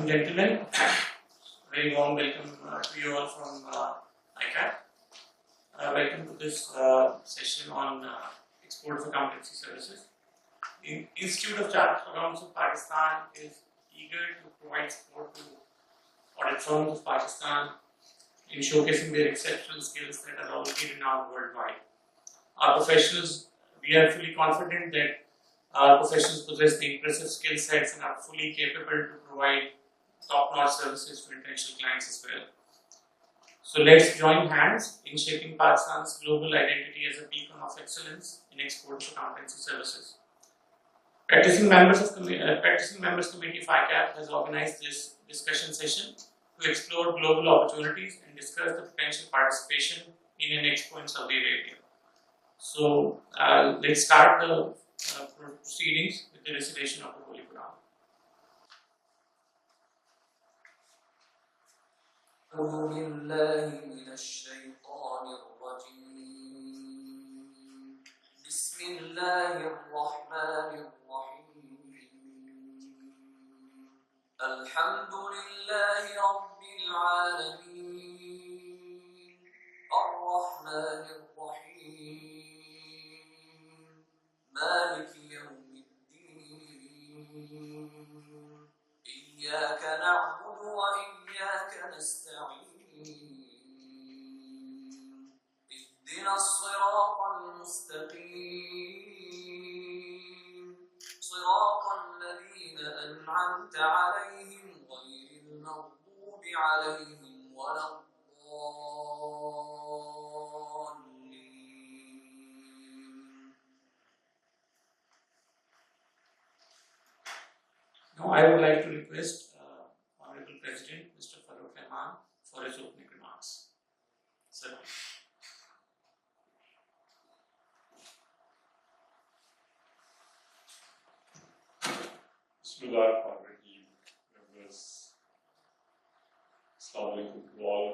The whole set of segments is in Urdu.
and gentlemen, very warm welcome to you all from ICAP. Welcome to this session on export of accountancy services. The Institute of Chartered Accountants of Pakistan is eager to provide support to audit firms of Pakistan in showcasing their exceptional skills that are already renowned worldwide. Our professionals, we are fully confident that our professionals possess the impressive skill sets and are fully capable to provide top-notch services to international clients as well. So let's join hands in shaping Pakistan's global identity as a beacon of excellence in export of accountancy services. Practicing Members Committee of ICAP has organized this discussion session to explore global opportunities and discuss the potential participation in an expo in Saudi Arabia. So let's start the proceedings with the recitation of the Holy Quran. أعوذ بالله من الشيطان الرجيم بسم الله الرحمن الرحيم الحمد لله رب العالمين الرحمن الرحيم مالك يوم الدين إياك نعبد وإياك نستعين اهدنا الصراط المستقيم صراط الذين أنعمت عليهم غير المغضوب عليهم ولا Now I would like to request Honorable President Mr. Farooq Rahman for his opening remarks. Sir. Bismillahirrahmanirrahim. Members, Assalamu alaikum to all.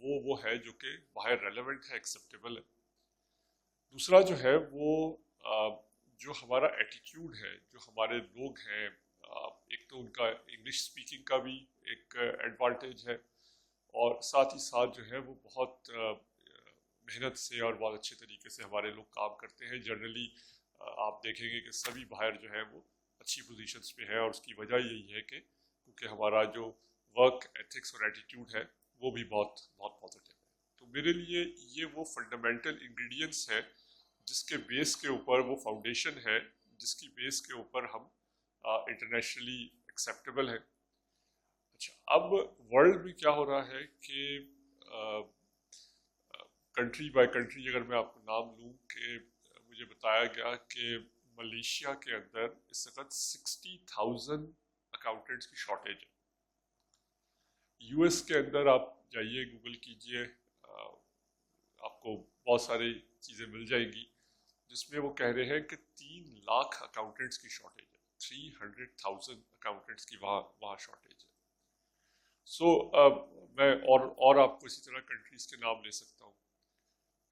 وہ ہے جو کہ باہر ریلیونٹ ہے، ایکسیپٹیبل ہے. دوسرا جو ہے وہ جو ہمارا ایٹیٹیوڈ ہے، جو ہمارے لوگ ہیں، ایک تو ان کا انگلش اسپیکنگ کا بھی ایک ایڈوانٹیج ہے، اور ساتھ ہی ساتھ جو ہے وہ بہت محنت سے اور بہت اچھے طریقے سے ہمارے لوگ کام کرتے ہیں. جنرلی آپ دیکھیں گے کہ سبھی باہر جو ہے وہ اچھی پوزیشنز پہ ہیں، اور اس کی وجہ یہی ہے کہ کیونکہ ہمارا جو ورک ایتھکس اور ایٹیٹیوڈ ہے وہ بھی بہت بہت پازیٹیو ہے. تو میرے لیے یہ وہ فنڈامنٹل انگریڈینٹس ہے جس کے بیس کے اوپر، وہ فاؤنڈیشن ہے جس کی بیس کے اوپر ہم انٹرنیشنلی ایکسیپٹیبل ہیں. اچھا، اب ورلڈ میں کیا ہو رہا ہے کہ کنٹری بائی کنٹری اگر میں آپ کو نام لوں، کہ مجھے بتایا گیا کہ ملیشیا کے اندر اس وقت 60,000 اکاؤنٹنٹس کی شارٹیج ہے. یو ایس کے اندر آپ جائیے، گوگل کیجئے، آپ کو بہت ساری چیزیں مل جائیں گی جس میں وہ کہہ رہے ہیں کہ 3 لاکھ اکاؤنٹنٹس کی شارٹیج ہے. 300,000 اکاؤنٹنٹس کی وہاں شارٹیج ہے. سو میں اور آپ کو اسی طرح کنٹریز کے نام لے سکتا ہوں.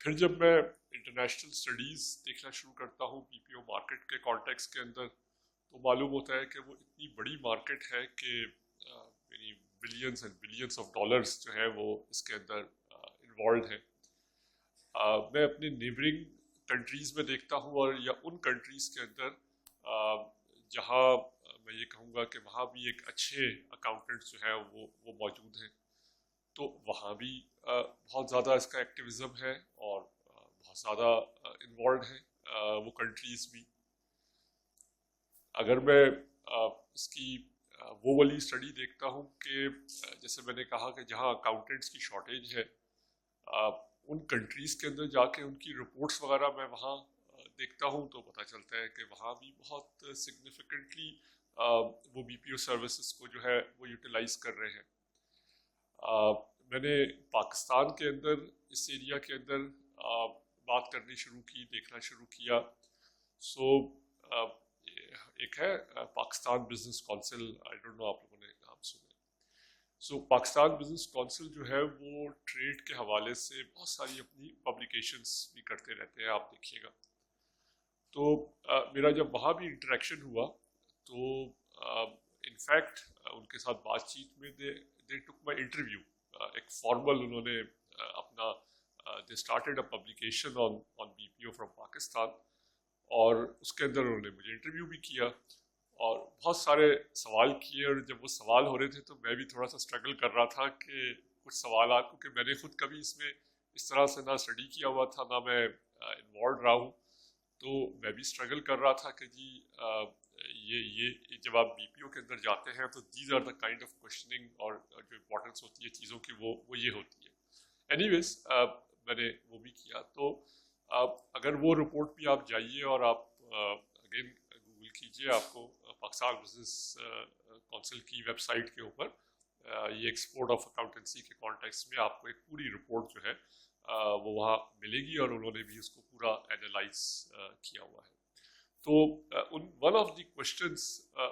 پھر جب میں انٹرنیشنل اسٹڈیز دیکھنا شروع کرتا ہوں پی پی او مارکیٹ کے کانٹیکس کے اندر، تو معلوم ہوتا ہے کہ وہ اتنی بڑی مارکیٹ ہے کہ یعنی billions and billions of dollars جو ہے وہ اس کے اندر انوالوڈ ہیں. میں اپنے نیبرنگ کنٹریز میں دیکھتا ہوں، اور یا ان کنٹریز کے اندر جہاں میں یہ کہوں گا کہ وہاں بھی ایک اچھے اکاؤنٹنٹس جو ہیں وہ موجود ہیں، تو وہاں بھی بہت زیادہ اس کا ایکٹیویزم ہے اور بہت زیادہ انوالوڈ ہیں وہ کنٹریز بھی. اگر میں اس کی وہ والی اسٹڈی دیکھتا ہوں کہ جیسے میں نے کہا کہ جہاں اکاؤنٹنٹس کی شارٹیج ہے، ان کنٹریز کے اندر جا کے ان کی رپورٹس وغیرہ میں وہاں دیکھتا ہوں تو پتہ چلتا ہے کہ وہاں بھی بہت سگنیفیکنٹلی وہ بی پی او سروسز کو جو ہے وہ یوٹیلائز کر رہے ہیں. میں نے پاکستان کے اندر اس ایریا کے اندر بات کرنی شروع کی، دیکھنا شروع کیا. سو ایک ہے Pakistan business council, I don't know آپ لوگوں نے نام سنا. سو پاکستان بزنس کونسل جو ہے وہ ٹریڈ کے حوالے سے بہت ساری اپنی پبلیکیشنز بھی کرتے رہتے ہیں، آپ دیکھیے گا. تو میرا جب وہاں بھی انٹریکشن ہوا تو انفیکٹ ان کے ساتھ بات چیت میں دے ٹک مائی انٹرویو. ایک فارمل انہوں نے اپنا they started a publication on be P O from Pakistan, اور اس کے اندر انہوں نے مجھے انٹرویو بھی کیا اور بہت سارے سوال کیے. اور جب وہ سوال ہو رہے تھے تو میں بھی تھوڑا سا اسٹرگل کر رہا تھا کہ کچھ سوالات، کیونکہ میں نے خود کبھی اس میں اس طرح سے نہ اسٹڈی کیا ہوا تھا، نہ میں انوالوڈ رہا ہوں، تو میں بھی اسٹرگل کر رہا تھا کہ جی یہ جب آپ بی پی او کے اندر جاتے ہیں تو these are the kind of questioning, اور جو امپورٹنس ہوتی ہے چیزوں کی وہ یہ ہوتی ہے. اینی ویز میں نے وہ بھی کیا. تو اگر وہ رپورٹ بھی آپ جائیے اور آپ اگین گوگل کیجئے، آپ کو پاکستان بزنس کونسل کی ویب سائٹ کے اوپر یہ ایکسپورٹ آف اکاؤنٹنسی کے کانٹیکس میں آپ کو ایک پوری رپورٹ جو ہے وہ وہاں ملے گی، اور انہوں نے بھی اس کو پورا اینالائز کیا ہوا ہے. تو ون آف دی کوشچنس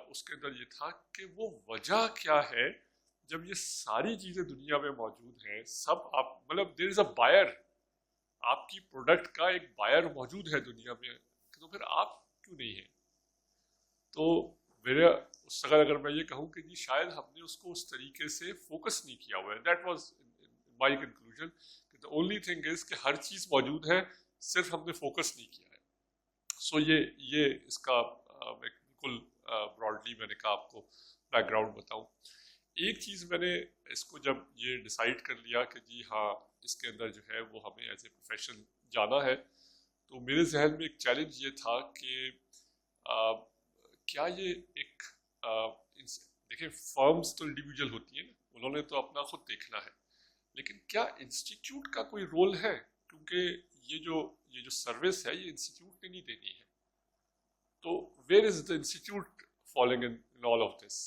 اس کے اندر یہ تھا کہ وہ وجہ کیا ہے جب یہ ساری چیزیں دنیا میں موجود ہیں، سب آپ مطلب دیر از اے بائر، آپ کی پروڈکٹ کا ایک بائر موجود ہے دنیا میں، تو پھر آپ کیوں نہیں ہیں؟ تو میرے اس وقت اگر میں یہ کہوں کہ جی شاید ہم نے اس کو اس طریقے سے فوکس نہیں کیا ہوا ہے. دیٹ واز مائی کنکلوژن کہ the only thing is کہ ہر چیز موجود ہے، صرف ہم نے فوکس نہیں کیا ہے. سو یہ اس کا بالکل براڈلی میں نے کہا آپ کو بیک گراؤنڈ بتاؤں. ایک چیز میں نے اس کو جب یہ ڈیسائیڈ کر لیا کہ جی ہاں اس کے اندر جو ہے وہ ہمیں ایز اے پروفیشن جانا ہے، تو میرے ذہن میں ایک چیلنج یہ تھا کہ کیا یہ ایک دیکھیں فرمز تو انڈیویجول ہوتی ہیں نا، انہوں نے تو اپنا خود دیکھنا ہے، لیکن کیا انسٹیٹیوٹ کا کوئی رول ہے؟ کیونکہ یہ جو سروس ہے یہ انسٹیٹیوٹ نے نہیں دینی ہے. تو where is the institute falling in all of this?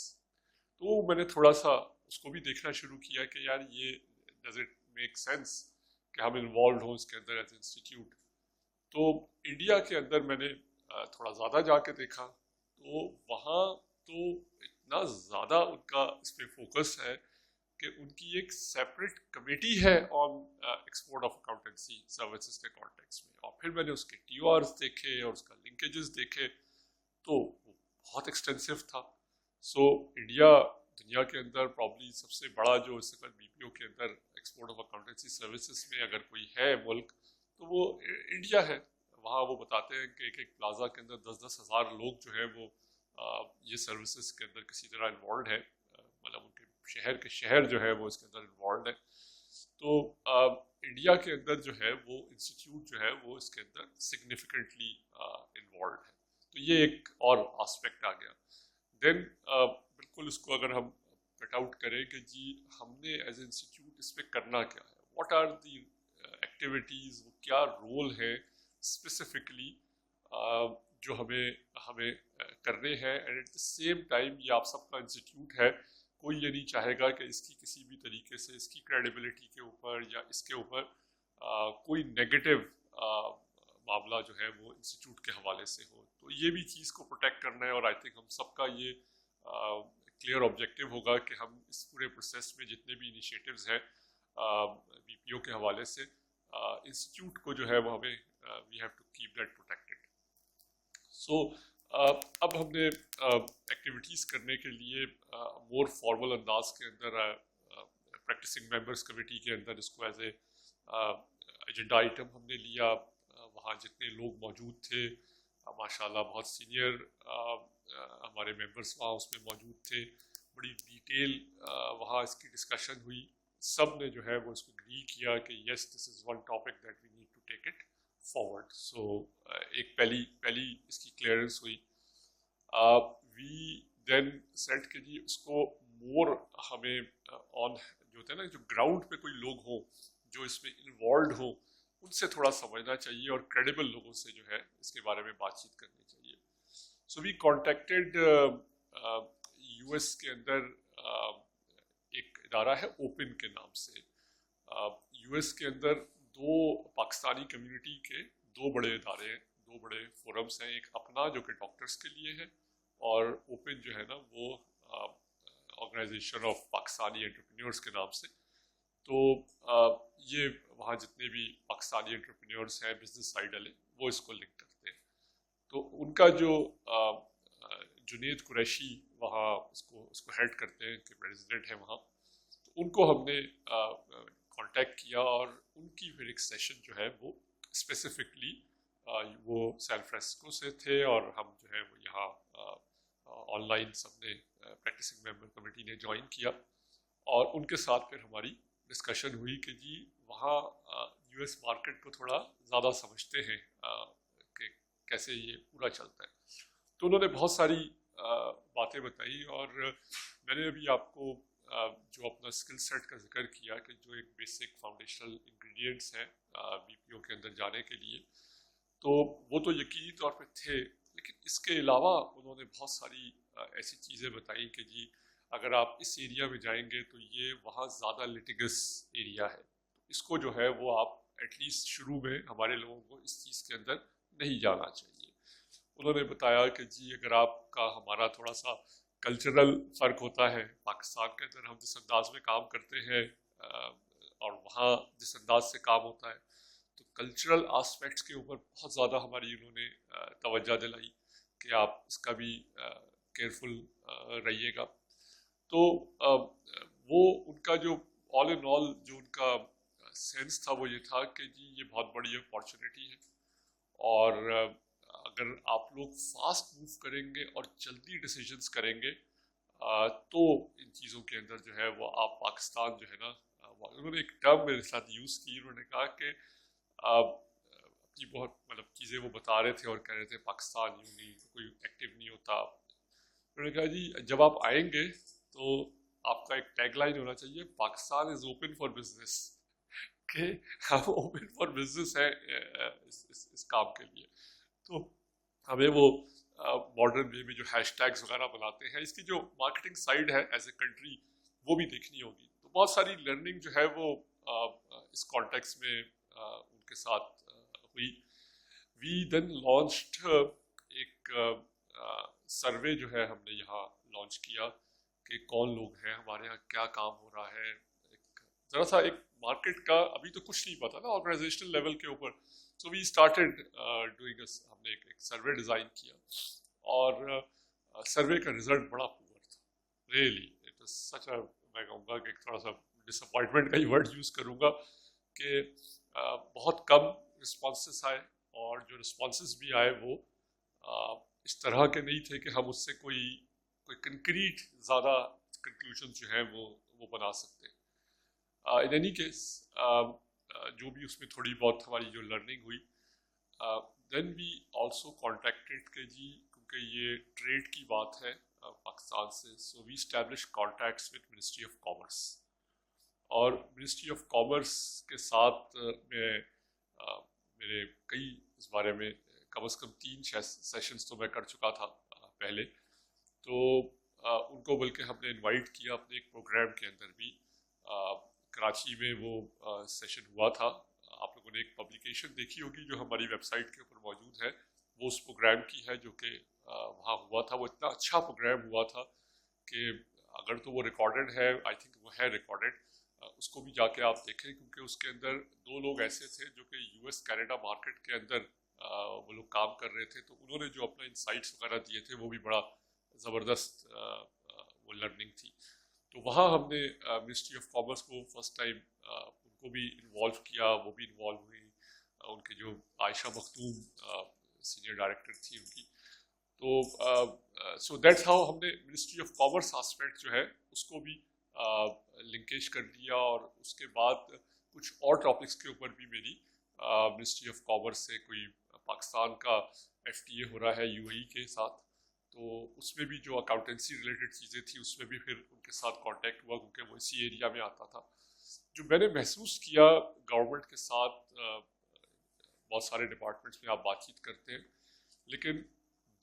تو میں نے تھوڑا سا اس کو بھی دیکھنا شروع کیا کہ یار یہ ڈز اٹ میک سینس کہ ہم انوالوڈ ہوں اس کے اندر ایز انسٹیٹیوٹ. تو انڈیا کے اندر میں نے تھوڑا زیادہ جا کے دیکھا، تو وہاں تو اتنا زیادہ ان کا اس پہ فوکس ہے کہ ان کی ایک سیپریٹ کمیٹی ہے آن ایکسپورٹ آف اکاؤنٹنسی سروسز کے کانٹیکس میں. اور پھر میں نے اس کے ٹی او آرز دیکھے اور اس کا لنکیجز دیکھے تو وہ بہت ایکسٹینسو تھا. سو انڈیا دنیا کے اندر پرابلی سب سے بڑا جو اس وقت بی پی او کے اندر ایکسپورٹ آف اکاؤنٹنسی سروسز میں اگر کوئی ہے ملک تو وہ انڈیا ہے. وہاں وہ بتاتے ہیں کہ ایک ایک پلازا کے اندر 10-10 ہزار لوگ جو ہے وہ یہ سروسز کے اندر کسی طرح انوالوڈ ہے, مطلب ان کے شہر جو ہے وہ اس کے اندر انوالوڈ ہے. تو انڈیا کے اندر جو ہے وہ انسٹیٹیوٹ جو ہے وہ اس کے اندر سگنیفیکنٹلی انوالوڈ ہے. تو یہ ایک اور آسپیکٹ آ گیا. دین بالکل اس کو اگر ہم کٹ آؤٹ کریں کہ جی ہم نے ایز اے انسٹیٹیوٹ اس پہ کرنا کیا ہے, واٹ آر دی ایکٹیویٹیز, وہ کیا رول ہے اسپیسیفکلی جو ہمیں کرنے ہیں. And at the same time یہ آپ سب کا انسٹیٹیوٹ ہے, کوئی یہ نہیں چاہے گا کہ اس کی کسی بھی طریقے سے اس کی کریڈیبلٹی کے اوپر یا اس کے اوپر کوئی نیگیٹو معاملہ جو ہے وہ انسٹیٹیوٹ کے حوالے سے ہو. تو یہ بھی چیز کو پروٹیکٹ کرنا ہے, اور آئی تھنک ہم سب کا یہ کلیئر آبجیکٹیو ہوگا کہ ہم اس پورے پروسیس میں جتنے بھی انیشیٹوز ہیں بی پی او کے حوالے سے انسٹیٹیوٹ کو جو ہے وہ ہمیں we have to keep that protected. So اب ہم نے ایکٹیویٹیز کرنے کے لیے مور فارمل انداز کے اندر پریکٹسنگ ممبرس کمیٹی کے اندر اس کو ایز اے ایجنڈا آئٹم ہم نے لیا. وہاں جتنے لوگ موجود تھے ماشاء اللہ بہت سینئر ہمارے ممبرس وہاں اس میں موجود تھے. بڑی ڈیٹیل وہاں اس کی ڈسکشن ہوئی. سب نے جو ہے وہ اس کو اگری کیا کہ yes this is one topic that we need to take it forward. So ایک پہلی اس کی کلیئرنس ہوئی. وی دین سیٹ کہ جی اس کو مور ہمیں آن جو ہوتا ہے نا, جو گراؤنڈ پہ کوئی لوگ ہوں جو اس میں انوالوڈ ہوں, ان سے تھوڑا سمجھنا چاہیے اور کریڈیبل لوگوں سے جو ہے اس کے بارے میں بات چیت کرنی چاہیے. سو وی کانٹیکٹیڈ یو ایس کے اندر ایک ادارہ ہے اوپن کے نام سے. یو ایس کے اندر دو پاکستانی کمیونٹی کے دو بڑے ادارے ہیں, دو بڑے فورمز ہیں. ایک اپنا جو کہ ڈاکٹرز کے لیے ہے, اور اوپن جو ہے نا وہ آرگنائزیشن آف پاکستانی انٹرپرینیورز کے نام سے. تو یہ وہاں جتنے بھی پاکستانی انٹرپرینیورز ہیں بزنس سائیڈ والے وہ اس کو لنک کرتے ہیں. تو ان کا جو جنید قریشی وہاں اس کو ہیڈ کرتے ہیں کہ پریزیڈنٹ ہیں وہاں, تو ان کو ہم نے کانٹیکٹ کیا اور ان کی پھر ایک سیشن جو ہے وہ اسپیسیفکلی وہ سین فرانسسکو سے تھے, اور ہم جو ہے وہ یہاں آن لائن سب نے پریکٹسنگ ممبر کمیٹی نے جوائن کیا, اور ان کے ساتھ پھر ہماری ڈسکشن ہوئی کہ جی وہاں یو ایس مارکیٹ کو تھوڑا زیادہ سمجھتے ہیں کہ کیسے یہ پورا چلتا ہے. تو انہوں نے بہت ساری باتیں بتائی, اور میں نے ابھی آپ کو جو اپنا اسکل سیٹ کا ذکر کیا کہ جو ایک بیسک فاؤنڈیشنل انگریڈینٹس ہیں بی پی او کے اندر جانے کے لیے, تو وہ تو یقینی طور پہ تھے, لیکن اس کے علاوہ انہوں نے بہت ساری ایسی چیزیں بتائیں کہ جی اگر آپ اس ایریا میں جائیں گے تو یہ وہاں زیادہ لیٹیگس ایریا ہے, تو اس کو جو ہے وہ آپ ایٹ لیسٹ شروع میں ہمارے لوگوں کو اس چیز کے اندر نہیں جانا چاہیے. انہوں نے بتایا کہ جی اگر آپ کا ہمارا تھوڑا سا کلچرل فرق ہوتا ہے, پاکستان کے اندر ہم جس انداز میں کام کرتے ہیں اور وہاں جس انداز سے کام ہوتا ہے, تو کلچرل آسپیکٹس کے اوپر بہت زیادہ ہماری انہوں نے توجہ دلائی کہ آپ اس کا بھی کیئرفل رہیے گا. تو وہ ان کا جو آل ان آل جو ان کا سینس تھا وہ یہ تھا کہ جی یہ بہت بڑی اپارچونیٹی ہے, اور اگر آپ لوگ فاسٹ موو کریں گے اور جلدی ڈیسیجنس کریں گے تو ان چیزوں کے اندر جو ہے وہ آپ پاکستان جو ہے نا, انہوں نے ایک ٹرم میرے ساتھ یوز کی, انہوں نے کہا کہ اپنی بہت مطلب چیزیں وہ بتا رہے تھے اور کہہ رہے تھے پاکستان یوں نہیں کوئی ایکٹیو نہیں ہوتا. انہوں نے کہا جی جب آپ آئیں گے تو آپ کا ایک ٹیگ لائن ہونا چاہیے Pakistan is open for business, کہ ہم اوپن فار بزنس ہیں اس کام کے لیے. تو ہمیں وہ ماڈرن وے میں جو ہیش ٹیگز وغیرہ بناتے ہیں, اس کی جو مارکیٹنگ سائڈ ہے ایز اے کنٹری وہ بھی دیکھنی ہوگی. تو بہت ساری لرننگ جو ہے وہ اس کانٹیکس میں ان کے ساتھ ہوئی. وی دین لانچڈ ایک سروے جو ہے ہم نے یہاں لانچ کیا کہ کون لوگ ہیں ہمارے یہاں, کیا کام ہو رہا ہے, ذرا سا ایک مارکیٹ کا ابھی تو کچھ نہیں پتا نا آرگنائزیشنل لیول کے اوپر. سو وی اسٹارٹیڈ ڈوئنگ, ہم نے ایک سروے ڈیزائن کیا, اور سروے کا رزلٹ بڑا پور تھا ریئلی. اٹ واز سچ اے, میں کہوں گا کہ تھوڑا سا ڈس اپوائنٹمنٹ کا ہی ورڈ یوز کروں گا کہ بہت کم رسپانسز آئے, اور جو رسپانسز بھی آئے وہ اس طرح کے نہیں تھے کہ ہم اس سے کوئی کنکریٹ زیادہ کنکلوژن جو ہیں وہ بنا سکتے. ان اینی کیس جو بھی اس میں تھوڑی بہت ہماری جو لرننگ ہوئی, دین وی آلسو کانٹیکٹڈ کہ جی کیونکہ یہ ٹریڈ کی بات ہے پاکستان سے, so we establish contacts with ministry of commerce. اور منسٹری آف کامرس کے ساتھ میرے کئی اس بارے میں کم از کم 3 سیشنز تو میں کر چکا تھا پہلے, تو ان کو بلکہ ہم نے انوائٹ کیا اپنے ایک پروگرام کے اندر بھی. کراچی میں وہ سیشن ہوا تھا. آپ لوگوں نے ایک پبلیکیشن دیکھی ہوگی جو ہماری ویب سائٹ کے اوپر موجود ہے, وہ اس پروگرام کی ہے جو کہ وہاں ہوا تھا. وہ اتنا اچھا پروگرام ہوا تھا کہ اگر تو وہ ریکارڈڈ ہے, آئی تھنک وہ ہے ریکارڈڈ, اس کو بھی جا کے آپ دیکھیں, کیونکہ اس کے اندر 2 لوگ ایسے تھے جو کہ یو ایس کینیڈا مارکیٹ کے اندر وہ لوگ کام کر رہے تھے, تو انہوں نے جو اپنا انسائٹس وغیرہ دیے تھے وہ بھی بڑا زبردست وہ لرننگ تھی. تو وہاں ہم نے منسٹری آف کامرس کو فرسٹ ٹائم ان کو بھی انوالو کیا, وہ بھی انوالو ہوئی. ان کے جو عائشہ مختوم سینئر ڈائریکٹر تھی ان کی, تو سو دیٹس ہاؤ ہم نے منسٹری آف کامرس آسپیکٹ جو ہے اس کو بھی لنکیج کر دیا. اور اس کے بعد کچھ اور ٹاپکس کے اوپر بھی میری منسٹری آف کامرس سے, کوئی پاکستان کا FTA ہو رہا ہے UAE کے ساتھ, تو اس میں بھی جو اکاؤنٹنسی ریلیٹڈ چیزیں تھیں اس میں بھی پھر ان کے ساتھ کانٹیکٹ ہوا, کیونکہ وہ اسی ایریا میں آتا تھا. جو میں نے محسوس کیا گورنمنٹ کے ساتھ, بہت سارے ڈپارٹمنٹس میں آپ بات چیت کرتے ہیں, لیکن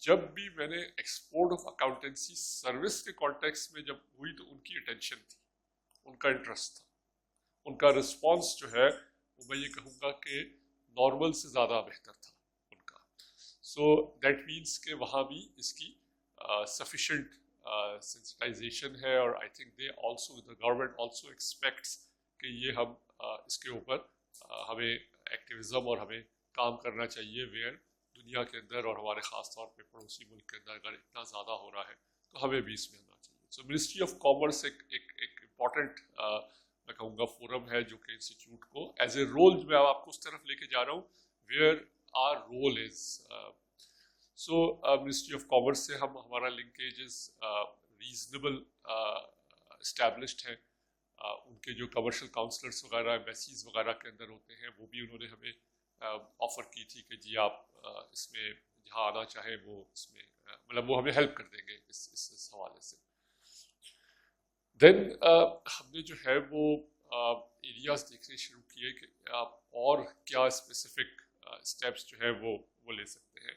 جب بھی میں نے ایکسپورٹ آف اکاؤنٹنسی سروس کے کانٹیکس میں جب ہوئی تو ان کی اٹینشن تھی, ان کا انٹرسٹ تھا, ان کا رسپانس جو ہے وہ میں یہ کہوں گا کہ نارمل سے زیادہ بہتر تھا ان کا. سو دیٹ مینس کہ وہاں بھی اس کی سفیشینٹ سینسٹائزیشن ہے, اور I think they also, the government also expects کہ یہ ہم اس کے اوپر ہمیں ایکٹیویزم اور ہمیں کام کرنا چاہیے, ویئر دنیا کے اندر اور ہمارے خاص طور پہ پڑوسی ملک کے اندر اگر اتنا زیادہ ہو رہا ہے تو ہمیں بھی اس میں آنا چاہیے. سو منسٹری آف کامرس ایک امپورٹنٹ میں کہوں گا فورم ہے جو کہ انسٹیٹیوٹ کو ایز اے رول میں آپ کو اس طرف لے کے جا رہا ہوں, where our role is. So ministry of commerce سے ہمارا لنکیجز ریزنیبل اسٹیبلشڈ ہیں. ان کے جو کمرشل کاؤنسلرس وغیرہ ایمبیسیز وغیرہ کے اندر ہوتے ہیں, وہ بھی انہوں نے ہمیں آفر کی تھی کہ جی آپ اس میں جہاں آنا چاہیں وہ اس میں مطلب وہ ہمیں ہیلپ کر دیں گے اس حوالے سے. دین ہم نے جو ہے وہ ایریاز دیکھنے شروع کیے کہ آپ اور کیا اسپیسیفک اسٹیپس جو ہے وہ لے سکتے ہیں.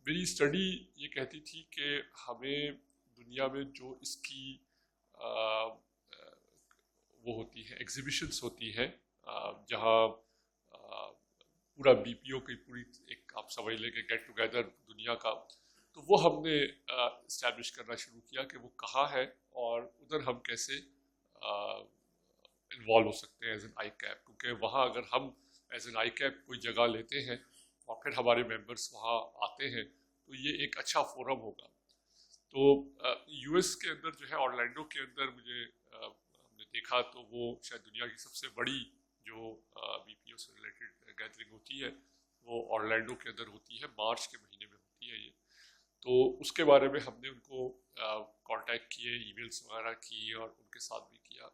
میری اسٹڈی یہ کہتی تھی کہ ہمیں دنیا میں جو اس کی وہ ہوتی ہے ایگزیبیشنس ہوتی ہیں, جہاں پورا BPO کی پوری ایک آپ سمجھ لیں کہ گیٹ ٹوگیدر دنیا کا, تو وہ ہم نے اسٹیبلش کرنا شروع کیا کہ وہ کہاں ہے اور ادھر ہم کیسے انوالو ہو سکتے ہیں ایز این آئی کیپ, کیونکہ وہاں اگر ہم ایز این آئی کیپ کوئی جگہ لیتے ہیں اور پھر ہمارے ممبرس وہاں آتے ہیں تو یہ ایک اچھا فورم ہوگا. تو US کے اندر جو ہے اورلینڈو کے اندر مجھے ہم نے دیکھا تو وہ شاید دنیا کی سب سے بڑی جو BPO سے ریلیٹڈ گیدرنگ ہوتی ہے وہ اورلینڈو کے اندر ہوتی ہے, مارچ کے مہینے میں ہوتی ہے یہ. تو اس کے بارے میں ہم نے ان کو کانٹیکٹ کیے, ای میلس وغیرہ کی اور ان کے ساتھ بھی کیا,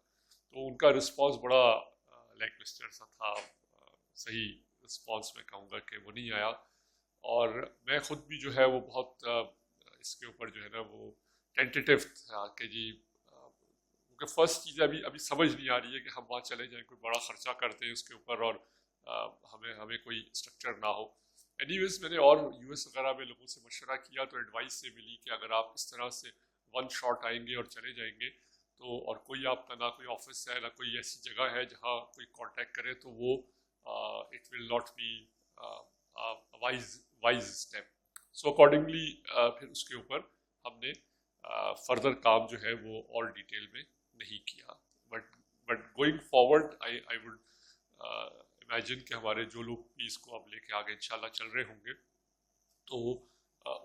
تو ان کا رسپانس بڑا لیک لسٹر سا تھا, صحیح رسپانس میں کہوں گا کہ وہ نہیں آیا. اور میں خود بھی جو ہے وہ بہت اس کے اوپر جو ہے نا وہ ٹینٹیٹیو تھا کہ جی, کیونکہ فرسٹ چیز ابھی سمجھ نہیں آ رہی ہے کہ ہم وہاں چلے جائیں, کوئی بڑا خرچہ کرتے ہیں اس کے اوپر اور ہمیں کوئی اسٹرکچر نہ ہو. اینی ویز میں نے اور US وغیرہ میں لوگوں سے مشورہ کیا تو ایڈوائس سے ملی کہ اگر آپ اس طرح سے ون شاٹ آئیں گے اور چلے جائیں گے تو, اور کوئی آپ کا نہ کوئی آفس ہے نہ کوئی ایسی جگہ ہے جہاں کوئی کانٹیکٹ کرے, تو وہ it will not be wise step. So accordingly پھر اس کے اوپر ہم نے فردر کام جو ہے وہ اور ڈیٹیل میں نہیں کیا. But going forward I would imagine کہ ہمارے جو لوگ بھی اس کو اب لے کے آگے انشاءاللہ چل رہے ہوں گے تو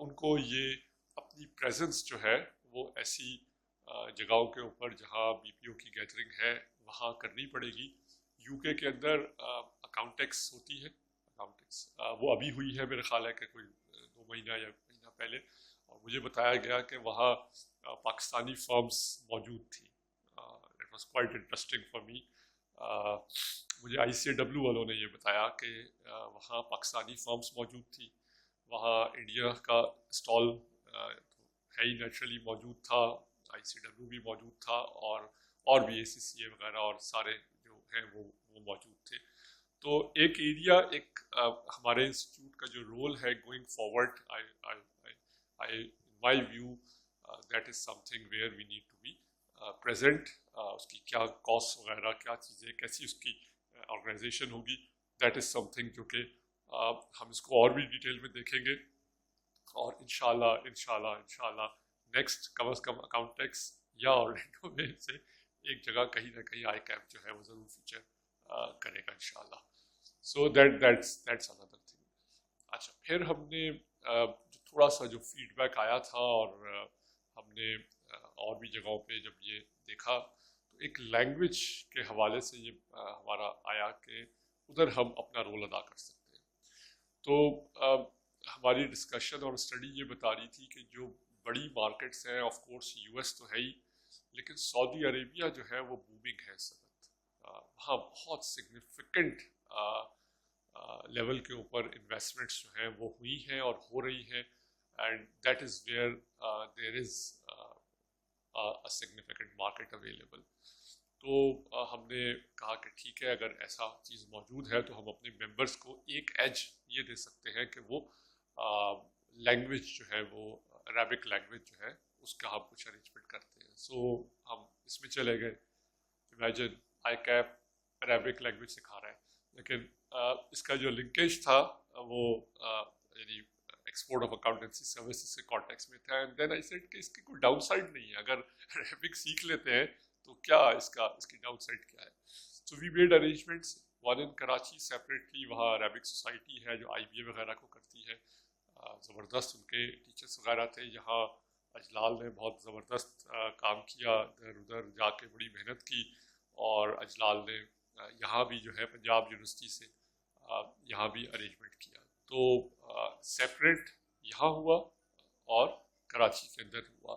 ان کو یہ اپنی پریزنس جو ہے وہ ایسی جگہوں کے اوپر جہاں بی پی او کی گیدرنگ ہے وہاں کرنی پڑے گی. یو کے اندر اکاؤنٹیکس ہوتی ہے, اکاؤنٹیکس وہ ابھی ہوئی ہے میرے خیال ہے کہ کوئی 2 مہینہ یا مہینہ پہلے, اور مجھے بتایا گیا کہ وہاں پاکستانی فرمز موجود تھی. It was quite interesting for me. مجھے آئی سی ڈبلیو والوں نے یہ بتایا کہ وہاں پاکستانی فرمز موجود تھی, وہاں انڈیا کا اسٹال ہے ہی نیچرلی موجود تھا, آئی سی ڈبلیو بھی موجود تھا, اور بھی اے سی سی اے وغیرہ اور سارے جو ہیں وہ موجود تھے. تو ایک ایریا, ایک ہمارے انسٹیٹیوٹ کا جو رول ہے going forward, in my view that is something where we need to be present. اس کی کیا کاسٹ وغیرہ, کیا چیزیں, کیسی اس کی آرگنائزیشن ہوگی, دیٹ از سم تھنگ جو کہ ہم اس کو اور بھی ڈیٹیل میں دیکھیں گے. اور انشاءاللہ نیکسٹ کم از کم اکاؤنٹیکس یا اورلینڈو میں سے ایک جگہ کہیں نہ کہیں آئی کیپ جو ہے وہ ضرور فیچر کرے گا انشاءاللہ. So that's another thing. اچھا, پھر ہم نے تھوڑا سا جو فیڈ بیک آیا تھا اور ہم نے اور بھی جگہوں پہ جب یہ دیکھا تو ایک لینگویج کے حوالے سے یہ ہمارا آیا کہ ادھر ہم اپنا رول ادا کر سکتے ہیں. تو ہماری ڈسکشن اور اسٹڈی یہ بتا رہی تھی کہ جو بڑی مارکیٹس ہیں, آف کورس یو ایس تو ہے ہی, لیکن سعودی عربیہ جو ہے وہ بومنگ ہے اس وقت. وہاں بہت سگنیفیکنٹ لیول کے اوپر انویسٹمنٹس جو ہیں وہ ہوئی ہیں اور ہو رہی ہیں, and that is where there is a significant market available. تو ہم نے کہا کہ ٹھیک ہے, اگر ایسا چیز موجود ہے تو ہم اپنے ممبرس کو ایک ایج یہ دے سکتے ہیں کہ وہ لینگویج جو ہے وہ عربک لینگویج جو ہے اس کا ہم کچھ ارینجمنٹ کرتے ہیں. سو ہم اس میں چلے گئے. Imagine I keep Arabic language سکھا رہا ہے, لیکن اس کا جو لنکیج تھا وہ یعنی ایکسپورٹ آف اکاؤنٹنسی سروسز کے کانٹیکس میں تھا. اینڈ دین آئی سیڈ کہ اس کی کوئی ڈاؤن سائڈ نہیں ہے, اگر عربک سیکھ لیتے ہیں تو کیا اس کی ڈاؤن سائڈ کیا ہے. So we made arrangements, one in Karachi separately, وہاں عربک سوسائٹی ہے جو آئی بی اے وغیرہ کو کرتی ہے, زبردست ان کے ٹیچرس وغیرہ تھے. یہاں اجلال نے بہت زبردست کام کیا, ادھر ادھر جا کے بڑی محنت کی, اور اجلال نے یہاں بھی جو ہے پنجاب یونیورسٹی سے یہاں بھی ارینجمنٹ کیا. تو سیپریٹ یہاں ہوا اور کراچی کے اندر ہوا.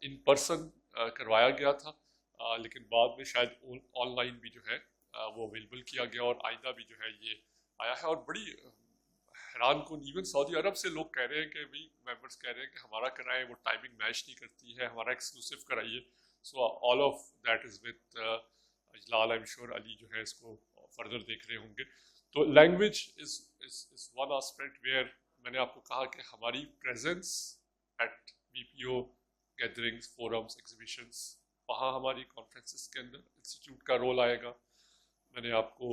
ان پرسن کروایا گیا تھا, لیکن بعد میں شاید آن لائن بھی جو ہے وہ اویلیبل کیا گیا, اور آئندہ بھی جو ہے یہ آیا ہے. اور بڑی حیران کن, ایون سعودی عرب سے لوگ کہہ رہے ہیں کہ بھائی ممبرس کہہ رہے ہیں کہ ہمارا کرائیں, وہ ٹائمنگ میچ نہیں کرتی ہے, ہمارا ایکسکلوسیو کرائیے. So all of that is with Ijlal. I am sure Ali جو ہے اس کو فردر دیکھ رہے ہوں گے. تو language is one aspect where میں نے آپ کو کہا کہ ہماری presence at B P O gatherings, forums, exhibitions, وہاں ہماری کانفرنسز کے اندر انسٹیٹیوٹ کا رول آئے گا. میں نے آپ کو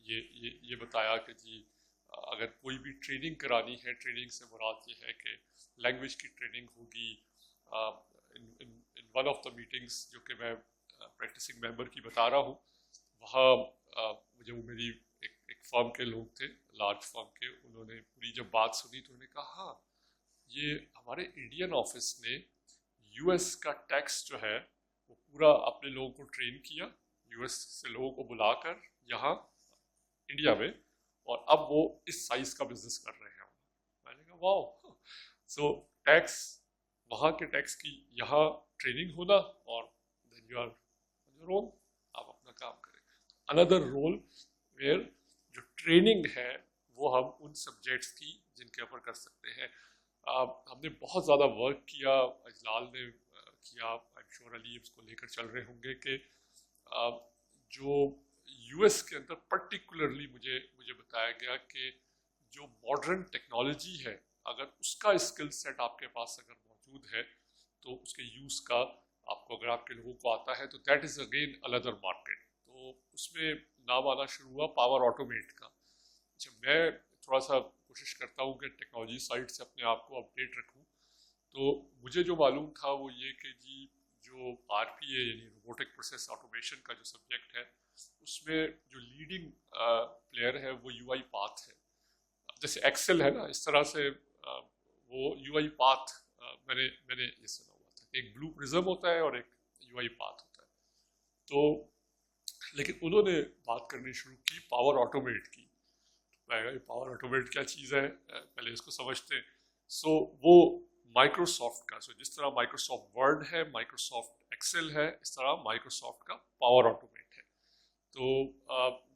یہ بتایا کہ جی اگر کوئی بھی ٹریننگ کرانی ہے, ٹریننگ سے مراد یہ ہے کہ لینگویج کی ٹریننگ ہوگی. In one of the meetings جو کہ میں پریکٹسنگ ممبر کی بتا رہا ہوں, وہاں مجھے وہ میری ایک فرم کے لوگ تھے, لارج فرم کے, انہوں نے پوری جب بات سنی تو انہوں نے کہا ہاں یہ ہمارے انڈین آفس نے یو ایس کا ٹیکس جو ہے وہ پورا اپنے لوگوں کو ٹرین کیا, یو ایس سے لوگوں کو بلا کر یہاں انڈیا میں, اور اب وہ اس سائز کا بزنس کر رہے ہیں. میں نے کہا واو. سو ٹیکس, وہاں کے ٹیکس کی یہاں ٹریننگ ہونا, اور then you are on your own, آپ اپنا کام کریں. اندر رول ویئر جو ٹریننگ ہے وہ ہم ان سبجیکٹس کی جن کے اوپر کر سکتے ہیں. ہم نے بہت زیادہ ورک کیا, اجلال نے کیا, آئی ایم شیور علی اس کو لے کر چل رہے ہوں گے, کہ جو یو ایس کے اندر پرٹیکولرلی مجھے بتایا گیا کہ جو ماڈرن ٹیکنالوجی ہے, اگر اس کا اسکل سیٹ آپ کے پاس اگر موجود ہے تو اس کے یوز کا آپ کو, اگر آپ کے لوگوں کو آتا ہے تو that is again another market. تو اس میں نام آنا شروع ہوا پاور آٹومیٹ کا. اچھا, میں تھوڑا سا کوشش کرتا ہوں کہ ٹیکنالوجی سائڈ سے اپنے آپ کو اپڈیٹ رکھوں, تو مجھے جو معلوم تھا وہ یہ کہ جی جو RPA یعنی روبوٹک پروسیس آٹومیشن کا جو سبجیکٹ ہے اس میں جو لیڈنگ پلیئر ہے وہ UI پاتھ ہے. جیسے ایکسل ہے نا اس طرح سے وہ UI پاتھ میں نے یہ سنا ہوا تھا کہ ایک بلو پرزم ہوتا ہے اور ایک UI پاتھ ہوتا ہے. تو لیکن انہوں نے بات کرنی شروع کی پاور آٹومیٹ کی. پاور آٹومیٹ کیا چیز ہے پہلے اس کو سمجھتے ہیں. سو وہ مائکروسافٹ کا جس طرح مائکروسافٹ ورڈ ہے مائکروسافٹ ایکسل ہے اس طرح مائکروسافٹ کا پاور آٹومیٹ ہے. تو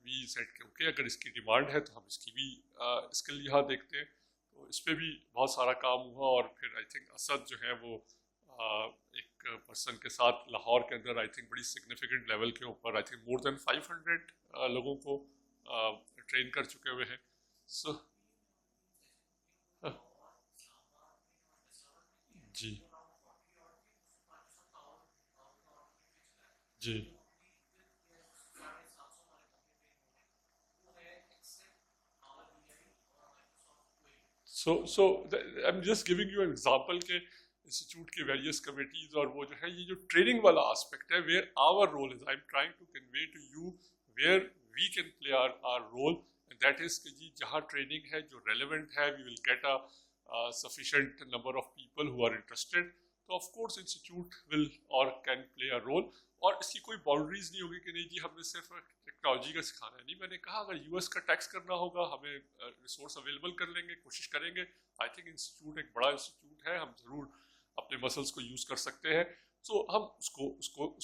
وی سیٹ کہ اوکے اگر اس کی ڈیمانڈ ہے تو ہم اس کی بھی اس کے لحاظ دیکھتے ہیں. تو اس پہ بھی بہت سارا کام ہوا اور پھر آئی تھنک اسد جو ہے وہ ایک پرسن کے ساتھ لاہور کے اندر آئی تھنک بڑی سگنیفیکنٹ لیول کے اوپر آئی تھنک مور دین 500 لوگوں کو ٹرین کر چکے ہوئے ہیں. سو جی جی So I'm just giving you an example کہ انسٹیٹیوٹ کی ویریس کمیٹیز اور وہ جو ہے یہ جو ٹریننگ والا آسپیکٹ ہے where our role is I'm trying to convey to you where we can play our role and that is کہ جی جہاں ٹریننگ ہے جو ریلیونٹ ہے we will get a sufficient number of people who are interested. تو آف کورس انسٹیٹیوٹ ول اور کین پلے اے رول اور اس کی کوئی باؤنڈریز نہیں ہوگی کہ نہیں جی ہم نے صرف ٹیکنالوجی کا سکھانا ہے. نہیں میں نے کہا اگر US کا ٹیکس کرنا ہوگا ہمیں ریسورس اویلیبل کر لیں گے کوشش کریں گے. آئی تھنک انسٹیٹیوٹ ایک بڑا انسٹیٹیوٹ ہے ہم ضرور اپنے مسلس کو یوز کر سکتے ہیں. سو ہم اس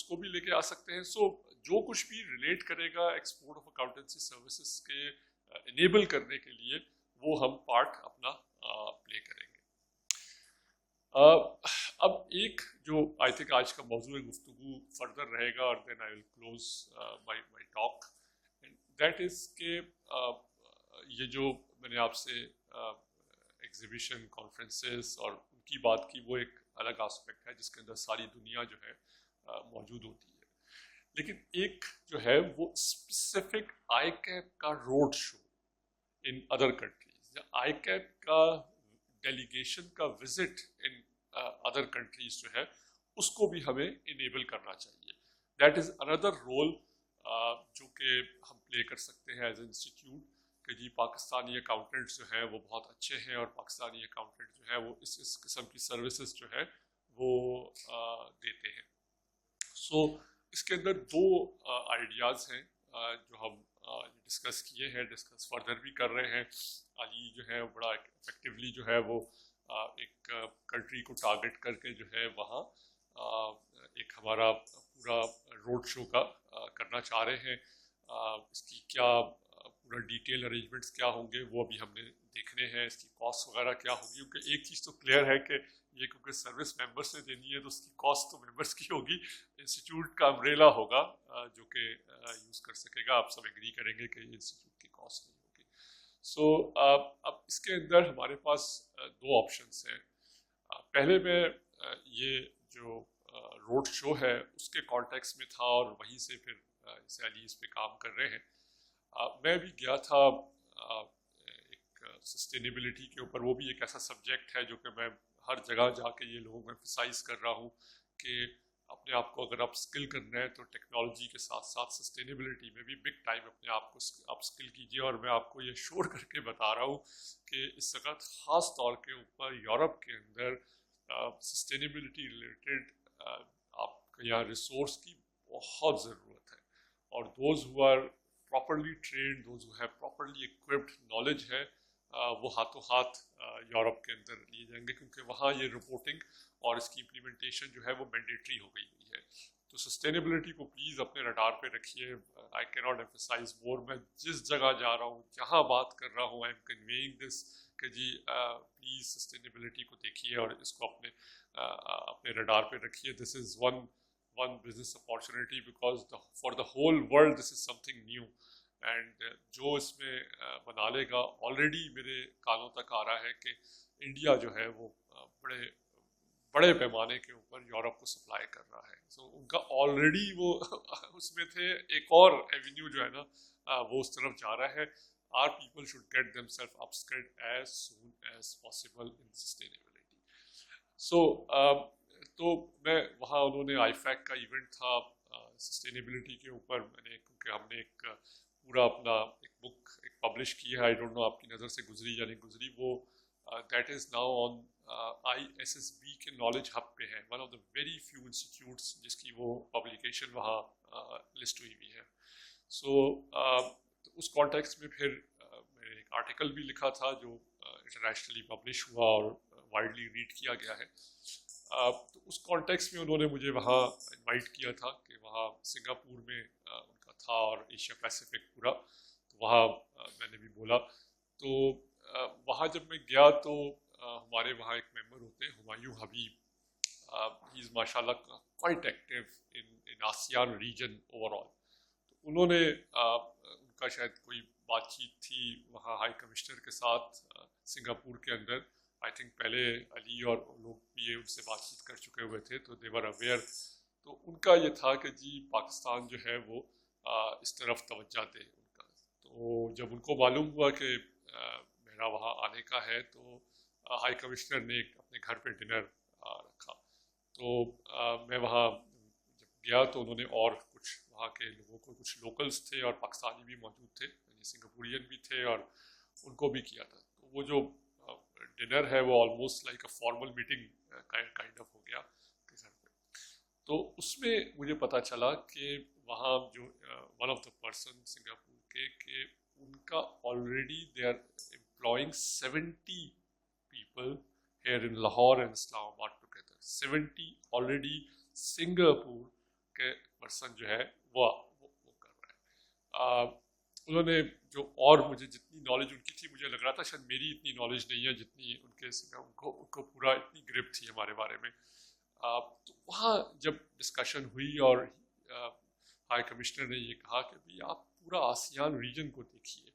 کو بھی لے کے آ سکتے ہیں. سو جو کچھ بھی ریلیٹ کرے گا ایکسپورٹ آف اکاؤنٹنسی سروسز کے انیبل کرنے کے لیے وہ ہم پارٹ اپنا پلے کریں گے. اب ایک جو آئی تھنک آج کا موضوع گفتگو فردر رہے گا اور then I will close my talk that is کہ یہ جو میں نے آپ سے ایگزیبیشن کانفرنسز اور ان کی بات کی وہ ایک الگ آسپیکٹ ہے جس کے اندر ساری دنیا جو ہے موجود ہوتی ہے. لیکن ایک جو ہے وہ اسپیسیفک ICAP کا road show in other countries یا ICAP کا ڈیلیگیشن کا وزٹ ان ادر کنٹریز جو ہے اس کو بھی ہمیں انیبل کرنا چاہیے. دیٹ از اندر رول جو کہ ہم پلے کر سکتے ہیں ایز اے انسٹیٹیوٹ کہ جی پاکستانی اکاؤنٹنٹس جو ہیں وہ بہت اچھے ہیں اور پاکستانی اکاؤنٹنٹ جو ہے وہ اس قسم کی سروسز جو ہے وہ دیتے ہیں. سو اس کے اندر دو آئیڈیاز ہیں جو ہم ڈسکس کیے ہیں ڈسکس فردر بھی کر رہے ہیں. علی جو ہے بڑا افیکٹولی جو ہے وہ ایک کنٹری کو ٹارگٹ کر کے جو ہے وہاں ایک ہمارا پورا روڈ شو کا کرنا چاہ رہے ہیں. اس کی کیا پورا ڈیٹیل ارینجمنٹس کیا ہوں گے وہ بھی ہم نے دیکھنے ہیں. اس کی کاسٹ وغیرہ کیا ہوگی کیونکہ ایک چیز تو کلیئر ہے کہ یہ کیونکہ سروس ممبرس نے دینی ہے تو اس کی کاسٹ تو ممبرس کی ہوگی. انسٹیٹیوٹ کا امبریلا ہوگا جو کہ یوز کر سکے گا. آپ سب ایگری کریں گے کہ یہ انسٹیٹیوٹ کی کاسٹ نہیں ہوگی. سو اب اس کے اندر ہمارے پاس دو آپشنس ہیں. پہلے میں یہ جو روڈ شو ہے اس کے کانٹیکس میں تھا اور وہیں سے پھر جیسے علی اس پہ کام کر رہے ہیں. میں بھی گیا تھا ایک سسٹینیبلٹی کے اوپر. وہ بھی ایک ایسا سبجیکٹ ہے جو کہ میں ہر جگہ جا کے یہ لوگوں کو ایمفسائز کر رہا ہوں کہ اپنے آپ کو اگر آپ سکل کرنا ہے تو ٹیکنالوجی کے ساتھ ساتھ سسٹینیبلٹی میں بھی بگ ٹائم اپنے آپ کو آپ سکل کیجیے. اور میں آپ کو یہ شور کر کے بتا رہا ہوں کہ اس وقت خاص طور کے اوپر یورپ کے اندر سسٹینیبلٹی ریلیٹڈ آپ کا یہاں ریسورس کی بہت ضرورت ہے. اور those who are properly trained those who have properly equipped knowledge ہے وہ ہاتھوں ہاتھ یورپ کے اندر لیے جائیں گے کیونکہ وہاں یہ رپورٹنگ اور اس کی امپلیمنٹیشن جو ہے وہ مینڈیٹری ہو گئی ہوئی ہے. تو سسٹینیبلٹی کو پلیز اپنے رڈار پہ رکھیے. آئی کی ناٹ ایمفسائز مور. میں جس جگہ جا رہا ہوں جہاں بات کر رہا ہوں آئی ایم کنویئنگ دس کہ جی پلیز سسٹینیبلٹی کو دیکھیے اور اس کو اپنے رڈار پہ رکھیے. This is one business opportunity because for the whole world this is something new. And جو اس میں بنا لے گا آلریڈی میرے کانوں تک آ رہا ہے کہ انڈیا جو ہے وہ بڑے پیمانے کے اوپر یورپ کو سپلائی کر رہا ہے. سو ان کا آلریڈی وہ اس میں تھے. ایک اور ایونیو جو ہے نا وہ اس طرف جا رہا ہے. Our people should get themselves upskilled as soon as possible in sustainability. سو تو میں وہاں انہوں نے آئی فیک کا ایونٹ تھا سسٹینیبلٹی کے اوپر، میں نے کیونکہ ہم نے ایک پورا اپنا ایک بک ایک پبلش کی ہے، آئی ڈونٹ نو آپ کی نظر سے گزری یا نہیں گزری، وہ that is now on ISSB کے نالج ہب پہ ہے، one of the very few institutes جس کی وہ پبلیکیشن وہاں لسٹ ہوئی ہوئی ہے. سو اس کانٹیکس میں پھر میں نے ایک آرٹیکل بھی لکھا تھا جو انٹرنیشنلی پبلش ہوا اور وائڈلی ریڈ کیا گیا ہے. تو اس کانٹیکس میں انہوں نے مجھے وہاں انوائٹ کیا تھا کہ وہاں سنگاپور میں ان کا تھا اور ایشیا پیسیفک پورا، تو وہاں میں نے بھی بولا. تو وہاں جب میں گیا تو ہمارے وہاں ایک ممبر ہوتے ہیں ہمایوں حبیب، ہی از ماشاء اللہ quite active in ASEAN region overall. تو انہوں نے ان کا شاید کوئی بات چیت تھی وہاں ہائی کمشنر کے ساتھ سنگاپور کے اندر، آئی تھنک پہلے علی اور لوگ بھی ان سے بات چیت کر چکے ہوئے تھے تو دے ور اویئر. تو ان کا یہ تھا کہ جی پاکستان جو ہے وہ اس طرف توجہ دے ان کا. تو جب ان کو معلوم ہوا کہ میرا وہاں آنے کا ہے تو ہائی کمشنر نے اپنے گھر پہ ڈنر رکھا. تو میں وہاں جب گیا تو انہوں نے اور کچھ وہاں کے لوگوں کو، کچھ لوکلز تھے اور پاکستانی بھی موجود تھے، یعنی سنگاپورین بھی تھے، اور ان کو بھی کیا تھا. تو وہ جو ڈنر ہے وہ almost like a formal meeting kind of ہو گیا گھر پہ. تو اس میں مجھے پتا چلا کہ وہاں جو one of the person Singapore کے، کہ ان کا already they are employing 70 people here in Lahore and Islamabad together. 70 already Singapore کے پرسن جو ہے وہ کر رہا ہے. انہوں نے جو اور مجھے جتنی نالج ان کی تھی، مجھے لگ رہا تھا شاید میری اتنی نالج نہیں ہے جتنی ان کے، ان کو پورا اتنی گرپ تھی ہمارے بارے میں. تو وہاں جب ڈسکشن ہوئی اور ہائی کمشنر نے یہ کہا کہ بھئی آپ پورا آسیان ریجن کو دیکھیے،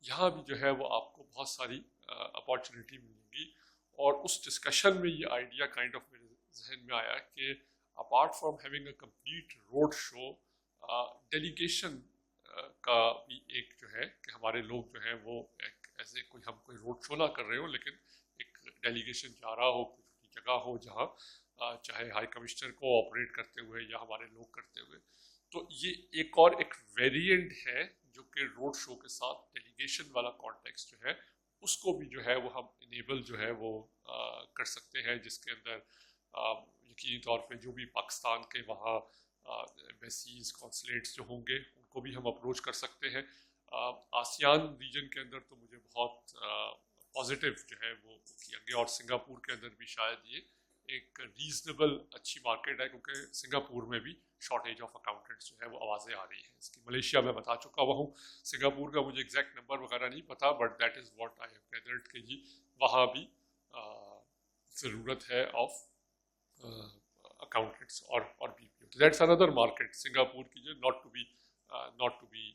یہاں بھی جو ہے وہ آپ کو بہت ساری اپارچونیٹی ملے گی. اور اس ڈسکشن میں یہ آئیڈیا کائنڈ آف میرے ذہن میں آیا کہ apart from having a complete road show, delegation کا بھی ایک جو ہے کہ ہمارے لوگ جو ہیں وہ ایک ایسے کوئی روڈ شو نہ کر رہے ہو، لیکن ایک ڈیلیگیشن جا رہا ہو کوئی جگہ ہو جہاں چاہے ہائی کمشنر کو آپریٹ کرتے ہوئے یا ہمارے لوگ کرتے ہوئے. تو یہ ایک ویریئنٹ ہے جو کہ روڈ شو کے ساتھ ڈیلیگیشن والا کانٹیکس جو ہے اس کو بھی جو ہے وہ ہم انیبل جو ہے وہ کر سکتے ہیں، جس کے اندر یقینی طور پہ جو بھی پاکستان کے وہاں ایمبیسیز کونسلیٹس جو ہوں گے ان کو بھی ہم اپروچ کر سکتے ہیں. آسیان ریجن کے اندر تو مجھے بہت پازیٹیو جو ہے وہ کیا گیا، اور سنگاپور کے اندر بھی شاید یہ ایک ریزنیبل اچھی مارکیٹ ہے، کیونکہ سنگاپور میں بھی شارٹیج آف اکاؤنٹنٹس جو ہے وہ آوازیں آ رہی ہیں اس کی. ملیشیا میں بتا چکا ہوا ہوں، سنگاپور کا مجھے ایگزیکٹ نمبر وغیرہ نہیں پتا، but that is what I have gathered کہ جی وہاں بھی ضرورت ہے آف اکاؤنٹنٹس اور be P O. That's another market Singapore کی جو ناٹ ٹو بی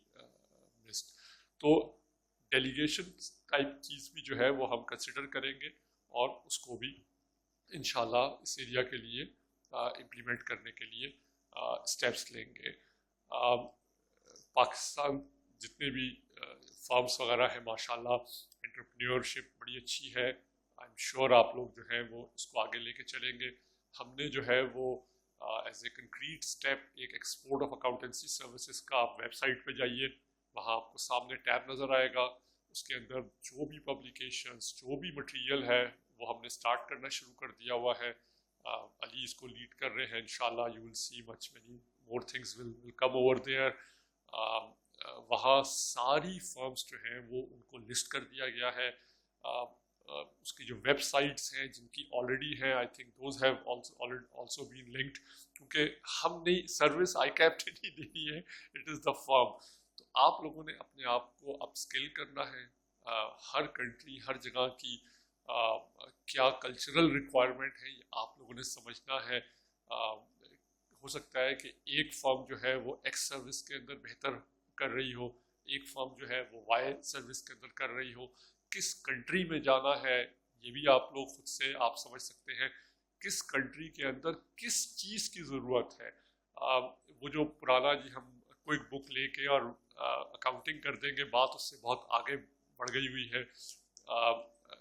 مسڈ. تو ڈیلیگیشن ٹائپ چیز بھی جو ہے وہ ہم کنسیڈر کریں گے اور اس کو بھی انشاءاللہ اس ایریا کے لیے امپلیمنٹ کرنے کے لیے اسٹیپس لیں گے. پاکستان جتنے بھی فارمس وغیرہ ہیں ماشاءاللہ انٹرپرینیورشپ بڑی اچھی ہے. آئی ایم شیور آپ لوگ جو ہیں وہ اس کو آگے لے کے چلیں گے. ہم نے جو ہے وہ ایز اے کنکریٹ اسٹیپ ایک ایکسپورٹ آف اکاؤنٹنسی سروسز کا، آپ ویب سائٹ پہ جائیے، وہاں آپ کو سامنے ٹیب نظر آئے گا، اس کے اندر جو بھی پبلیکیشنز جو بھی مٹیریل ہے وہ ہم نے سٹارٹ کرنا شروع کر دیا ہوا ہے. علی اس کو لیڈ کر رہے ہیں. انشاءاللہ you will see much many more things will come over there. وہاں ساری فرمز جو ہیں وہ ان کو لسٹ کر دیا گیا ہے. اس کی جو ویب سائٹس ہیں جن کی آلریڈی ہیں، I think those have also been linked, کیونکہ ہم نے سروس آئی کیپ نے نہیں دینی ہے، اٹ از دا فرم. تو آپ لوگوں نے اپنے آپ کو اپ اسکل کرنا ہے. ہر کنٹری، ہر جگہ کی کیا کلچرل ریکوائرمنٹ ہے یہ آپ لوگوں نے سمجھنا ہے. ہو سکتا ہے کہ ایک فرم جو ہے وہ ایکس سروس کے اندر بہتر کر رہی ہو، ایک فرم جو ہے وہ وائی سروس کے اندر کر رہی ہو. کس کنٹری میں جانا ہے یہ بھی آپ لوگ خود سے آپ سمجھ سکتے ہیں، کس کنٹری کے اندر کس چیز کی ضرورت ہے. وہ جو پرانا جی ہم کوئی بک لے کے اور اکاؤنٹنگ کر دیں گے، بات اس سے بہت آگے بڑھ گئی ہوئی ہے.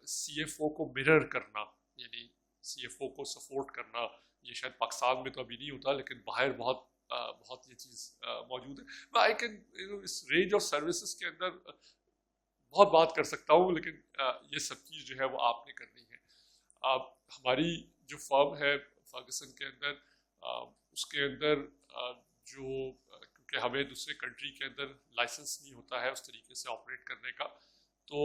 سی ایف او کو مرر کرنا، یعنی CFO کو سپورٹ کرنا. یہ شاید پاکستان میں تو ابھی نہیں ہوتا, لیکن باہر بہت یہ چیز موجود ہے. آئی کین اس رینج آف سروسز کے اندر بہت بات کر سکتا ہوں, لیکن یہ سب چیز جو ہے وہ آپ نے کرنی ہے. ہماری جو فرم ہے فرگسن کے اندر, اس کے اندر جو کیونکہ ہمیں دوسرے کنٹری کے اندر لائسنس نہیں ہوتا ہے اس طریقے سے آپریٹ کرنے کا, تو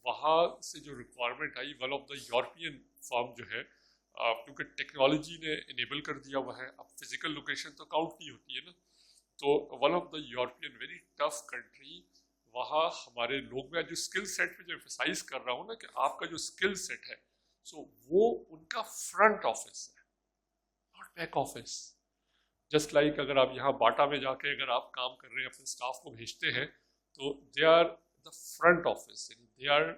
وہاں سے جو ریکوائرمنٹ آئی, one of the European firm جو ہے, کیونکہ ٹیکنالوجی نے انیبل کر دیا ہوا ہے, اب فزیکل لوکیشن تو کاؤنٹ نہیں ہوتی ہے نا, تو one of the European very tough country, وہاں ہمارے لوگ, میں جو اسکل سیٹ پہ جو ایمفسائز کر رہا ہوں نا کہ آپ کا جو اسکل سیٹ ہے, سو وہ ان کا فرنٹ آفس ہے, not back office. Just like اگر آپ یہاں باٹا میں جا کے اگر آپ کام کر رہے ہیں, اپنے اسٹاف کو بھیجتے ہیں, تو they are the front office, یعنی دے آر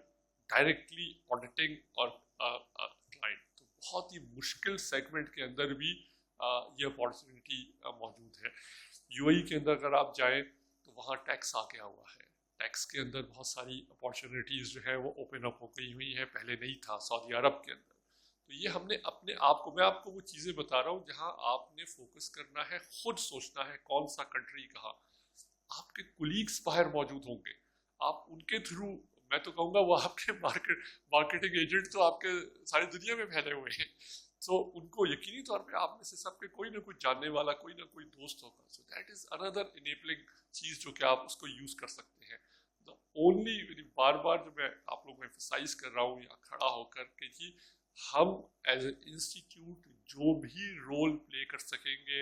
ڈائریکٹلی آڈیٹنگ اور کلائنٹ. تو بہت ہی مشکل سیگمنٹ کے اندر بھی یہ اپارچونیٹی موجود ہے. UAE کے اندر اگر آپ جائیں تو وہاں ٹیکس آ گیا ہوا ہے, ٹیکس کے اندر بہت ساری اپارچونیٹیز جو ہے وہ اوپن اپ ہو گئی ہوئی ہیں, پہلے نہیں تھا سعودی عرب کے اندر. تو یہ ہم نے اپنے آپ کو, میں آپ کو وہ چیزیں بتا رہا ہوں جہاں آپ نے فوکس کرنا ہے, خود سوچنا ہے کون سا کنٹری کہاں. آپ کے کولیگس باہر موجود ہوں گے, آپ ان کے تھرو, میں تو کہوں گا وہ آپ کے مارکیٹنگ ایجنٹ تو آپ کے ساری دنیا میں پھیلے ہوئے ہیں, تو ان کو یقینی طور پہ آپ میں سے سب کے کوئی نہ کوئی جاننے والا, کوئی نہ کوئی دوست ہوگا. So that is another enabling چیز جو کہ آپ اس کو یوز کر سکتے ہیں. اونلی بار بار جو میں آپ لوگوں کو ایمفسائز کر رہا ہوں یا کھڑا ہو کر کہ جی ہم ایز اے انسٹیٹیوٹ جو بھی رول پلے کر سکیں گے,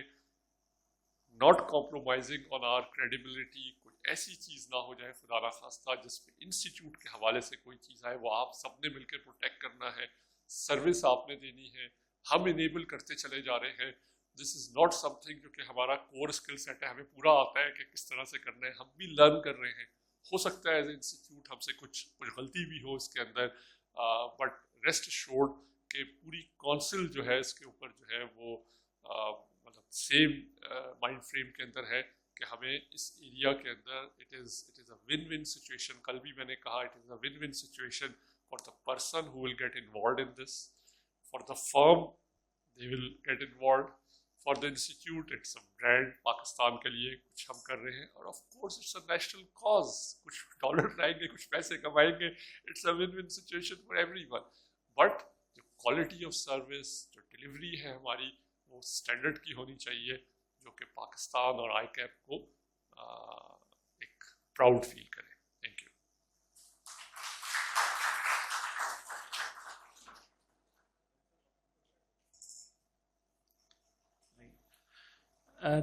not compromising on are credibility, کوئی ایسی چیز نہ ہو جائے خدا نہ خواستہ جس پہ انسٹیٹیوٹ کے حوالے سے کوئی چیز آئے, وہ آپ سب نے مل کے پروٹیکٹ کرنا ہے. سروس آپ نے دینی ہے, ہم انیبل کرتے چلے جا رہے ہیں. دس از ناٹ سم تھنگ جو کہ ہمارا کور اسکل سیٹ ہے, ہمیں پورا آتا ہے کہ کس طرح سے کرنا ہے, ہم بھی لرن کر رہے ہیں. ہو سکتا ہے ایز اے انسٹیٹیوٹ ہم سے کچھ غلطی بھی ہو اس کے اندر, بٹ ریسٹ ایشورڈ کہ پوری کونسل جو ہے اس کے اوپر جو ہے وہ مطلب سیم مائنڈ فریم کے اندر ہے کہ ہمیں اس ایریا کے اندر it is a one one situation. کل بھی میں نے کہا it is a one one situation for the person who will get involved in this, for the firm they will get involved, for the institute it's a brand, Pakistan کے لیے کچھ ہم کر رہے ہیں, اور of course it's a national cause, کچھ ڈالر آئیں گے, کچھ پیسے کمائیں گے, it's a one one situation for every one. But جو کوالٹی آف سروس, جو ڈلیوری ہے ہماری, وہ اسٹینڈرڈ کی ہونی چاہیے, جو کہ پاکستان اور آئی کیپ کو ایک پراؤڈ فیل کرے. Thank you.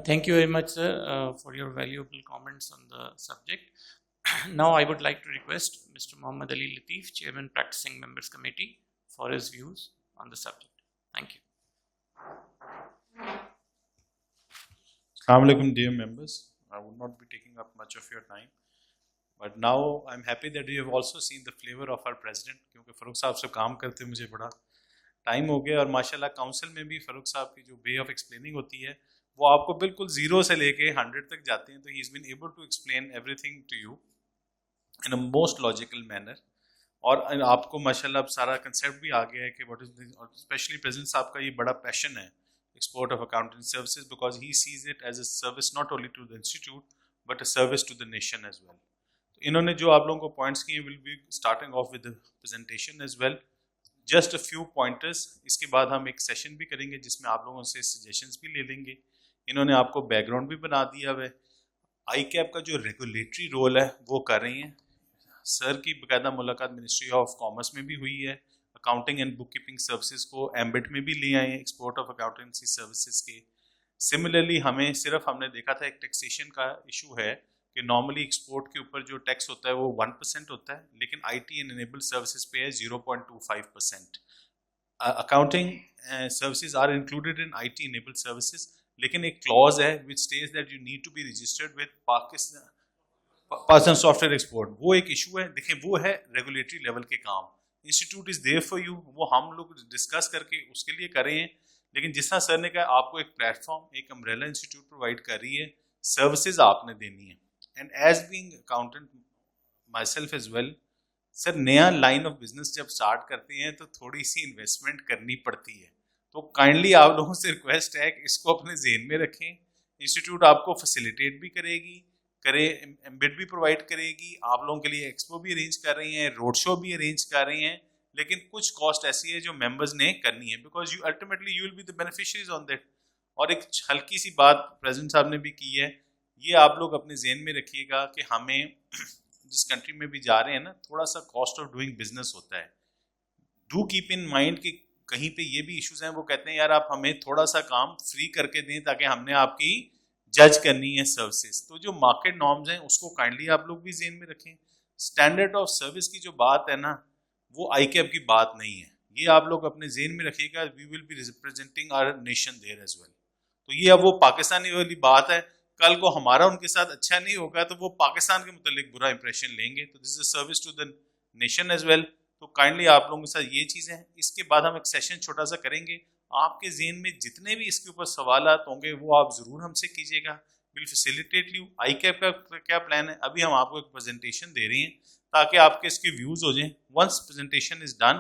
Thank you very much, sir, for your valuable comments on the subject. Now I would like to request Mr. Muhammad Ali Latif, Chairman Practicing Members Committee, for his views on the subject. Thank you. Assalamu alaikum, dear members. I would not be taking up much of your time, but now I'm happy that you have also seen the flavor of our president, کیونکہ فاروق صاحب سے کام کرتے مجھے بڑا ٹائم ہو گیا, اور ماشاءاللہ کاؤنسل میں بھی فاروق صاحب کی جو وے آف ایکسپلیننگ ہوتی ہے وہ آپ کو بالکل 0 سے لے کے 100 تک جاتے ہیں. تو he is been able to explain everything to you in a most logical manner, اور آپ کو ماشاءاللہ اب سارا کنسیپٹ بھی آ گیا ہے کہ واٹ از, اسپیشلی پریزیڈنٹ صاحب کا یہ بڑا پیشن ہے export of accounting services, because he sees it as a service not only to the institute but a service to the nation as well. تو انہوں نے جو آپ لوگوں کو پوائنٹس کیے, will be starting off with the presentation as well, just a few pointers. اس کے بعد ہم ایک سیشن بھی کریں گے جس میں آپ لوگوں سے سجیشنز بھی لے لیں گے. انہوں نے آپ کو بیک گراؤنڈ بھی بنا دیا ہے. آئی کیپ کا جو ریگولیٹری رول ہے وہ کر رہی ہیں. سر کی باقاعدہ ملاقات منسٹری آف کامرس میں بھی ہوئی ہے, accounting and book keeping services کو ایمبٹ میں بھی لے آئے ہیں, ایکسپورٹ آف اکاؤنٹنسی سروسز کے. سملرلی ہم نے دیکھا تھا ایک ٹیکسیشن کا ایشو ہے کہ نارملی ایکسپورٹ کے اوپر جو ٹیکس ہوتا ہے وہ 1% ہوتا ہے, لیکن I T and enable services پہ ہے 0.25%. Accounting services are included in I T enable services, لیکن ایک کلوز ہے which states that you need to be registered with Pakistan software export. وہ ایک ایشو ہے. دیکھیں وہ ہے ریگولیٹری لیول کے کام. Institute is there for you, وہ ہم لوگ ڈسکس کر کے اس کے لیے کر رہے ہیں, لیکن جس طرح سر نے کہا آپ کو ایک پلیٹ فارم, ایک امبریلا انسٹیٹیوٹ پرووائڈ کر رہی ہے, سروسز آپ نے دینی ہے. And as being accountant myself as well, sir نیا لائن آف بزنس جب اسٹارٹ کرتے ہیں تو تھوڑی سی انویسٹمنٹ کرنی پڑتی ہے, تو کائنڈلی آپ لوگوں سے ریکویسٹ ہے کہ اس کو اپنے ذہن میں رکھیں. انسٹیٹیوٹ آپ کو فیسیلیٹیٹ بھی کرے گی, ایمبیڈ بھی پرووائڈ کرے گی, آپ لوگوں کے لیے ایکسپو بھی ارینج کر رہی ہیں, روڈ شو بھی ارینج کر رہی ہیں, لیکن کچھ کاسٹ ایسی ہے جو ممبرز نے کرنی ہے, because you ultimately you will be the beneficiaries on that. اور ایک ہلکی سی بات پریزیڈنٹ صاحب نے بھی کی ہے, یہ آپ لوگ اپنے ذہن میں رکھیے گا کہ ہمیں جس کنٹری میں بھی جا رہے ہیں نا, تھوڑا سا کاسٹ آف ڈوئنگ بزنس ہوتا ہے. ڈو کیپ ان مائنڈ کہ کہیں پہ یہ بھی ایشوز ہیں, وہ کہتے ہیں یار آپ ہمیں تھوڑا سا کام فری کر کے دیں تاکہ ہم نے آپ کی جج کرنی ہے سروسز. تو جو مارکیٹ نارمز ہیں اس کو کائنڈلی آپ لوگ بھی ذہن میں رکھیں. اسٹینڈرڈ آف سروس کی جو بات ہے نا, وہ آئی کیپ کی بات نہیں ہے, یہ آپ لوگ اپنے ذہن میں رکھیے گا. We will be representing our nation there as well. تو یہ اب وہ پاکستانی والی بات ہے, کل کو ہمارا ان کے ساتھ اچھا نہیں ہوگا تو وہ پاکستان کے متعلق برا امپریشن لیں گے. تو this is a service to the nation as well. تو کائنڈلی آپ لوگوں کے ساتھ یہ چیزیں ہیں. اس کے بعد ہم ایک سیشن چھوٹا سا کریں گے. آپ کے ذہن میں جتنے بھی اس کے اوپر سوالات ہوں گے وہ آپ ضرور ہم سے کیجیے گا. ول فیسیلیٹیٹ یو. آئی کیپ کا کیا پلان ہے, ابھی ہم آپ کو ایک پریزنٹیشن دے رہے ہیں تاکہ آپ کے اس کے ویوز ہو جائیں. Once presentation is done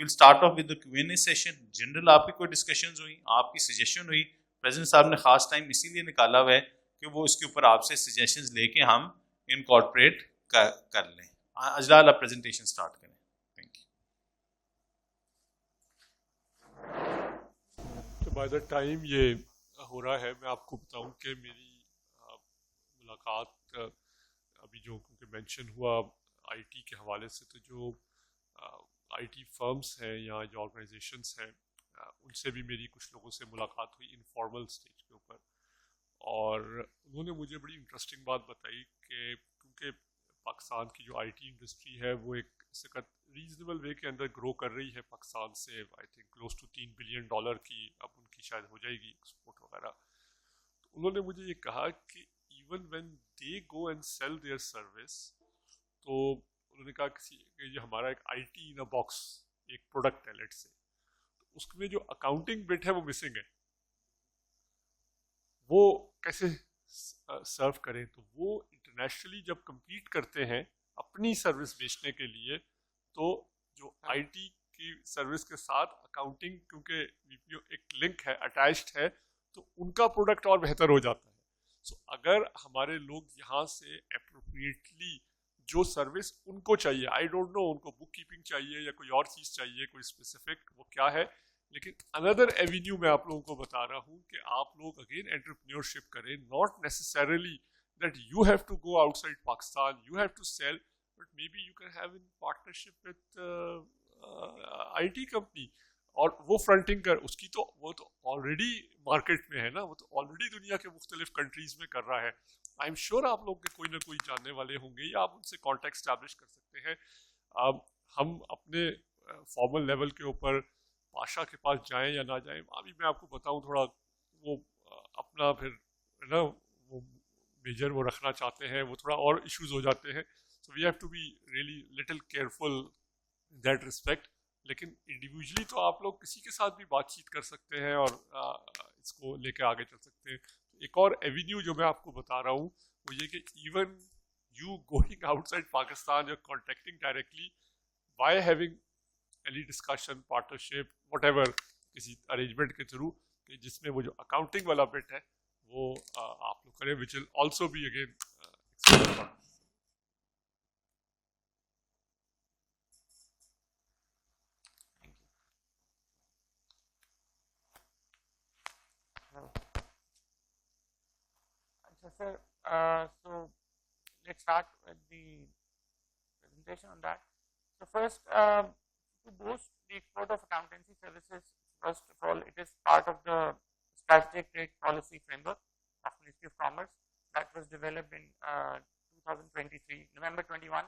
we'll start off with Q and A session. General آپ کی کوئی ڈسکشنز ہوئی, آپ کی سجیشن ہوئی, پریزیڈنٹ صاحب نے خاص ٹائم اسی لیے نکالا ہوا ہے کہ وہ اس کے اوپر آپ سے سجیشنز لے کے ہم انکارپوریٹ کر لیں. اجلال آپ پریزنٹیشن اسٹارٹ کریں. Thank you. By the time یہ ہو رہا ہے, میں آپ کو بتاؤں کہ میری ملاقات ابھی جو کیونکہ مینشن ہوا آئی ٹی کے حوالے سے, تو جو آئی ٹی فرمز ہیں یا جو آرگنائزیشنس ہیں ان سے بھی میری کچھ لوگوں سے ملاقات ہوئی انفارمل اسٹیج کے اوپر, اور انہوں نے مجھے بڑی انٹرسٹنگ بات بتائی کہ کیونکہ پاکستان کی جو آئی ٹی انڈسٹری ہے وہ ایک ریزنیبل وے کے اندر گرو کر رہی ہے پاکستان سے. I think close to $3 billion کی اب ان کی شاید ہو جائے گی ایکسپورٹ وغیرہ. تو انہوں نے مجھے یہ کہا کہ even when they go and sell their service, تو انہوں نے کہا کہ یہ ہمارا ایک I T in a box ایک پروڈکٹ ہے لیٹ سے, تو اس میں جو اکاؤنٹنگ بٹ ہے وہ مسنگ ہے, وہ کیسے سرو کریں. تو وہ انٹرنیشنلی جب کمپیٹ کرتے ہیں اپنی سروس بیچنے کے لیے, تو جو آئی ٹی کی سروس کے ساتھ اکاؤنٹنگ کیونکہ وی پی او ایک لنک ہے, اٹیچڈ ہے, تو ان کا پروڈکٹ اور بہتر ہو جاتا ہے. سو اگر ہمارے لوگ یہاں سے اپروپریٹلی جو سروس ان کو چاہیے, آئی ڈونٹ نو ان کو بک کیپنگ چاہیے یا کوئی اور چیز چاہیے, کوئی اسپیسیفک وہ کیا ہے, لیکن اندر ایونیو میں آپ لوگوں کو بتا رہا ہوں کہ آپ لوگ اگین انٹرپرینیورشپ کریں. Not necessarily that you have to go outside Pakistan, you have to sell, but may be you can have in partnership with I T company, اور وہ فرنٹنگ کر اس کی, تو وہ تو آلریڈی مارکیٹ میں ہے نا, وہ تو آلریڈی دنیا کے مختلف کنٹریز میں کر رہا ہے. آئی ایم شیور آپ لوگ کے کوئی نہ کوئی جاننے والے ہوں گے یا آپ ان سے کانٹیکٹ اسٹیبلش کر سکتے ہیں. ہم اپنے فارمل لیول کے اوپر پاشا کے پاس جائیں یا نہ جائیں, ابھی میں آپ کو بتاؤں تھوڑا وہ اپنا پھر نا وہ میجر وہ رکھنا چاہتے ہیں, وہ تھوڑا اور ایشوز ہو جاتے ہیں. So we have to be really little careful in that respect. لیکن انڈیویجلی تو آپ لوگ کسی کے ساتھ بھی بات چیت کر سکتے ہیں اور اس کو لے کے آگے چل سکتے ہیں. ایک اور ایونیو جو میں آپ کو بتا رہا ہوں وہ یہ کہ even you going out side Pakistan, you contacting directly by having any discussion, partnership, what ever, کسی ارینجمنٹ کے تھرو, کہ جس میں وہ جو اکاؤنٹنگ والا بٹ ہے وہ آپ لوگ کریں, which will also be again. Sir, so let's start with the presentation on that. So first, to boost the export of accountancy services, first of all, it is part of the strategic trade policy framework of Ministry of Commerce that was developed in 2023, November 21.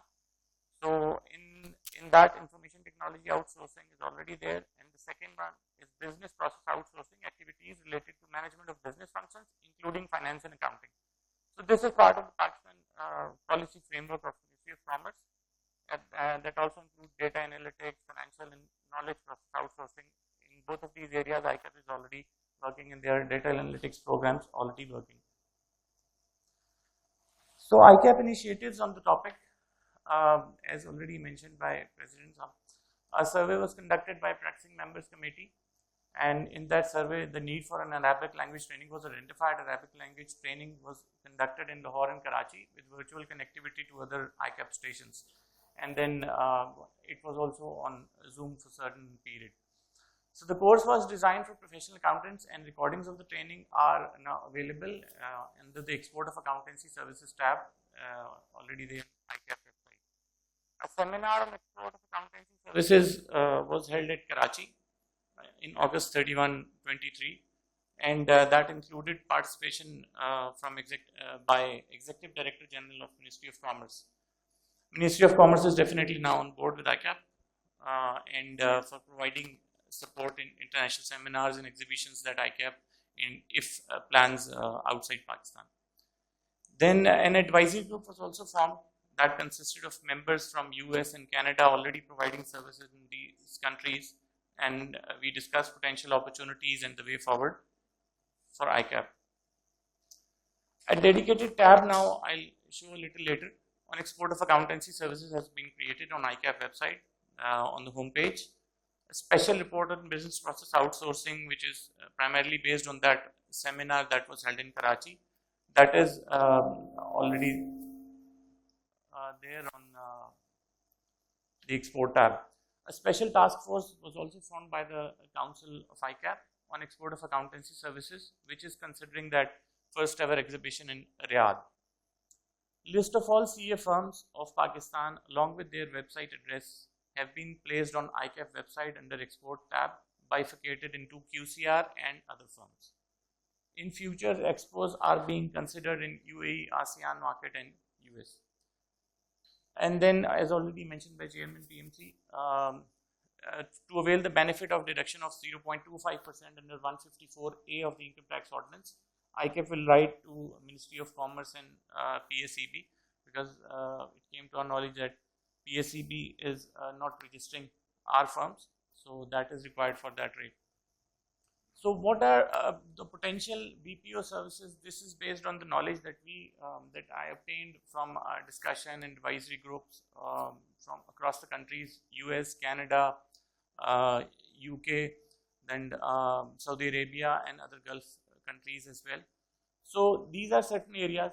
So in that, information technology outsourcing is already there, and the second one is business process outsourcing activities related to management of business functions, including finance and accounting. So this is part of the Pakistan policy framework of Ministry of Commerce, that also includes data analytics, financial and knowledge process outsourcing. In both of these areas, ICAP is already working, and their data analytics programs already working. So ICAP initiatives on the topic as already mentioned by President Saab, a survey was conducted by Practicing Members Committee, and in that survey, the need for an Arabic language training was identified. Arabic language training was conducted in Lahore and Karachi with virtual connectivity to other ICAP stations, and then it was also on Zoom for certain period. So the course was designed for professional accountants, and recordings of the training are now available under the Export of Accountancy Services tab, already there on ICAP website. A seminar on export of accountancy services was held at Karachi in August 31, 23, and that included participation by Executive Director General of Ministry of Commerce. Ministry of Commerce is definitely now on board with ICAP and for providing support in international seminars and exhibitions that ICAP plans outside Pakistan. Then an advisory group was also formed that consisted of members from US and Canada already providing services in these countries, and we discussed potential opportunities and the way forward for ICAP. A dedicated tab now I'll show a little later on export of accountancy services has been created on ICAP website on the home page. A special report on business process outsourcing, which is primarily based on that seminar that was held in Karachi, that is already there on the export tab. A special task force was also formed by the Council of ICAP on export of accountancy services, which is considering that first ever exhibition in Riyadh. List of all CA firms of Pakistan along with their website address have been placed on ICAP website under export tab, bifurcated into QCR and other firms. In future, expos are being considered in UAE, ASEAN market and US. And then, as already mentioned by Chairman PMC, to avail the benefit of deduction of 0.25% under 154A of the Income Tax Ordinance, ICAP will write to Ministry of Commerce and PSEB, because it came to our knowledge that PSEB is not registering our firms, so that is required for that rate. So what are the potential BPO services? This is based on the knowledge that I obtained from discussion and advisory groups from across the countries, US, Canada, UK, and Saudi Arabia and other Gulf countries as well. So these are certain areas.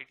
IT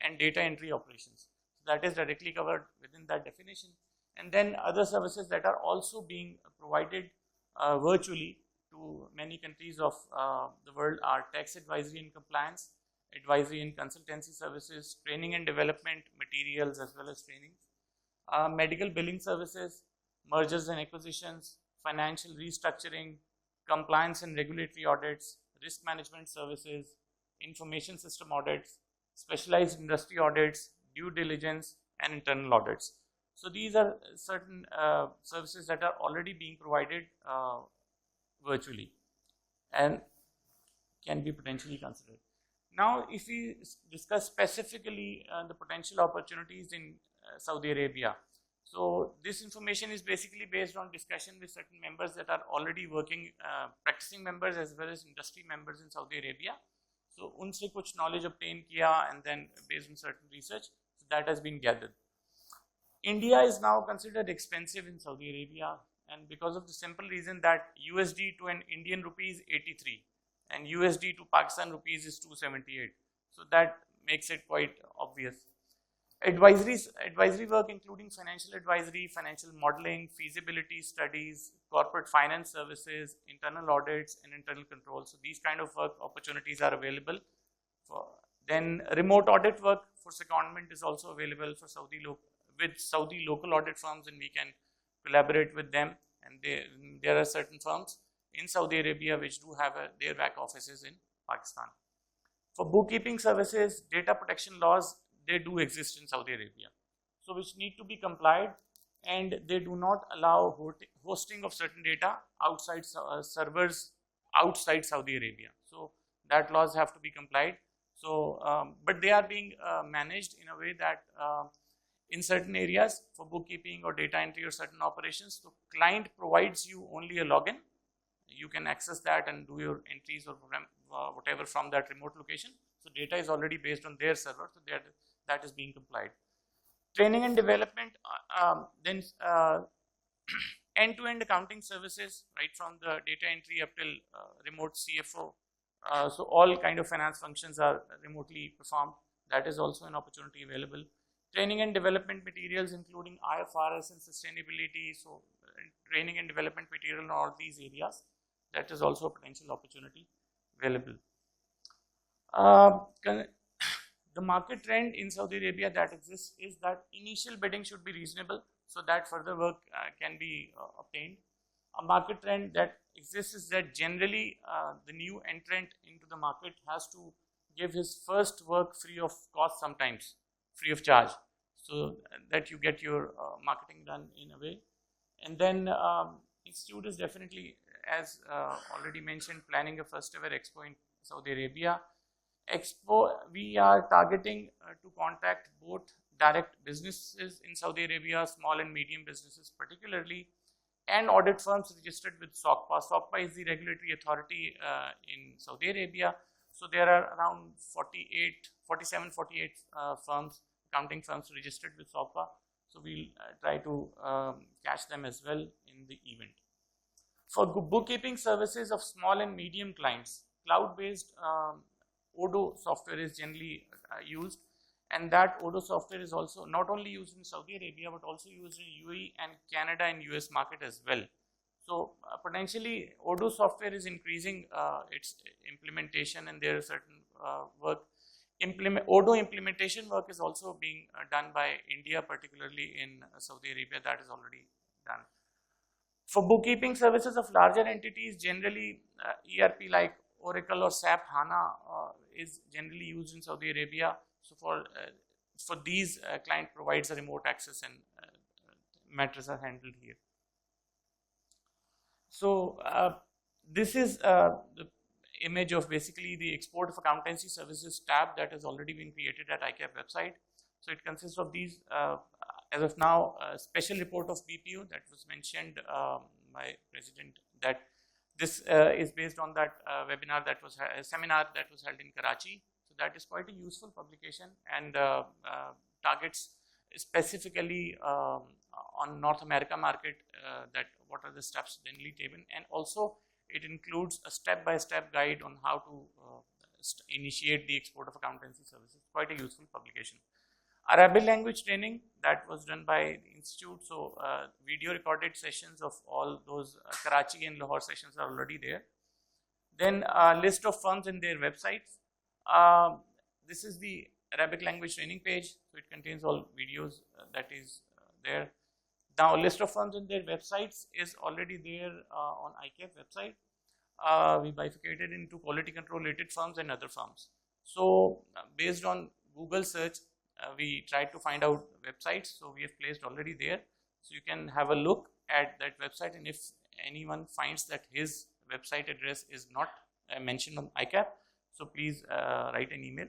and data entry operations. So that is directly covered within that definition. And then other services that are also being provided virtually to many countries of the world are tax advisory and compliance, advisory and consultancy services, training and development materials as well as trainings. Medical billing services, mergers and acquisitions, financial restructuring, compliance and regulatory audits, risk management services, information system audits, specialized industry audits, due diligence, and internal audits. So these are certain services that are already being provided virtually and can be potentially considered. Now, if we discuss specifically the potential opportunities in Saudi Arabia. So this information is basically based on discussion with certain members that are already working, practicing members as well as industry members in Saudi Arabia. So unse kuch knowledge obtain kiya, and then based on certain research, so that has been gathered. India is now considered expensive in Saudi Arabia, and because of the simple reason that USD to an Indian rupee is 83 and USD to Pakistan rupees is 278. So that makes it quite obvious. Advisory work including financial advisory, financial modeling, feasibility studies, corporate finance services, internal audits and internal control. So these kind of work opportunities are available. Then remote audit work for secondment is also available for Saudi local audit firms, and we can collaborate with them. And there are certain firms in Saudi Arabia which do have their back offices in Pakistan. For bookkeeping services, data protection laws, they do exist in Saudi Arabia, so which need to be complied, and they do not allow hosting of certain data outside servers outside Saudi Arabia. So that laws have to be complied. So, but they are being managed in a way that in certain areas for bookkeeping or data entry or certain operations, the client provides you only a login, you can access that and do your entries or program, whatever from that remote location. So data is already based on their server, so that is being complied. Training and development, then end-to-end accounting services, right from the data entry up till remote CFO. So all kind of finance functions are remotely performed. That is also an opportunity available. Training and development materials, including IFRS and sustainability. So training and development material in all these areas. That is also a potential opportunity available. The market trend in Saudi Arabia that exists is that initial bidding should be reasonable so that further work can be obtained. A market trend that exists is that generally the new entrant into the market has to give his first work free of cost, sometimes free of charge, so that you get your marketing done in a way. And then Institute is definitely, as already mentioned, planning a first ever expo in Saudi Arabia. Expo, we are targeting to contact both direct businesses in Saudi Arabia, small and medium businesses particularly, and audit firms registered with SOCPA. SOCPA is the regulatory authority in Saudi Arabia. So there are around 47, 48 firms, accounting firms registered with SOCPA. So we'll try to catch them as well in the event. For bookkeeping services of small and medium clients, cloud-based Odoo software is generally used, and that Odoo software is also not only used in Saudi Arabia but also used in UAE and Canada and US market as well. So potentially Odoo software is increasing its implementation, and there is certain work. Odoo implementation work is also being done by India, particularly in Saudi Arabia. That is already done. For bookkeeping services of larger entities, generally ERP like Oracle or SAP HANA is generally used in Saudi Arabia. So for these, client provides a remote access and matters are handled here. So this is the image of basically the export of accountancy services tab that has already been created at ICAP website. So it consists of these, as of now, special report of BPO that was mentioned by President, that this is based on that webinar that was seminar that was held in Karachi. So that is quite a useful publication and targets specifically on North America market, that what are the steps generally taken, and also it includes a step-by-step guide on how to initiate the export of accountancy services. Quite a useful publication. Arabic language training that was done by the Institute. So video recorded sessions of all those Karachi and Lahore sessions are already there. Then list of firms and their websites. This is the Arabic language training page. So it contains all videos that is there. Now list of firms and their websites is already there on ICAP website. We bifurcated into quality control related firms and other firms. So based on Google search, we tried to find out websites, so we have placed already there. So you can have a look at that website, and if anyone finds that his website address is not mentioned on ICAP, so please write an email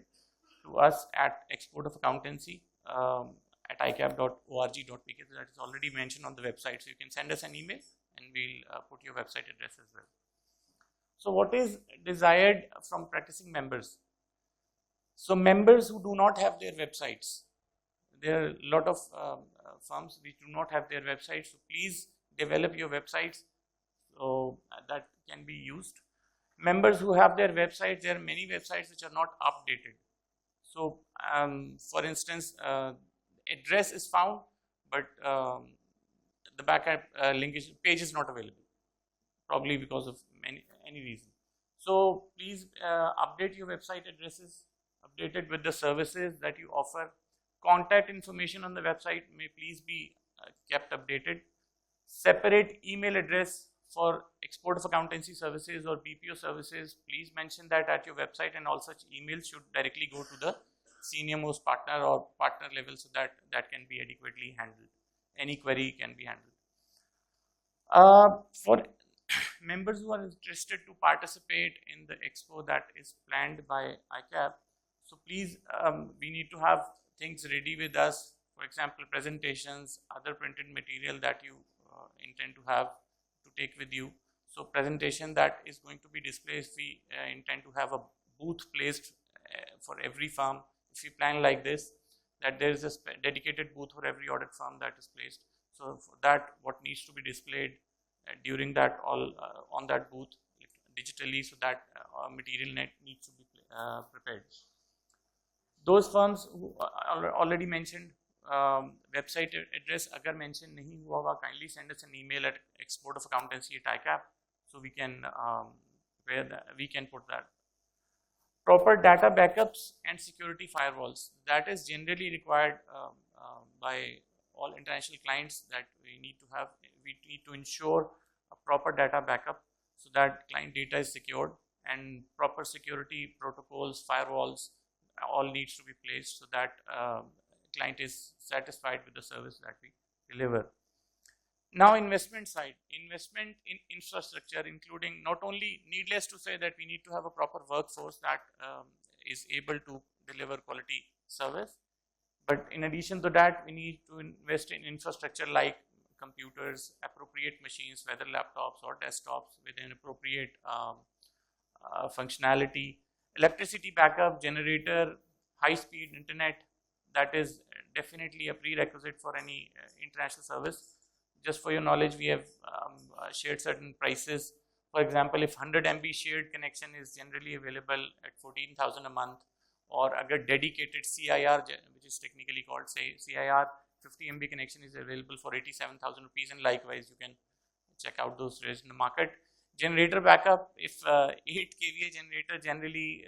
to us at exportofaccountancy at icap.org.pk. So that is already mentioned on the website. So you can send us an email and we'll put your website address as well. So what is desired from practicing members? So members who do not have their websites, there are a lot of firms which do not have their websites. So please develop your websites so that can be used. Members who have their websites, there are many websites which are not updated. So for instance, address is found, but the backup linkage page is not available, probably because of any reason. So please update your website addresses, update it with the services that you offer. Contact information on the website may please be kept updated. Separate email address for export of accountancy services or BPO services. Please mention that at your website, and all such emails should directly go to the senior most partner or partner level, so that that can be adequately handled. Any query can be handled. For members who are interested to participate in the expo that is planned by ICAP, so please, we need to have things ready with us. For example, presentations, other printed material that you intend to have to take with you. So presentation that is going to be displayed, we intend to have a booth placed for every firm. If you plan like this, that there is a dedicated booth for every audit firm that is placed. So for that, what needs to be displayed during that on that booth digitally, so that material net needs to be prepared. Those firms who already mentioned, website address agar mention nahi hua hoga, kindly send us an email at exportofaccountancy@ICAP, so we can put that. Proper data backups and security firewalls, that is generally required by all international clients, that we need to ensure a proper data backup so that client data is secured, and proper security protocols, firewalls, all needs to be placed so that client is satisfied with the service that we deliver. Now investment side, investment in infrastructure, including not only, needless to say that we need to have a proper workforce that is able to deliver quality service, but in addition to that, we need to invest in infrastructure like computers, appropriate machines, whether laptops or desktops with an appropriate functionality, electricity backup, generator, high-speed internet. That is definitely a prerequisite for any international service. Just for your knowledge, we have shared certain prices. For example, if 100 MB shared connection is generally available at 14,000 a month, or agar dedicated CIR, which is technically called, say, CIR 50 MB connection is available for 87,000 rupees, and likewise you can check out those rates in the market. Generator backup, if 8 kVA generator generally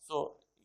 So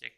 check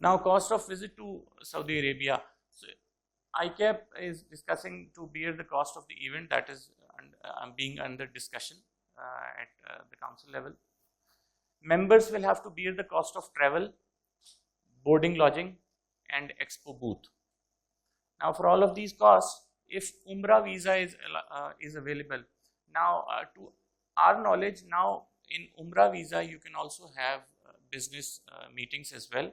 Now cost of visit to Saudi Arabia. So ICAP is discussing to bear the cost of the event that is being under discussion at the council level. Members will have to bear the cost of travel, boarding, lodging, and expo booth. Now for all of these costs, if Umrah visa is available, now to our knowledge, now in Umrah visa you can also have business meetings as well.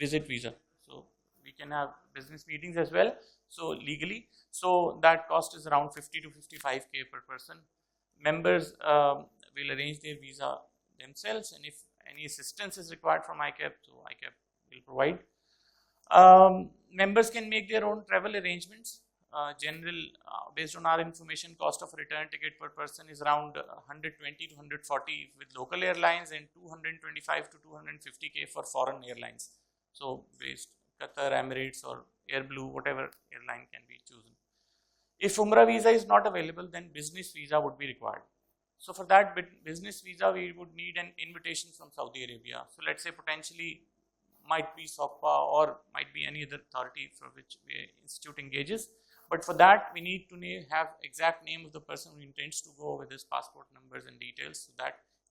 Visit visa, so we can have business meetings as well. So legally, so that cost is around 50 to 55K per person. Members will arrange their visa themselves, and if any assistance is required from ICAP, so ICAP will provide. Members can make their own travel arrangements. Based on our information, cost of return ticket per person is around 120 to 140 with local airlines, and 225 to 250K for foreign airlines. So based Qatar, Emirates, or AirBlue, whatever airline can be chosen. If Umrah visa is not available, then business visa would be required. So for that business visa, we would need an invitation from Saudi Arabia. So let's say potentially might be SOCPA or might be any other authority for which the institute engages. But for that, we need to have exact name of the person who intends to go with his passport numbers and details, so that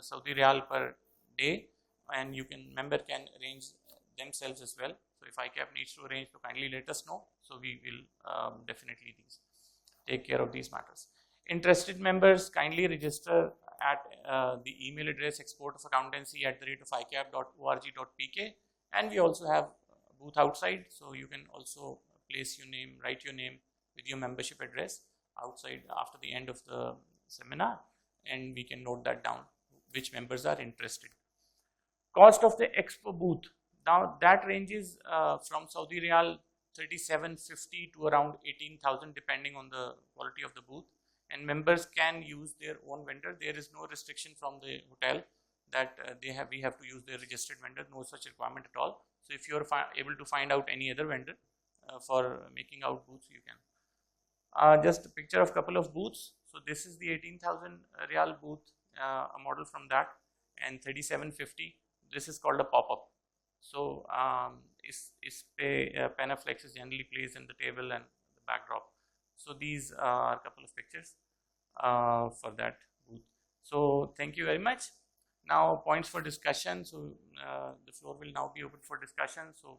Saudi Riyal per day, and member can arrange themselves as well. So if ICAP needs to arrange, so kindly let us know. So we will definitely take care of these matters. Interested members kindly register at the email address exportofaccountancy@icap.org.pk, and we also have a booth outside, so you can also place your name, write your name with your membership address outside after the end of the seminar, and we can note that down which members are interested. Cost of the expo booth, now that ranges from Saudi Riyal 3750 to around 18,000 depending on the quality of the booth, and members can use their own vendor. There is no restriction from the hotel that we have to use their registered vendor, no such requirement at all. So if you are able to find out any other vendor for making out booths, you can. Just a picture of couple of booths. So this is the 18,000 Riyal booth, a model from that, and 3750. This is called a pop-up. So Panaflex is generally placed in the table and the backdrop. So these are a couple of pictures for that booth. So thank you very much. Now points for discussion. So the floor will now be open for discussion. So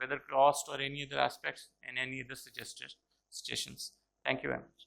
whether cost or any other aspects and any other suggestions. Thank you very much.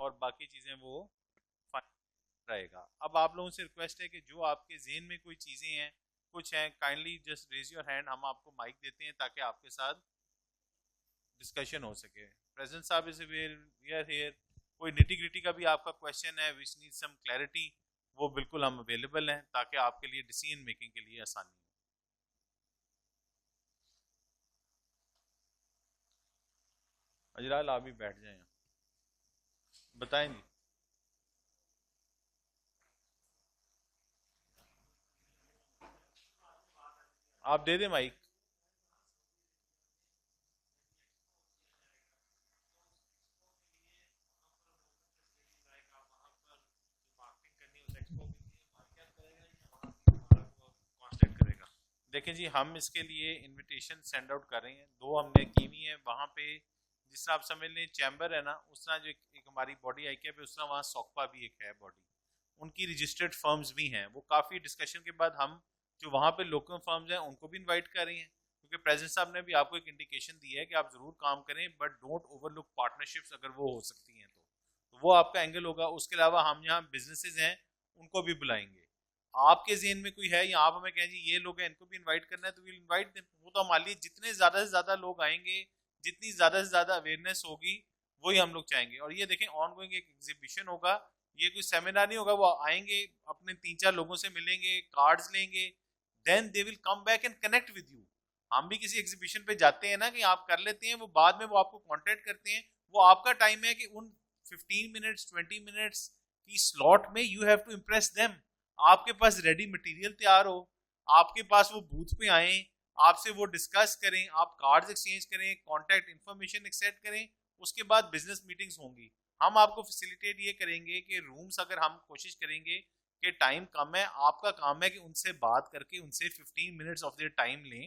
اور باقی چیزیں وہ رہے گا. اب آپ لوگوں سے ریکویسٹ ہے کہ جو آپ کے ذہن میں کوئی چیزیں ہیں, کچھ ہیں, kindly just raise your hand. ہم آپ کو مائک دیتے ہیں تاکہ آپ کے ساتھ ڈسکشن ہو سکے. پریزیڈنٹ صاحب is aware, we are here. کوئی نٹی گریٹی کا بھی آپ کا کویشچن ہے وچ نیڈ سم کلیئرٹی, وہ بالکل ہم اویلیبل ہیں تاکہ آپ کے لیے ڈیسیژن میکنگ کے لیے آسانی ہو. اجلال آپ بھی بیٹھ جائیں, بتائیں جی. آپ دے دیں مائک. دیکھیں جی, ہم اس کے لیے انویٹیشن سینڈ آؤٹ کر رہے ہیں. 2 ہم نے کی ہوئی ہیں. وہاں پہ جس طرح آپ سمجھ لیں چیمبر ہے نا, اس طرح جو ایک ہماری باڈی آئی کیپ ہے, اس طرح وہاں سوکپا بھی ایک ہے باڈی. ان کی رجسٹرڈ فرمز بھی ہیں. وہ کافی ڈسکشن کے بعد ہم جو وہاں پہ لوکل فرمز ہیں ان کو بھی انوائٹ کر رہے ہیں, کیونکہ پریزیڈنٹ صاحب نے بھی آپ کو ایک انڈیکیشن دی ہے کہ آپ ضرور کام کریں, but don't overlook partnerships اگر وہ ہو سکتی ہیں تو وہ آپ کا اینگل ہوگا. اس کے علاوہ ہم یہاں بزنسز ہیں ان کو بھی بلائیں گے. آپ کے ذہن میں کوئی ہے یا آپ ہمیں کہیں جی یہ لوگ ہیں ان کو بھی انوائٹ کرنا ہے, تو ویل انوائٹ دیم. وہ تو ہمارے لیے جتنے زیادہ سے زیادہ لوگ آئیں گے, جتنی زیادہ سے زیادہ اویئرنیس ہوگی, وہی ہم لوگ چاہیں گے. اور یہ دیکھیں آن گوئنگ ایک ایگزیبیشن ہوگا, یہ کوئی سیمینار نہیں ہوگا. وہ آئیں گے, اپنے 3-4 لوگوں سے ملیں گے, کارڈز لیں گے, then they will come back and connect with you. ہم بھی کسی ایگزیبیشن پہ جاتے ہیں نا کہ آپ کر لیتے ہیں, وہ بعد میں وہ آپ کو کانٹیکٹ کرتے ہیں. وہ آپ کا ٹائم ہے کہ ان 15 منٹس 20 منٹس کی سلاٹ میں you have to impress them. آپ کے پاس ریڈی مٹیریل تیار ہو, آپ کے پاس وہ بوتھ پہ آئیں, آپ سے وہ ڈسکس کریں, آپ کارڈز ایکسچینج کریں, کانٹیکٹ انفارمیشن ایکسیپٹ کریں. اس کے بعد بزنس میٹنگز ہوں گی. ہم آپ کو فیسیلیٹیٹ یہ کریں گے کہ رومز اگر ہم کوشش کریں گے کہ ٹائم کم ہے, آپ کا کام ہے کہ ان سے بات کر کے ان سے 15 منٹس آف دیئر ٹائم لیں.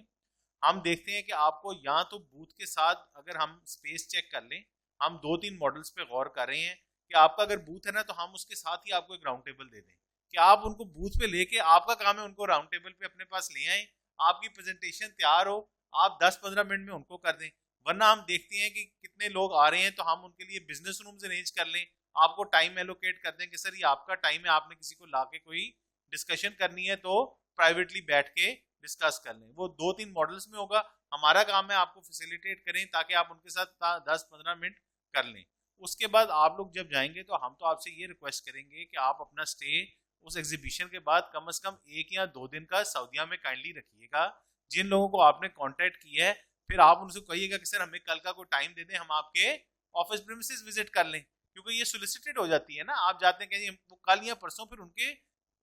ہم دیکھتے ہیں کہ آپ کو یا تو بوتھ کے ساتھ اگر ہم اسپیس چیک کر لیں, ہم 2-3 ماڈلس پہ غور کر رہے ہیں کہ آپ کا اگر بوتھ ہے نا تو ہم اس کے ساتھ ہی آپ کو ایک راؤنڈ ٹیبل دے دیں کہ آپ ان کو بوتھ پہ لے کے, آپ کا کام ہے ان کو راؤنڈ ٹیبل پہ اپنے پاس لے آئیں, آپ کی پریزنٹیشن تیار ہو, آپ 10-15 منٹ میں ان کو کر دیں. ورنہ ہم دیکھتے ہیں کہ کتنے لوگ آ رہے ہیں تو ہم ان کے لیے بزنس رومز ارینج کر لیں, آپ کو ٹائم ایلوکیٹ کر دیں کہ سر یہ آپ کا ٹائم ہے, آپ نے کسی کو لا کے کوئی ڈسکشن کرنی ہے تو پرائیویٹلی بیٹھ کے ڈسکس کر لیں. وہ 2-3 ماڈلس میں ہوگا. ہمارا کام ہے آپ کو فیسیلیٹیٹ کریں تاکہ آپ ان کے ساتھ 10-15 منٹ کر لیں. اس کے بعد آپ لوگ جب جائیں گے تو ہم تو آپ سے یہ ریکویسٹ کریں گے کہ آپ اپنا اسٹے اس ایگزیبیشن کے بعد کم از کم 1 یا 2 دن کا سعودیہ میں کائنڈلی رکھیے گا. جن لوگوں کو آپ نے کانٹیکٹ کیا ہے پھر آپ ان سے کہیے گا کہ سر ہمیں کل کا کوئی ٹائم دے دیں, ہم آپ کے آفس پریمیسز وزٹ کر لیں, کیونکہ یہ سولیسیٹیڈ ہو جاتی ہے نا. آپ جاتے ہیں کہ وہ کل یا پرسوں, پھر ان کے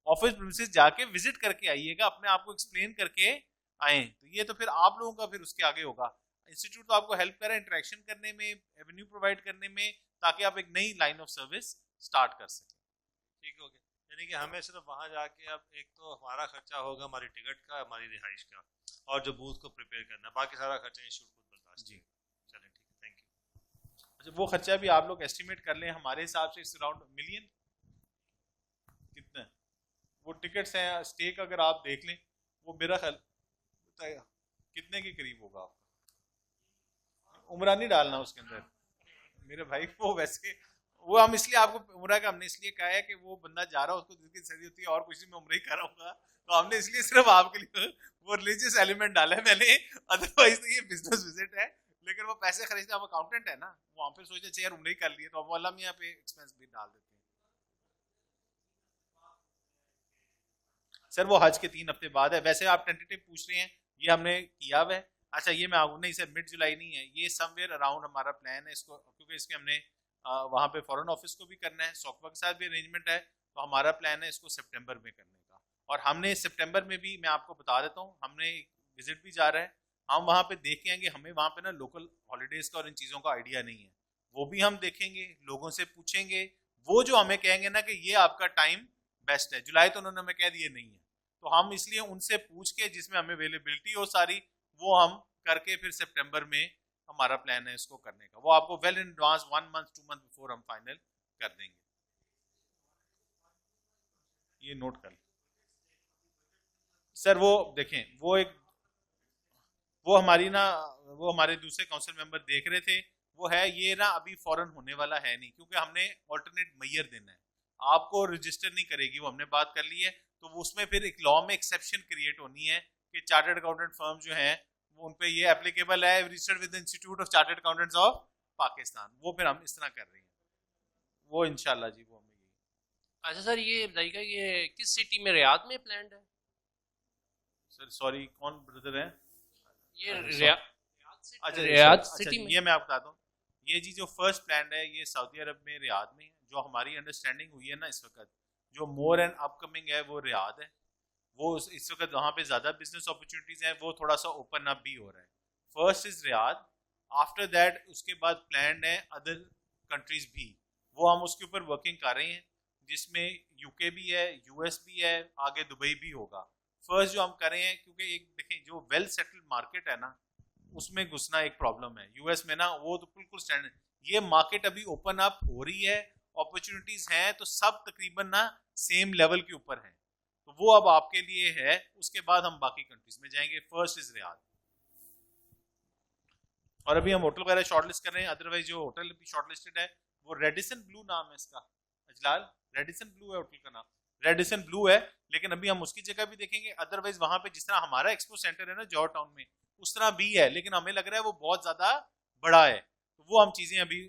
آفس پریمیسز جا کے وزٹ کر کے آئیے گا, اپنے آپ کو ایکسپلین کر کے آئیں. تو یہ تو پھر آپ لوگوں کا پھر اس کے آگے ہوگا. انسٹیٹیوٹ تو آپ کو ہیلپ کرے انٹریکشن کرنے میں, ایونیو پرووائڈ کرنے میں, تاکہ آپ ایک نئی لائن آف سروس سٹارٹ کر سکیں. ٹھیک ہو گیا. یعنی کہ ہمیں صرف وہاں جا کے اب ایک تو ہمارا خرچہ ہوگا, ہماری ٹکٹ کا, ہماری رہائش کا, اور جو بوتھ کو پریپیئر کرنا, باقی سارا خرچہ انسٹیٹیوٹ خود برداشت. جی چلیں ٹھیک ہے, تھینک یو. اچھا وہ خرچہ بھی آپ لوگ ایسٹیمیٹ کر لیں. ہمارے حساب سے اس اراؤنڈ ملین کتنا وہ ٹکٹس ہیں. اسٹیک اگر آپ دیکھ لیں وہ میرا خیال کتنے کے قریب ہوگا. آپ کا عمرہ نہیں ڈالنا اس کے اندر میرے بھائی, وہ ویسے وہ ہم اس لیے آپ کو عمرہ کا ہم نے اس لیے کہا ہے کہ وہ بندہ جا رہا ہے اس کو دل کی تسلی ہوتی ہے اور کچھ نہیں میں عمرہ ہی کر رہا ہوں گا, تو ہم نے اس لیے صرف آپ کے لیے وہ ریلیجیس ایلیمنٹ ڈالا ہے میں نے, ادروائز یہ بزنس وزٹ ہے. لیکن وہ پیسے خریدتے آپ اکاؤنٹنٹ ہے نا, وہ ہم پھر سوچتے اچھا یار عمرہ ہی کر لیے تو اب اللہ میاں پہ ایکسپینس بھی ڈال دیتے ہیں. سر وہ حج کے 3 ہفتے بعد ہے. ویسے آپ ٹینٹیٹیو پوچھ رہے ہیں, یہ ہم نے کیا ہوا ہے. اچھا یہ میں آپ نہیں سر مڈ جولائی نہیں ہے, یہ سم ویئر اراؤنڈ ہمارا پلان ہے اس کو, کیونکہ اس کے ہم نے وہاں پہ فورن آفس کو بھی کرنا ہے, سوکبا کے ساتھ بھی ارینجمنٹ ہے, تو ہمارا پلان ہے اس کو سپٹمبر میں کرنے کا. اور ہم نے سپٹمبر میں بھی, میں آپ کو بتا دیتا ہوں, ہم نے وزٹ بھی جا رہا ہے, ہم وہاں پہ دیکھیں گے, ہمیں وہاں پہ نا لوکل ہالیڈیز کا اور ان چیزوں کا آئیڈیا نہیں ہے, وہ بھی ہم دیکھیں گے, لوگوں سے پوچھیں گے, وہ جو ہمیں کہیں گے نا کہ یہ آپ کا ٹائم بیسٹ ہے. جولائی تو انہوں نے ہمیں کہہ دیا نہیں ہے, تو ہم اس لیے ان سے پوچھ کے جس میں ہمیں اویلیبلٹی ہو ساری, وہ ہم کر کے پھر سپٹمبر میں ہمارا پلان ہے اس کو کرنے کا. وہ آپ کو well in advance 1 month 2 month before ہم فائنل کر دیں گے. یہ نوٹ کر لیں سر. وہ دیکھیں وہ ہماری نا, وہ ہمارے دوسرے کونسل ممبر دیکھ رہے تھے, وہ ہے یہ نا ابھی فوراً ہونے والا ہے نہیں, کیونکہ ہم نے آلٹرنیٹ میئر دینا ہے, آپ کو رجسٹر نہیں کرے گی, وہ ہم نے بات کر لی ہے. تو اس میں پھر ایک لا میں ایکسیپشن کریٹ ہونی ہے کہ چارٹرڈ اکاؤنٹنٹ فرم جو ہیں وہ ان پہ یہ اپلیکیبل ہے, registered with institute of chartered accountants of Pakistan. وہ پھر ہم اس طرح کر رہے ہیں, وہ انشاءاللہ جی وہ ہمیں. اچھا سر یہ بتائیے گا یہ کس سٹی میں, ریاض میں پلانڈ ہے؟ سر سوری کون بردر ہیں یہ اچھا ریاض سٹی میں. یہ میں آپ بتاتا ہوں, یہ جی جو فرسٹ پلان ہے یہ سعودی عرب میں ریاض میں ہے. جو ہماری انڈرسٹینڈنگ ہوئی ہے نا اس وقت, جو مور اینڈ اپ کمنگ ہے وہ ریاض ہے. وہ اس وقت وہاں پہ زیادہ بزنس اپرچونیٹیز ہیں, وہ تھوڑا سا اوپن اپ بھی ہو رہا ہے. First is Riyadh, after that اس کے بعد پلانڈ ہے ادر کنٹریز بھی, وہ ہم اس کے اوپر ورکنگ کر رہے ہیں, جس میں یو کے بھی ہے, یو ایس بھی ہے, آگے دبئی بھی ہوگا. فرسٹ جو ہم کر رہے ہیں, کیونکہ ایک دیکھیں جو ویل سیٹلڈ مارکیٹ ہے نا اس میں گھسنا ایک پرابلم ہے. یو ایس میں نا وہ تو بالکل اسٹینڈرڈ, یہ مارکیٹ ابھی اوپن اپ ہو رہی ہے, اپرچونیٹیز ہیں, تو سب تقریباً نا سیم لیول کے اوپر ہیں, تو وہ اب آپ کے لیے ہے. اس کے بعد ہم باقی کنٹریز میں جائیں گے. فرسٹ از ریاض, اور ابھی ہم ہوٹل وغیرہ شارٹ لسٹ کر رہے ہیں. ادروائز جو ہوٹل بھی شارٹ لسٹڈ ہے وہ ریڈیسن بلو نام ہے اس کا, اجلال ریڈیسن بلو ہے ہوٹل کا نام, ریڈیسن بلو ہے. لیکن ابھی ہم اس کی جگہ بھی دیکھیں گے. ادروائز وہاں پہ جس طرح ہمارا ایکسپو سینٹر ہے نا جوہر ٹاؤن میں, اس طرح بھی ہے, لیکن ہمیں لگ رہا ہے وہ بہت زیادہ بڑا ہے, تو وہ ہم چیزیں ابھی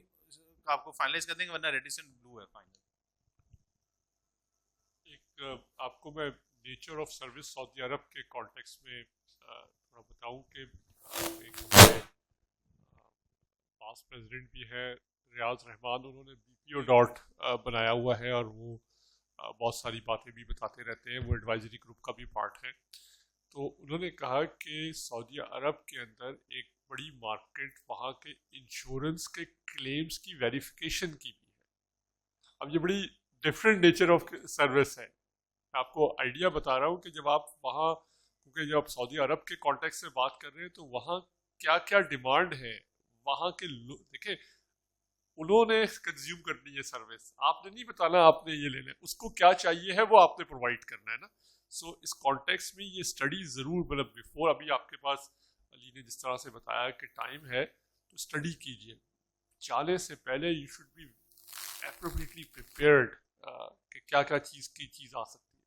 آپ کو فائنلائز کر دیں گے, ورنہ ریڈیسن بلو ہے فائنل. ایک آپ کو میں نیچر آف سروس سعودی عرب کے کانٹیکس میں تھوڑا بتاؤں کہ ایک ہمارے پاس پریزیڈنٹ بھی ہے ریاض رحمان, انہوں نے BPO بنایا ہوا ہے, اور وہ بہت ساری باتیں بھی بتاتے رہتے ہیں, وہ ایڈوائزری گروپ کا بھی پارٹ ہے. تو انہوں نے کہا کہ سعودی عرب کے اندر ایک بڑی مارکیٹ وہاں کے انشورنس کے کلیمز کی ویریفیکیشن کی بھی ہے. اب یہ بڑی ڈفرینٹ نیچر آف سروس ہے. میں آپ کو آئیڈیا بتا رہا ہوں کہ جب آپ وہاں, کیونکہ جب آپ سعودی عرب کے کانٹیکس سے بات کر رہے ہیں تو وہاں کیا کیا ڈیمانڈ ہے وہاں کے دیکھیں, انہوں نے کنزیوم کرنی ہے سروس, آپ نے نہیں بتانا آپ نے یہ لینا ہے, اس کو کیا چاہیے ہے وہ آپ نے پرووائڈ کرنا ہے نا. سو اس کانٹیکس میں یہ اسٹڈی ضرور, مطلب بیفور, ابھی آپ کے پاس علی نے جس طرح سے بتایا کہ ٹائم ہے تو اسٹڈی کیجیے, جانے سے پہلے you should be appropriately prepared کہ کیا کیا چیز آ سکتی ہے.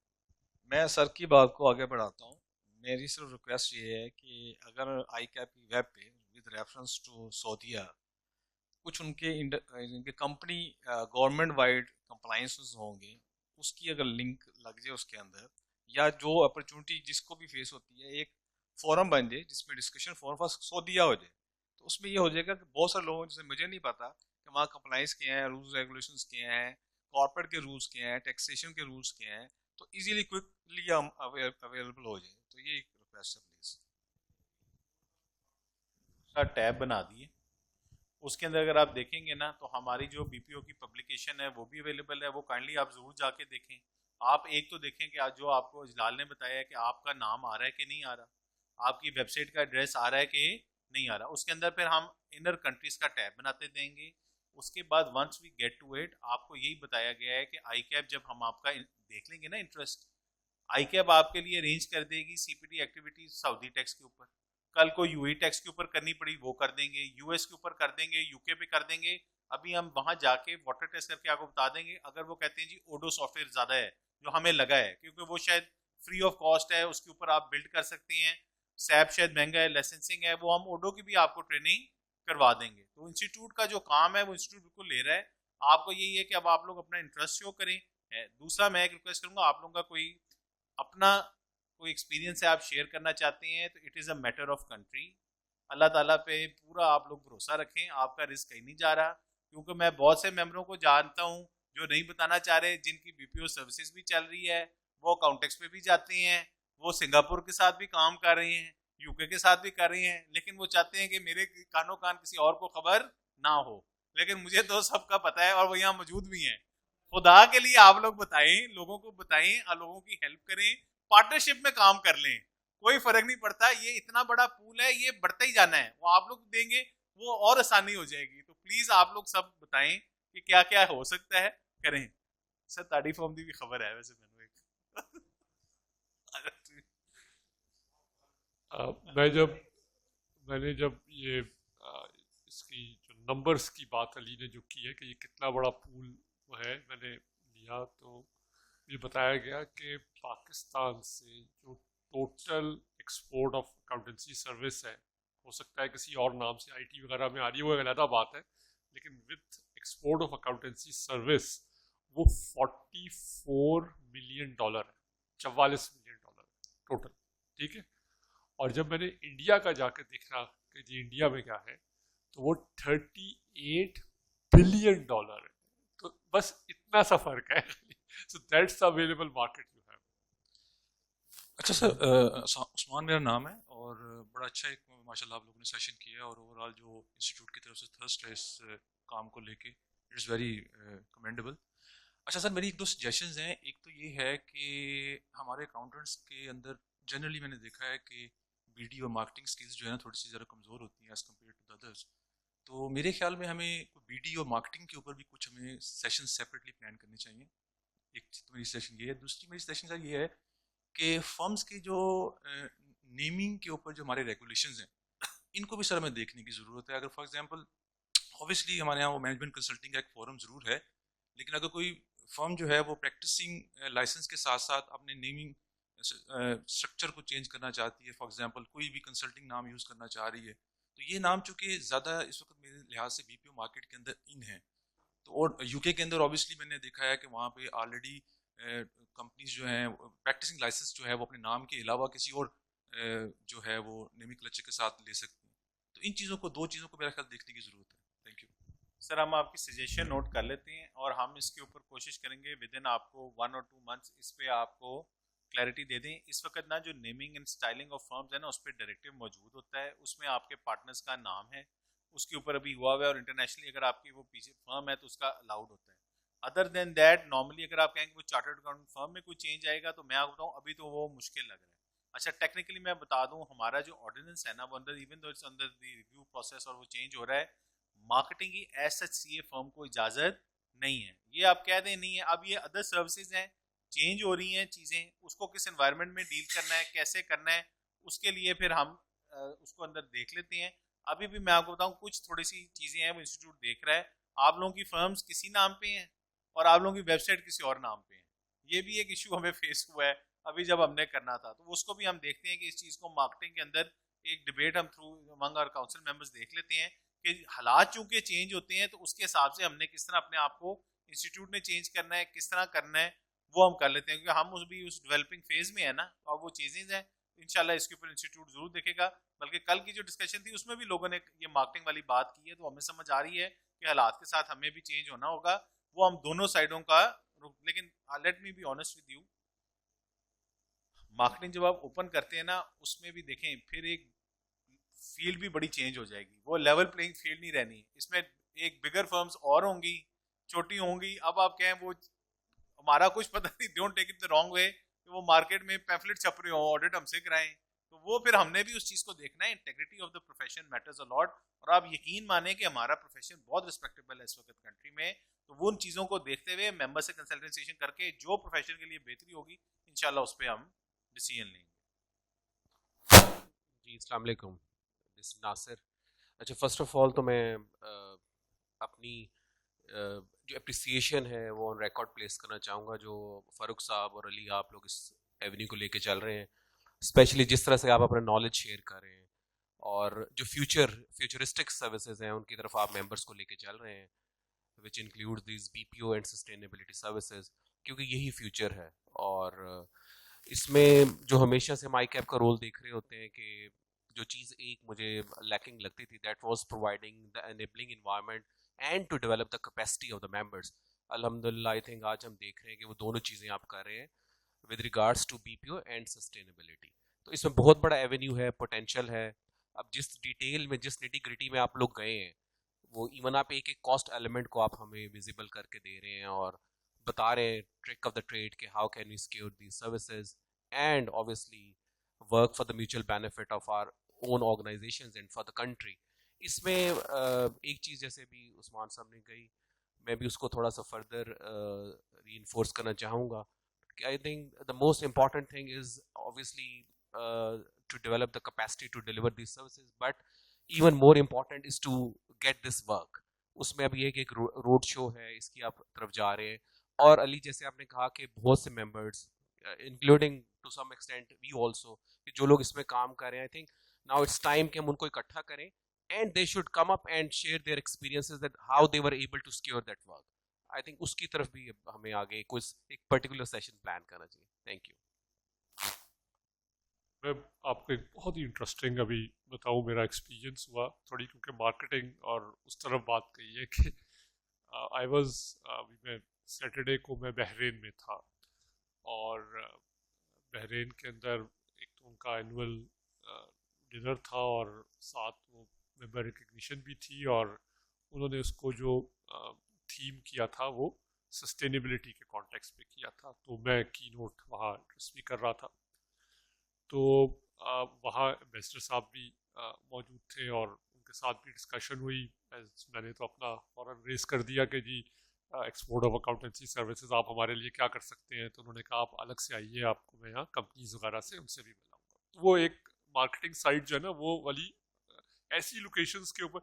میں سر کی بات کو آگے بڑھاتا ہوں. میری صرف ریکویسٹ یہ ہے کہ اگر آئی کیپ کی ویب پہ ود ریفرنس ٹو سعودیہ کچھ ان کے کمپنی گورنمنٹ وائڈ کمپلائنسز ہوں گے, اس کی اگر لنک لگ جائے اس کے اندر, یا جو اپرچونٹی جس کو بھی فیس ہوتی ہے ایک فورم بن جائے جس میں ڈسکشن فورم فار سعودیہ ہو جائے, تو اس میں یہ ہو جائے گا کہ بہت سارے لوگوں جیسے مجھے نہیں پتا کہ وہاں کمپلائنس کیا ہیں, رولز ریگولیشنز کیا ہیں, کارپوریٹ کے رولز کیا ہیں, ٹیکسیشن کے رولز کیا ہیں, تو ایزیلی کوئکلی ہم اویلیبل ہو جائے. تو یہ ایک ریکویسٹ ہے پلیز. سر ٹیب بنا دیے, اس کے اندر اگر آپ دیکھیں گے نا تو ہماری جو BPO کی پبلیکیشن ہے وہ بھی اویلیبل ہے, وہ کائنڈلی آپ ضرور جا کے دیکھیں. آپ ایک تو دیکھیں کہ جو آپ کو اجلال نے بتایا ہے کہ آپ کا نام آ رہا ہے کہ نہیں آ رہا, آپ کی ویب سائٹ کا ایڈریس آ رہا ہے کہ نہیں آ رہا. اس کے اندر پھر ہم انر کنٹریز کا ٹیب بناتے دیں گے. اس کے بعد once we get to it, آپ کو یہی بتایا گیا ہے کہ آئی کیپ جب ہم آپ کا دیکھ لیں گے نا انٹرسٹ, آئی کیپ آپ کے لیے ارینج کر دے گی CPT ایکٹیویٹی سعودی ٹیکس کے اوپر, کل کو UAE ٹیکس کے اوپر کرنی پڑی وہ کر دیں گے, US کے اوپر کر دیں گے, UK پہ کر دیں گے, ابھی ہم وہاں جا کے واٹر ٹیسٹ کر کے آپ کو بتا دیں گے. اگر وہ کہتے ہیں جی اوڈو سافٹ ویئر زیادہ ہے جو ہمیں لگا ہے, کیونکہ وہ شاید فری آف کاسٹ ہے, اس کے اوپر آپ بلڈ کر سکتے ہیں, سیپ شاید مہنگا ہے, لائسنسنگ ہے, وہ ہم اوڈو کی بھی آپ کو ٹریننگ کروا دیں گے. تو انسٹیٹیوٹ کا جو کام ہے وہ انسٹیٹیوٹ بالکل لے رہا ہے. آپ کو یہی ہے کہ اب آپ لوگ اپنا انٹرسٹ شو کریں. دوسرا میں ایک ریکویسٹ کروں گا, آپ لوگوں کا کوئی اپنا کوئی ایکسپیرینس ہے آپ شیئر کرنا چاہتے ہیں تو it is a matter of country. اللہ تعالیٰ پہ پورا آپ لوگ بھروسہ رکھیں, آپ کا رسک کہیں نہیں جا رہا. کیونکہ میں بہت سے ممبروں کو جانتا ہوں جو نہیں بتانا چاہ رہے, جن کی بی پی او سروسز بھی چل رہی ہے, وہ کاؤنٹیکس پہ بھی جاتے ہیں, وہ سنگاپور کے ساتھ بھی کام کر رہے ہیں, یو کے ساتھ بھی کر رہے ہیں, لیکن وہ چاہتے ہیں کہ میرے کانوں کان کسی اور کو خبر نہ ہو. لیکن مجھے تو سب کا پتہ ہے اور وہ یہاں موجود بھی ہیں. خدا کے لیے آپ لوگ بتائیں, لوگوں کو بتائیں, لوگوں کی ہیلپ کریں, پارٹنرشپ میں کام کر لیں, کوئی فرق نہیں پڑتا. یہ اتنا بڑا پول ہے, یہ بڑھتا ہی جانا ہے. وہ آپ لوگ دیں گے وہ اور آسانی ہو جائے گی. تو پلیز آپ لوگ سب بتائیں کہ کیا کیا ہو سکتا ہے, کریں. سر تاڑی فارم دی بھی خبر ہے ویسے میں نے جب یہ اس کی جو نمبرز کی بات علی نے جو کی ہے کہ یہ کتنا بڑا پول ہے میں نے لیا, تو یہ بتایا گیا کہ پاکستان سے جو total export of accountancy service ہے, ہو سکتا ہے کسی اور نام سے آئی ٹی وغیرہ میں آ رہی ہے, وہ علیحدہ بات ہے, لیکن with export of accountancy service وہ $44 ملین ہے, 44 ملین ڈالر ٹوٹل. ٹھیک ہے, اور جب میں نے انڈیا کا جا کے دیکھا کہ جی انڈیا میں کیا ہے, تو وہ $38 بلین ہے. تو بس اتنا سا فرق ہے. So that's the available market you have. اچھا سر, عثمان میرا نام ہے, اور بڑا اچھا ایک ماشاء اللہ آپ لوگوں نے سیشن کیا ہے, اور اوور آل جو انسٹیٹیوٹ کی طرف سے تھرسٹ ہے اس کام کو لے کے, اٹ از ویری کمینڈیبل. اچھا سر, میری ایک دو سجیشنز ہیں. ایک تو یہ ہے کہ ہمارے اکاؤنٹنٹس کے اندر جنرلی میں نے دیکھا ہے کہ بی ڈی اور مارکیٹنگ سکلز جو ہے نا تھوڑی سی ذرا کمزور ہوتی ہیں ایز کمپیئر ٹو ادرس. تو میرے خیال میں ہمیں بی ڈی اور مارکیٹنگ کے اوپر بھی کچھ ہمیں سیشن سیپریٹلی پلان کرنے چاہیے. ایک میری سیشن یہ ہے. دوسری میری سیشن سر یہ ہے کہ فرمز کی جو نیمنگ کے اوپر جو ہمارے ریگولیشنز ہیں ان کو بھی سر ہمیں دیکھنے کی ضرورت ہے. اگر فار ایگزامپل اوبیسلی ہمارے یہاں وہ مینجمنٹ کنسلٹنگ کا ایک فورم ضرور ہے, لیکن اگر کوئی فرم جو ہے وہ پریکٹسنگ لائسنس کے ساتھ ساتھ اپنے نیمنگ اسٹرکچر کو چینج کرنا چاہتی ہے, فار ایگزامپل کوئی بھی کنسلٹنگ نام یوز کرنا چاہ رہی ہے, تو یہ نام چونکہ زیادہ اس وقت میرے لحاظ سے بی پی او مارکیٹ کے اندر ان ہے. تو اور یو کے اندر اوبیسلی میں نے دیکھا ہے کہ وہاں پہ آلریڈی کمپنیز جو ہیں پریکٹسنگ لائسنس جو ہے وہ اپنے نام کے علاوہ کسی اور جو ہے وہ نیمنگ کلچر کے ساتھ لے سکتی ہیں. تو ان چیزوں کو, دو چیزوں کو میرا خیال دیکھنے کی ضرورت ہے. Thank you sir. ہم آپ کی سجیشن نوٹ کر لیتے ہیں اور ہم اس کے اوپر کوشش کریں گے ود ان آپ کو 1 or 2 months اس پہ آپ کو کلیئرٹی دے دیں. اس وقت نا جو naming and styling of firms ہے نا اس پہ ڈائریکٹیو موجود ہوتا ہے, اس میں آپ کے پارٹنرز کا نام ہے, اس کے اوپر ابھی ہوا ہوا ہے, اور انٹرنیشنلی اگر آپ کی وہ پیچھے فرم ہے تو اس کا الاؤڈ ہوتا ہے. ادر دین دیٹ نارملی اگر آپ کہیں کہ وہ چارٹرڈ اکاؤنٹنٹ فرم میں کوئی چینج آئے گا تو میں آپ بتاؤں ابھی تو وہ مشکل لگ رہا ہے. اچھا ٹیکنیکلی میں بتا دوں, ہمارا جو آرڈیننس ہے نا وہ اندر even though it's under the review process اور وہ چینج ہو رہا ہے, مارکیٹنگ کی ایس ایچ سی اے فرم کو اجازت نہیں ہے. یہ آپ کہہ دیں نہیں ہے, اب یہ ادر سروسز ہیں, چینج ہو رہی ہیں چیزیں, اس کو کس انوائرمنٹ میں ڈیل کرنا ہے, کیسے کرنا ہے, اس کے لیے پھر ہم اس کو اندر دیکھ لیتے ہیں. ابھی بھی میں آپ کو بتاؤں کچھ تھوڑی سی چیزیں ہیں وہ انسٹیٹیوٹ دیکھ رہا ہے. آپ لوگوں کی فرمز کسی نام پہ ہیں اور آپ لوگوں کی ویب سائٹ کسی اور نام پہ ہیں. یہ بھی ایک ایشو ہمیں فیس ہوا ہے ابھی جب ہم نے کرنا تھا, تو اس کو بھی ہم دیکھتے ہیں کہ اس چیز کو مارکیٹنگ کے اندر ایک ڈبیٹ ہم تھرو امنگ اور کاؤنسل ممبرز دیکھ لیتے ہیں کہ حالات چونکہ چینج ہوتے ہیں تو اس کے حساب سے ہم نے کس طرح اپنے آپ کو انسٹیٹیوٹ میں چینج کرنا ہے, کس طرح کرنا ہے, وہ ہم کر لیتے ہیں. کیونکہ ہم بھی اس ڈیولپنگ فیز میں ہے نا, اور وہ چیزیں ہیں انشاءاللہ اس کے اوپر انسٹیٹیوٹ ضرور دیکھے گا. بلکہ کل کی جو ڈسکشن تھی اس میں بھی لوگوں نے یہ مارکیٹنگ والی بات کی ہے, تو ہمیں سمجھ آ رہی ہے کہ حالات کے ساتھ ہمیں بھی چینج ہونا ہوگا. وہ ہم دونوں سائڈوں کا, لیکن let me be honest with you, marketing جب آپ اوپن کرتے ہیں نا اس میں بھی دیکھیں پھر ایک فیلڈ بھی بڑی چینج ہو جائے گی, وہ لیول پلینگ فیلڈ نہیں رہنی. اس میں ایک بگر فرمز اور ہوں گی, چھوٹی ہوں گی. اب آپ کہیں وہ ہمارا کچھ پتہ نہیں, don't take it the wrong way, کہ وہ مارکیٹ میں پیمفلٹ چھپ رہے ہوں, آڈٹ ہم سے کرائیں, تو وہ پھر ہم نے بھی اس چیز کو دیکھنا ہے. Integrity of the profession matters a lot, اور آپ یقین مانیں کہ ہمارا پروفیشن بہت رسپیکٹیبل ہے اس وقت کنٹری میں. تو وہ ان چیزوں کو دیکھتے ہوئے ممبر سے کنسلٹیشن کر کے جو پروفیشن کے لیے بہتری ہوگی انشاءاللہ اس پہ ہم ڈیسیژن لیں گے. جی السلام علیکم, دس ناصر. اچھا فرسٹ آف آل تو میں اپنی جو اپریسیشن ہے وہ آن ریکارڈ پلیس کرنا چاہوں گا جو فاروق صاحب اور علی آپ لوگ اس ایونیو کو لے کے چل رہے ہیں، اسپیشلی جس طرح سے آپ اپنا نالج شیئر کر رہے ہیں اور جو فیوچرسٹک سروسز ہیں ان کی طرف آپ ممبرس کو لے کے چل رہے ہیں، which includes these BPO and sustainability services، کیونکہ یہی فیوچر ہے. اور اس میں جو ہمیشہ سے مائی کیپ کا رول دیکھ رہے ہوتے ہیں کہ جو چیز ایک مجھے لیکنگ لگتی تھی that was providing the enabling environment and to develop the capacity of the members. الحمد للہ آئی تھنک آج ہم دیکھ رہے ہیں کہ وہ دونوں چیزیں آپ کر رہے ہیں with regards to BPO and sustainability. تو اس میں بہت بڑا ایونیو ہے، پوٹینشیل ہے. اب جس ڈیٹیل میں جس نیٹی گریٹی میں آپ لوگ گئے ہیں وہ ایون آپ ایک ایک کاسٹ ایلیمنٹ کو آپ ہمیں ویزیبل کر کے دے رہے ہیں اور بتا رہے ہیں ٹرک آف دا ٹریڈ کہ how can we secure these services and obviously work for the mutual benefit of our own organizations and for the country. اس میں ایک چیز جیسے بھی عثمان صاحب نے کہی، میں بھی اس کو تھوڑا سا فردر ری انفورس کرنا چاہوں گا کہ I think the most important thing is obviously to develop the capacity to deliver these services, but even more important is to get this work. اس میں اب یہ ایک روڈ شو ہے، اس کی آپ طرف جا رہے ہیں. اور علی جیسے آپ نے کہا کہ بہت سے members including to some extent we also, کہ جو لوگ اس میں کام کر رہے ہیں، I think now it's time کہ ہم ان کو اکٹھا کریں and they should come up and share their experiences that how they were able to secure that work. I think اس کی طرف بھی ہمیں آگے کچھ ایک پرٹیکولر سیشن پلان کرنا چاہیے. Thank you. میں آپ کو ایک بہت ہی انٹرسٹنگ ابھی بتاؤں، میرا ایکسپیرینس ہوا تھوڑی، کیونکہ مارکیٹنگ اور اس طرف بات کہی ہے کہ آئی واز میں سیٹرڈے کو میں بحرین میں تھا، اور بحرین کے اندر ایک تو ان کا اینول ڈنر تھا اور ساتھ وہ ممبر ریکگنیشن بھی تھی، اور انہوں نے اس کو جو تھیم کیا تھا وہ سسٹینیبلٹی کے کانٹیکس پہ کیا تھا. تو میں کی نوٹ وہاں ایڈریس بھی کر رہا تھا. تو وہاں ایمبیسڈر صاحب بھی موجود تھے اور ان کے ساتھ بھی ڈسکشن ہوئی. میں نے تو اپنا فوراً ریز کر دیا کہ جی ایکسپورٹ آف اکاؤنٹنسی سروسز آپ ہمارے لیے کیا کر سکتے ہیں. تو انہوں نے کہا آپ الگ سے آئیے، آپ کو میں یہاں کمپنیز وغیرہ سے ان سے بھی ملاؤں گا. وہ ایک مارکیٹنگ سائٹ جو ہے نا وہ والی ایسی لوکیشنز کے اوپر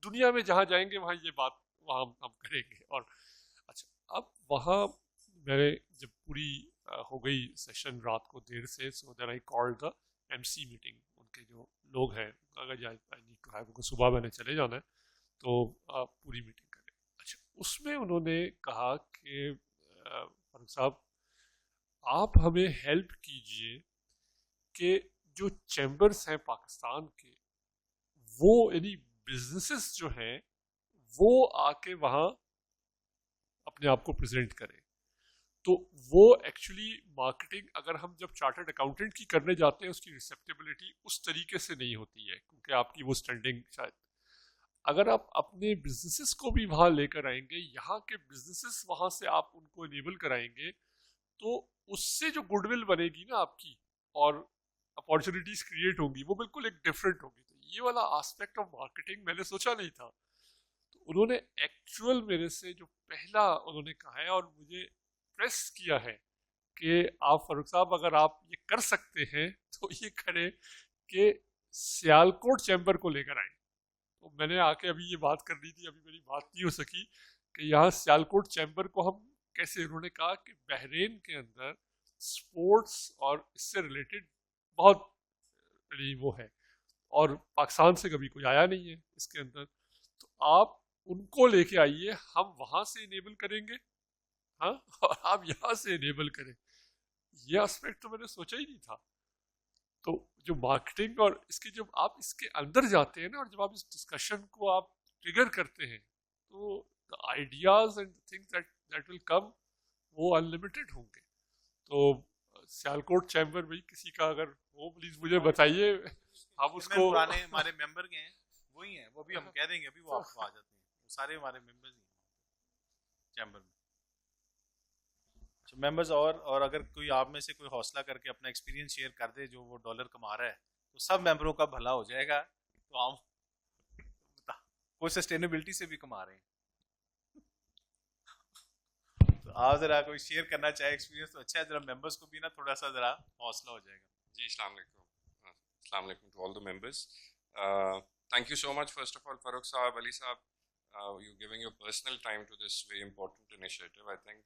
دنیا میں جہاں جائیں گے وہاں یہ بات وہاں ہم کریں گے. اور اچھا، اب وہاں میں نے جب پوری ہو گئی سیشن رات کو دیر سے، so then I called the MC meeting. ان کے جو لوگ ہیں اگر آئی نیڈ ٹو ہیو، صبح میں نے چلے جانا ہے تو پوری میٹنگ کریں. اچھا، اس میں انہوں نے کہا کہ فاروق صاحب آپ ہمیں ہیلپ کیجئے کہ جو چیمبرز ہیں پاکستان کے، وہ یعنی بزنسز جو ہیں وہ آ کے وہاں اپنے آپ کو پریزنٹ کریں. تو وہ ایکچولی مارکیٹنگ اگر ہم جب چارٹرڈ اکاؤنٹنٹ کی کرنے جاتے ہیں اس کی ریسیپٹیبلٹی اس طریقے سے نہیں ہوتی ہے، کیونکہ آپ کی وہ اسٹینڈنگ شاید. اگر آپ اپنے بزنسز کو بھی وہاں لے کر آئیں گے، یہاں کے بزنسز وہاں سے آپ ان کو انیبل کرائیں گے، تو اس سے جو گڈ ول بنے گی نا آپ کی اور اپارچونیٹیز کریٹ ہوں گی وہ بالکل ایک ڈفرینٹ ہوگی. تو یہ والا آسپیکٹ آف مارکیٹنگ میں نے سوچا نہیں تھا. تو انہوں نے ایکچوئل میرے سے جو پہلا انہوں نے کہا ہے اور مجھے پریس کیا ہے کہ آپ فاروق صاحب اگر آپ یہ کر سکتے ہیں تو یہ کریں کہ سیالکوٹ چیمبر کو لے کر آئیں. تو میں نے آ کے ابھی یہ بات کرنی تھی، ابھی میری بات نہیں ہو سکی کہ یہاں سیالکوٹ چیمبر کو ہم کیسے. انہوں نے کہا کہ بحرین کے اندر سپورٹس اور اس سے ریلیٹڈ بہت وہ ہے، اور پاکستان سے کبھی کوئی آیا نہیں ہے اس کے اندر. تو آپ ان کو لے کے آئیے، ہم وہاں سے انیبل کریں گے، ہاں، اور آپ یہاں سے انیبل کریں. یہ اسپیکٹ تو میں نے سوچا ہی نہیں تھا. تو جو مارکیٹنگ اور اس کے جب آپ اس کے اندر جاتے ہیں نا، اور جب آپ اس ڈسکشن کو آپ ٹریگر کرتے ہیں تو ideas and things that will come وہ انلمیٹڈ ہوں گے. تو سیالکوٹ چیمبر بھی کسی کا اگر ہو پلیز مجھے بتائیے، ہم اس کو پرانے ہمارے ممبر کے ہیں وہی ہیں، وہ بھی ہم کہہ دیں گے ابھی وہ آپ کو آ جاتے ہیں، وہ سارے ہمارے ممبرز ہی ہیں چیمبر میں. ممبرز اور اگر کوئی آپ میں سے کوئی حوصلہ کر کے اپنا ایکسپیرینس شیئر کر دے جو وہ ڈالر کما رہا ہے تو سب ممبروں کا بھلا ہو جائے گا. تو ہم کوئی سسٹینیبلٹی سے بھی کما رہے ہیں، تو آپ ذرا کوئی شیئر کرنا چاہے ایکسپیرینس تو اچھا ہے، ذرا ممبرز کو بھی نا تھوڑا سا ذرا حوصلہ ہو جائے گا. جی السلام علیکم. السلام علیکم to all the members. Thank you so much first of all Farooq Sahib, Ali صاحب you giving your personal time to this very important initiative. I think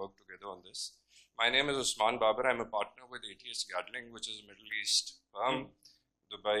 work together on this. My name is Usman Babar. I'm a partner with ATH Gadling, which is a Middle East firm. Dubai,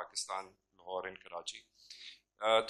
Pakistan, Lahore and Karachi.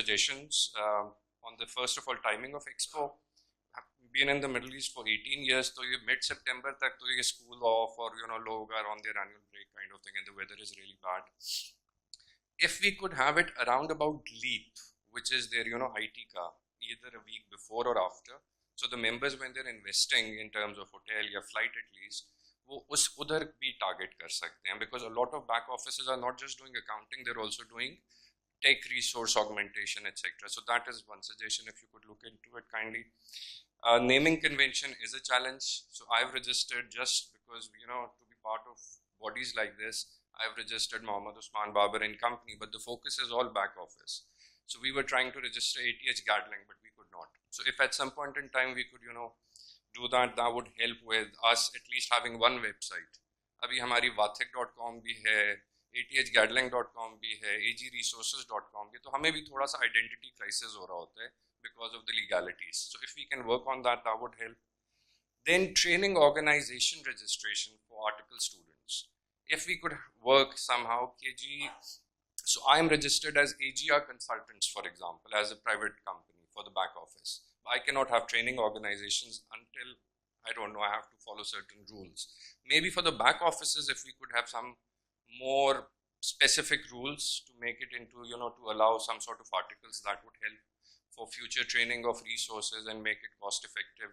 suggestions on the first of all timing of Expo. Been in the Middle East for 18 years, so you mid-September tak to ye school off, or log are on their annual break kind of thing, and the weather is really bad. If we could have it around about LEAP, which is their IT ka, either a week before or after, so the members when they're investing in terms of hotel or flight at least, wo us udhar bhi target kar sakte hain, because a lot of back offices are not just doing accounting, they're also doing tech resource augmentation, etc. So that is one suggestion, if you could look into it kindly. Naming convention is a challenge, so I've registered just because to be part of bodies like this. I've registered Mohammed Usman Babar and company, but the focus is all back office. So we were trying to register ATH Gadling, but we could not. So if at some point in time we could do that, that would help with us at least having one website. Abhi hamari vathik.com bhi hai, athgadling.com bhi hai, agresources.com bhi, to hame bhi thoda sa identity crisis ho raha hota hai because of the legalities. So if we can work on that, that would help. Then training organization registration for article students. If we could work somehow, KG, so I am registered as AGR Consultants, for example, as a private company for the back office. I cannot have training organizations until, I don't know, I have to follow certain rules. Maybe for the back offices, if we could have some more specific rules to make it into, to allow some sort of articles, that would help for future training of resources and make it cost effective.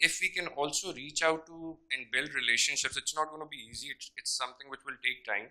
If we can also reach out to and build relationships, it's not going to be easy, it's something which will take time.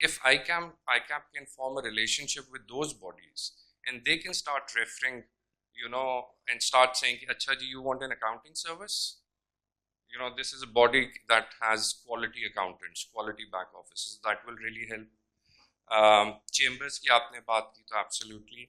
If ICAP can form a relationship with those bodies and they can start referring and start saying, Acha ji, you want an accounting service? This is a body that has quality accountants, quality back offices. That will really help. Chambers ki aapne baat ki, to absolutely.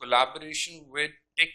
collaboration with tech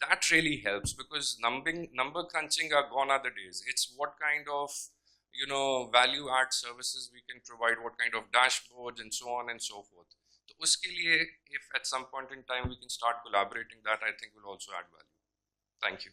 That really helps, because number crunching are gone are the days. It's what kind of value add services we can provide, what kind of dashboards and so on and so forth. So uske liye, if at some point in time we can start collaborating, that I think will also add value. Thank you.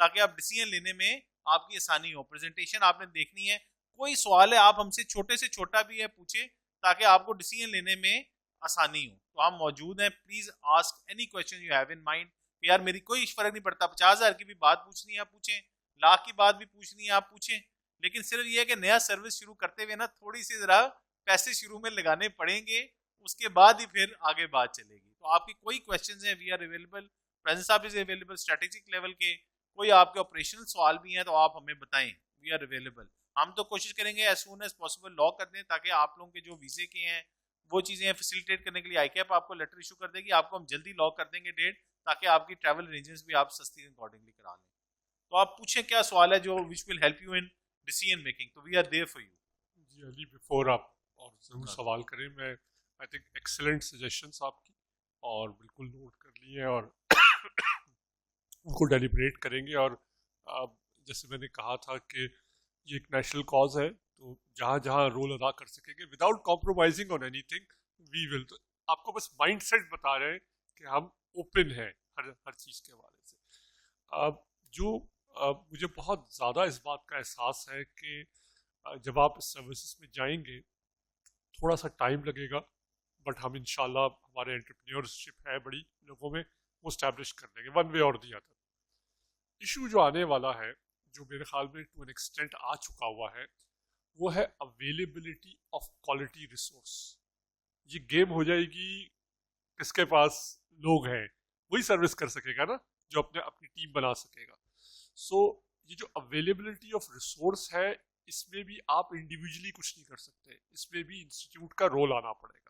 تاکہ آپ ڈیسیجن لینے میں آپ کی آسانی ہو. پریزنٹیشن آپ نے دیکھنی ہے, کوئی سوال ہے آپ ہم سے چھوٹے سے چھوٹا بھی ہے پوچھیں تاکہ آپ کو ڈیسیجن لینے میں آسانی ہو. تو ہم موجود ہیں, please ask any question you have in mind. یار میری کوئی فرق نہیں پڑتا, 50,000 کی بھی بات پوچھنی ہے آپ پوچھیں, لاکھ کی بات بھی پوچھنی ہے آپ پوچھیں, لیکن صرف یہ ہے کہ نیا سروس شروع کرتے ہوئے نا تھوڑی سی ذرا پیسے شروع میں لگانے پڑیں گے, اس کے بعد ہی پھر آگے بات چلے گی. تو آپ کی کوئی کویسچنز ہیں, وی آر اویلیبل, پریزنٹ صاحب از اویلیبل, اسٹریٹجک لیول کے کوئی آپ کے آپریشنل سوال بھی ہیں تو آپ ہمیں بتائیں, وی آر اویلیبل. ہم تو کوشش کریں گے as soon as possible lock کر دیں تاکہ آپ لوگوں کے جو ویزے کے ہیں وہ چیزیں فیسیلیٹیٹ کرنے کے لیے آئی کیپ آپ کو لیٹر ایشو کر دے گی, آپ کو ہم جلدی لاک کر دیں گے ڈیٹ, تاکہ آپ کی ٹریول ارینجمنٹس بھی آپ سستی اکارڈنگلی کرا لیں. تو آپ پوچھیں کیا سوال ہے جو which will help you in decision making. تو we are there for you. جی علی, بیفور آپ اور ضرور سوال کریں, میں آئی تھنک ایکسلنٹ سجیشنس آپ کی اور بالکل نوٹ کر لیے اور ان کو ڈیلیبریٹ کریں گے. اور جیسے میں نے کہا تھا کہ یہ ایک نیشنل کاز ہے, تو جہاں جہاں رول ادا کر سکیں گے without compromising on anything we will. تو آپ کو بس مائنڈ سیٹ بتا رہے ہیں کہ ہم اوپن ہیں ہر چیز کے حوالے سے. جو مجھے بہت زیادہ اس بات کا احساس ہے کہ جب آپ اس سروسز میں جائیں گے تھوڑا سا ٹائم لگے گا, بٹ ہم انشاءاللہ ہمارے انٹرپرینیورشپ ہے بڑی لوگوں میں, وہ اسٹیبلش کر دیں گے ون وے اور دی ادر. ایشو جو آنے والا ہے, جو میرے خیال میں ٹو این ایکسٹینٹ آ چکا ہوا ہے, وہ ہے اویلیبلٹی آف کوالٹی ریسورس. یہ گیم ہو جائے گی کس کے پاس لوگ ہیں وہی سروس کر سکے گا نا, جو اپنی ٹیم بنا سکے گا. سو یہ جو اویلیبلٹی آف ریسورس ہے, اس میں بھی آپ انڈیویجلی کچھ نہیں کر سکتے, اس میں بھی انسٹیٹیوٹ کا رول آنا پڑے گا.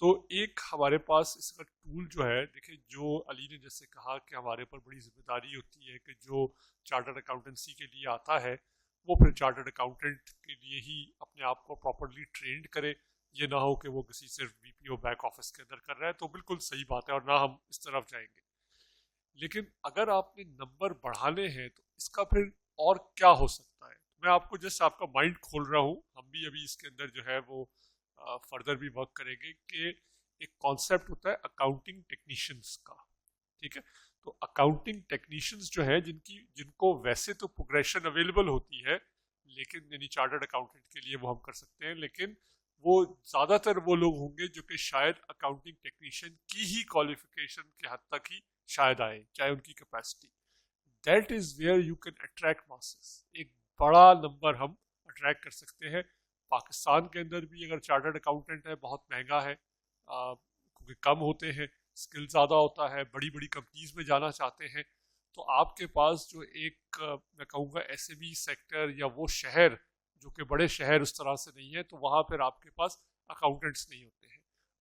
تو ایک ہمارے پاس اس کا ٹول جو ہے, دیکھیں جو علی نے جیسے کہا کہ ہمارے اوپر بڑی ذمہ داری ہوتی ہے کہ جو چارٹرڈ اکاؤنٹنسی کے لیے آتا ہے وہ پھر چارٹرڈ اکاؤنٹنٹ کے لیے ہی اپنے آپ کو پراپرلی ٹرینڈ کرے, یہ نہ ہو کہ وہ کسی صرف be P O back office کے اندر کر رہا ہے. تو بالکل صحیح بات ہے اور نہ ہم اس طرف جائیں گے. لیکن اگر آپ نے نمبر بڑھانے ہیں تو اس کا پھر اور کیا ہو سکتا ہے. میں آپ کو جسٹ آپ کا مائنڈ کھول رہا ہوں, ہم بھی ابھی اس کے اندر جو ہے وہ فردر بھی ورک کریں گے کہ ایک کانسیپٹ ہوتا ہے اکاؤنٹنگ ٹیکنیشینس کا. ٹھیک ہے, تو اکاؤنٹنگ ٹیکنیشینس جو ہیں جن کو ویسے تو پروگریشن اویلیبل ہوتی ہے, لیکن یعنی چارٹرڈ اکاؤنٹنٹ کے لیے وہ ہم کر سکتے ہیں, لیکن وہ زیادہ تر وہ لوگ ہوں گے جو کہ شاید اکاؤنٹنگ ٹیکنیشین کی ہی کوالیفیکیشن کے حد تک ہی شاید آئے, چاہے ان کی capacity. That is where you can attract masses. ایک بڑا نمبر ہم اٹریکٹ کر سکتے ہیں. پاکستان کے اندر بھی اگر چارٹرڈ اکاؤنٹنٹ ہے بہت مہنگا ہے, کیونکہ کم ہوتے ہیں, اسکل زیادہ ہوتا ہے, بڑی بڑی کمپنیز میں جانا چاہتے ہیں. تو آپ کے پاس جو ایک میں کہوں گا ایس ایم ای سیکٹر یا وہ شہر جو کہ بڑے شہر اس طرح سے نہیں ہے, تو وہاں پھر آپ کے پاس اکاؤنٹنٹس نہیں ہوتے ہیں.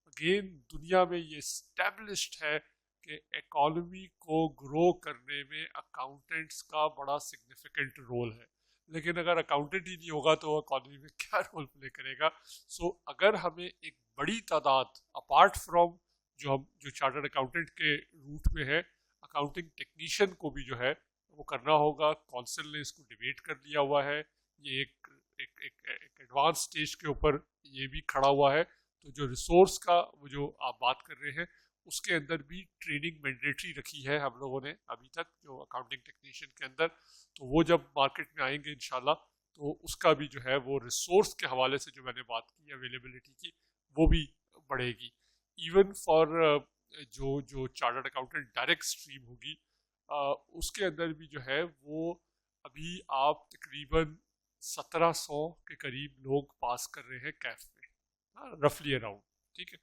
اگین دنیا میں یہ اسٹیبلشڈ ہے کہ اکانومی کو گرو کرنے میں اکاؤنٹنٹس کا بڑا سگنیفیکنٹ رول ہے, لیکن اگر اکاؤنٹنٹ ہی نہیں ہوگا تو وہ اکانومی میں کیا رول پلے کرے گا. سو اگر ہمیں ایک بڑی تعداد اپارٹ فرام جو چارٹرڈ اکاؤنٹنٹ کے روٹ میں ہے, اکاؤنٹنگ ٹیکنیشین کو بھی جو ہے وہ کرنا ہوگا. کونسل نے اس کو ڈیبیٹ کر لیا ہوا ہے, یہ ایک ایڈوانس سٹیج کے اوپر یہ بھی کھڑا ہوا ہے. تو جو ریسورس کا وہ جو آپ بات کر رہے ہیں اس کے اندر بھی ٹریننگ مینڈیٹری رکھی ہے ہم لوگوں نے ابھی تک جو اکاؤنٹنگ ٹیکنیشین کے اندر. تو وہ جب مارکیٹ میں آئیں گے انشاءاللہ تو اس کا بھی جو ہے وہ ریسورس کے حوالے سے جو میں نے بات کی اویلیبلٹی کی وہ بھی بڑھے گی. ایون فار جو چارٹرڈ اکاؤنٹنٹ ڈائریکٹ اسٹریم ہوگی اس کے اندر بھی جو ہے وہ ابھی آپ تقریباً 1700 کے قریب لوگ پاس کر رہے ہیں کیف میں, رفلی اراؤنڈ. ٹھیک ہے,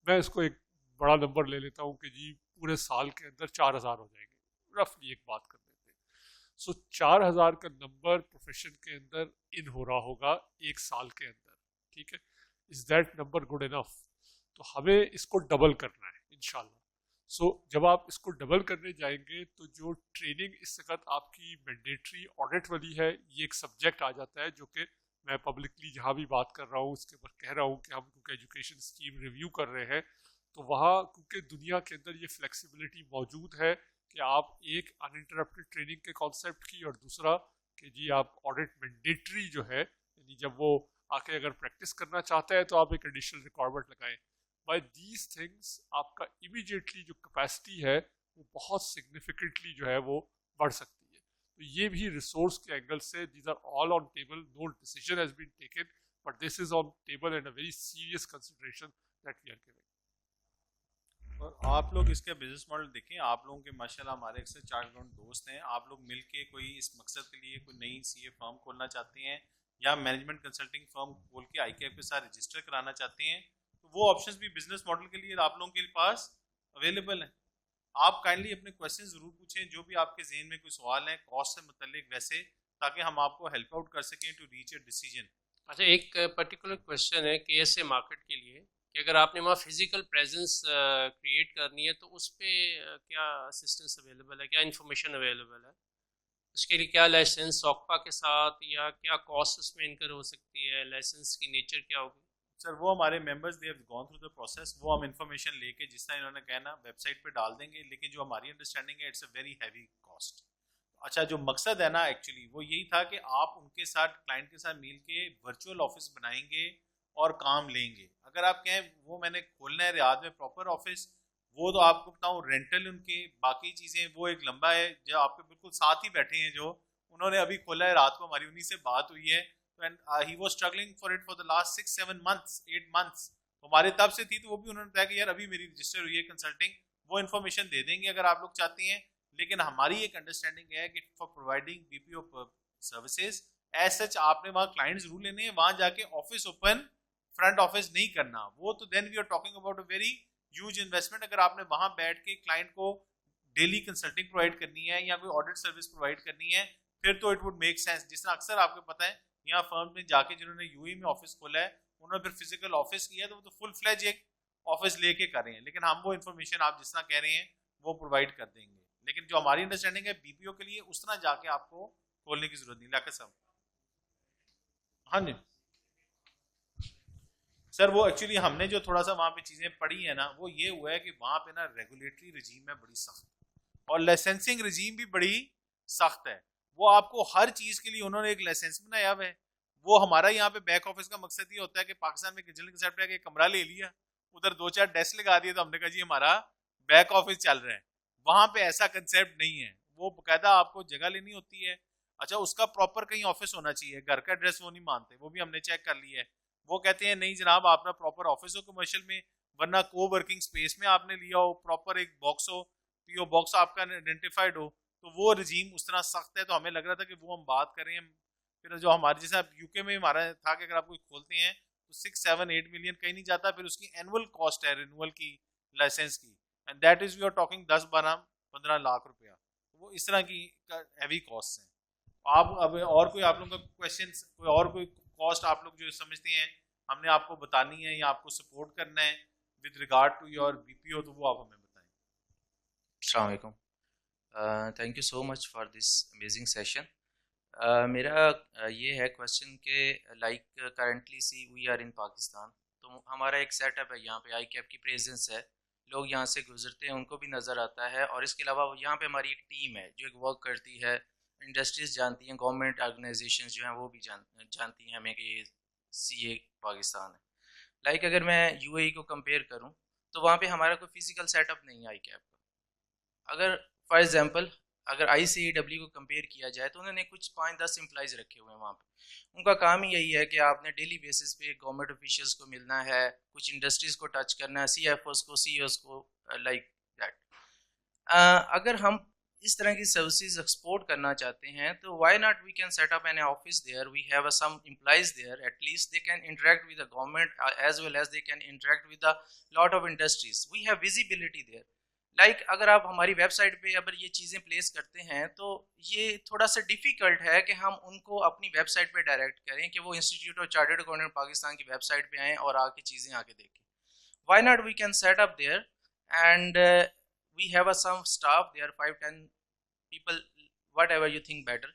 میں اس کو ایک بڑا نمبر لے لیتا ہوں کہ جی پورے سال کے اندر 4000 ہو جائیں گے, رفلی ایک بات کر لیتے ہیں. سو 4000 کا نمبر پروفیشن کے اندر ان ہو رہا ہوگا ایک سال کے اندر. ٹھیک ہے, is that number good enough? تو ہمیں اس کو ڈبل کرنا ہے انشاءاللہ. سو جب آپ اس کو ڈبل کرنے جائیں گے تو جو ٹریننگ اس وقت آپ کی مینڈیٹری آڈٹ والی ہے, یہ ایک سبجیکٹ آ جاتا ہے جو کہ میں پبلکلی جہاں بھی بات کر رہا ہوں اس کے اوپر کہہ رہا ہوں کہ ہم کیونکہ ایجوکیشن اسکیم ریویو کر رہے ہیں, تو وہاں کیونکہ دنیا کے اندر یہ فلیکسیبلٹی موجود ہے کہ آپ ایک انٹرپٹیڈ ٹریننگ کے کانسیپٹ کی, اور دوسرا کہ جی آپ آڈٹ مینڈیٹری جو ہے یعنی جب وہ آ کے اگر پریکٹس کرنا چاہتا ہے تو آپ ایک ایڈیشنل ریکوائرمنٹ لگائیں. بائی دیز تھنگس آپ کا امیڈیٹلی جو کیپیسٹی ہے وہ بہت سگنیفیکنٹلی جو ہے وہ بڑھ سکتی ہے. تو یہ بھی ریسورس کے اینگل سے these are all on table. No decision has been taken but this is on table and a very serious consideration that we are giving. اور آپ لوگ اس کا بزنس ماڈل دیکھیں. آپ لوگوں کے ماشاءاللہ ہمارے اکثر چارٹرڈ اکاؤنٹ دوست ہیں. آپ لوگ مل کے کوئی اس مقصد کے لیے کوئی نئی سی اے فرم کھولنا چاہتے ہیں یا مینجمنٹ کنسلٹنگ فرم کھول کے آئی کیپ کے ساتھ رجسٹر کرانا چاہتے ہیں تو وہ آپشنز بھی بزنس ماڈل کے لیے آپ لوگوں کے پاس اویلیبل ہیں. آپ کائنڈلی اپنے کویشچن ضرور پوچھیں جو بھی آپ کے ذہن میں کوئی سوال ہیں کاسٹ سے متعلق ویسے, تاکہ ہم آپ کو ہیلپ آؤٹ کر سکیں ٹو ریچ اے ڈیسیجن. اچھا, ایک پرٹیکولر کویشچن ہے کے ایس اے مارکیٹ کے لیے کہ اگر آپ نے وہاں فزیکل پریزنس کریٹ کرنی ہے تو اس پہ کیا اسسٹنس اویلیبل ہے, کیا انفارمیشن اویلیبل ہے, اس کے لیے کیا لائسنس سوکپا کے ساتھ یا کیا کاسٹ اس میں انکر ہو سکتی ہے, لائسنس کی نیچر کیا ہوگی؟ سر وہ ہمارے members they have gone through the process, وہ ہم انفارمیشن لے کے جس طرح انہوں نے کہنا ویب سائٹ پہ ڈال دیں گے, لیکن جو ہماری انڈرسٹینڈنگ ہے it's a very heavy cost. اچھا, جو مقصد ہے نا ایکچولی وہ یہی تھا کہ آپ ان کے ساتھ کلائنٹ کے ساتھ مل کے ورچوئل آفس بنائیں گے اور کام لیں گے. اگر آپ کہیں وہ میں نے کھولنا ہے ریاض میں پراپر آفس, وہ تو آپ کو بتاؤں رینٹل ان کے باقی چیزیں وہ ایک لمبا ہے. جو آپ کے بالکل ساتھ ہی بیٹھے ہیں جو انہوں نے ابھی کھولا ہے, رات کو ہماری انہیں سے بات ہوئی ہے, he was struggling for it for the last 6-7 months 8 months. ہمارے تب سے تھی تو وہ بھی انہوں نے بتایا کہ یار ابھی میری رجسٹر ہوئی ہے کنسلٹنگ, وہ انفارمیشن دے دیں گے اگر آپ لوگ چاہتے ہیں. لیکن ہماری ایک انڈرسٹینڈنگ ہے کہ for providing be P O services as such آپ نے وہاں کلائنٹ ضرور لینے ہیں, وہاں جا کے آفس اوپن فرنٹ آفس نہیں کرنا. وہ تو then we are talking about a very huge investment. اگر آپ نے وہاں بیٹھ کے کلائنٹ کو ڈیلی کنسلٹنگ پرووائڈ کرنی ہے یا کوئی آڈٹ سروس پرووائڈ کرنی ہے پھر تو اٹ وڈ میک سینس. جس طرح اکثر آپ کو پتہ ہے یہاں فرم میں جا کے جنہوں نے یو اے میں آفس کھولا ہے انہوں نے پھر فزیکل آفس کیا ہے تو وہ تو فل فلیج ایک آفس لے کے کر رہے ہیں. لیکن ہم وہ انفارمیشن آپ جس طرح کہہ رہے ہیں وہ پرووائڈ کر دیں گے. لیکن جو ہماری انڈرسٹینڈنگ ہے بی پی او کے لیے اس طرح جا کے آپ کو کھولنے کی ضرورت نہیں. لاکر صاحب ہاں جی سر, وہ ایکچولی ہم نے جو تھوڑا سا وہاں پہ چیزیں پڑھی ہیں نا وہ یہ ہوا ہے کہ وہاں پہ نا ریگولیٹری رجیم ہے بڑی سخت اور لائسنسنگ رجیم بھی بڑی سخت ہے. وہ آپ کو ہر چیز کے لیے انہوں نے ایک لائسنس بنایا ہوا ہے. وہ ہمارا یہاں پہ بیک آفس کا مقصد یہ ہوتا ہے کہ پاکستان میں جنرل کنسلٹ کے کمرہ لے لیا, ادھر 2-4 ڈیسک لگا دیے تو ہم نے کہا جی ہمارا بیک آفس چل رہا ہے. وہاں پہ ایسا کنسیپٹ نہیں ہے, وہ باقاعدہ آپ کو جگہ لینی ہوتی ہے. اچھا, اس کا پراپر کہیں آفس ہونا چاہیے, گھر کا ایڈریس وہ نہیں مانتے, وہ بھی ہم نے چیک کر لیا ہے. وہ کہتے ہیں نہیں جناب آپ نے پراپر آفس ہو کمرشل میں, ورنہ کو ورکنگ اسپیس میں آپ نے لیا ہو, پراپر ایک باکس ہو, پی او باکس آپ کا آئیڈینٹیفائڈ ہو. تو وہ رجیم اس طرح سخت ہے. تو ہمیں لگ رہا تھا کہ وہ ہم بات کریں. پھر جو ہمارے جیسا یو کے میں ہمارا تھا کہ اگر آپ کوئی کھولتے ہیں تو 6-7-8 ملین کہیں نہیں جاتا. پھر اس کی اینول کاسٹ ہے رینول کی لائسنس کی, and that is we are talking 10-12-15 lakh روپیہ. وہ اس طرح کی ہیوی کاسٹ ہیں. آپ اب اور کوئی آپ لوگوں کا کویشچن, کوئی اور کوئی کاسٹ آپ لوگ جو سمجھتے ہیں ہم نے آپ کو بتانی ہے یا آپ کو سپورٹ کرنا ہے with regard to your B P O, تو وہ آپ ہمیں بتائیں. السلام علیکم. Thank you so much for this amazing session. میرا یہ ہے کویشچن کہ like currently see we are in Pakistan, تو ہمارا ایک سیٹ اپ ہے یہاں پہ, آئی کیپ کی پریزنس ہے, لوگ یہاں سے گزرتے ہیں ان کو بھی نظر آتا ہے, اور اس کے علاوہ یہاں پہ ہماری ایک ٹیم ہے جو ایک ورک کرتی ہے, انڈسٹریز جانتی ہیں, گورنمنٹ آرگنائزیشنز جو ہیں وہ بھی جانتی ہیں ہمیں کہ یہ سی اے پاکستان ہے. لائک اگر میں یو اے ای کو کمپیئر کروں تو وہاں پہ ہمارا کوئی فزیکل سیٹ اپ نہیں ہے آئی کیپ کا. اگر فار ایگزامپل اگر آئی سی ای ڈبلیو کو کمپیئر کیا جائے تو انہوں نے کچھ 5-10 امپلائیز رکھے ہوئے ہیں وہاں پہ. ان کا کام ہی یہی ہے کہ آپ نے ڈیلی بیسس پہ گورنمنٹ آفیشیلس کو ملنا ہے, کچھ انڈسٹریز کو ٹچ کرنا ہے, سی ایف اوز کو, سی اوز کو, لائک دیٹ. اگر ہم اس طرح کی سروسز ایکسپورٹ کرنا چاہتے ہیں تو why not we can set up an office there, we have some employees there, at least they can interact with the government as well as they can interact with the lot of industries. We have visibility there. Like اگر آپ ہماری ویب سائٹ پہ اگر یہ چیزیں پلیس کرتے ہیں تو یہ تھوڑا سا ڈیفیکلٹ ہے کہ ہم ان کو اپنی ویب سائٹ پہ ڈائریکٹ کریں کہ وہ institute of chartered accountant Pakistan کی ویب سائٹ پہ آئیں اور آ کے چیزیں آ کے دیکھیں. Why not we can set up there and we have some staff there 5-10 people whatever you think better.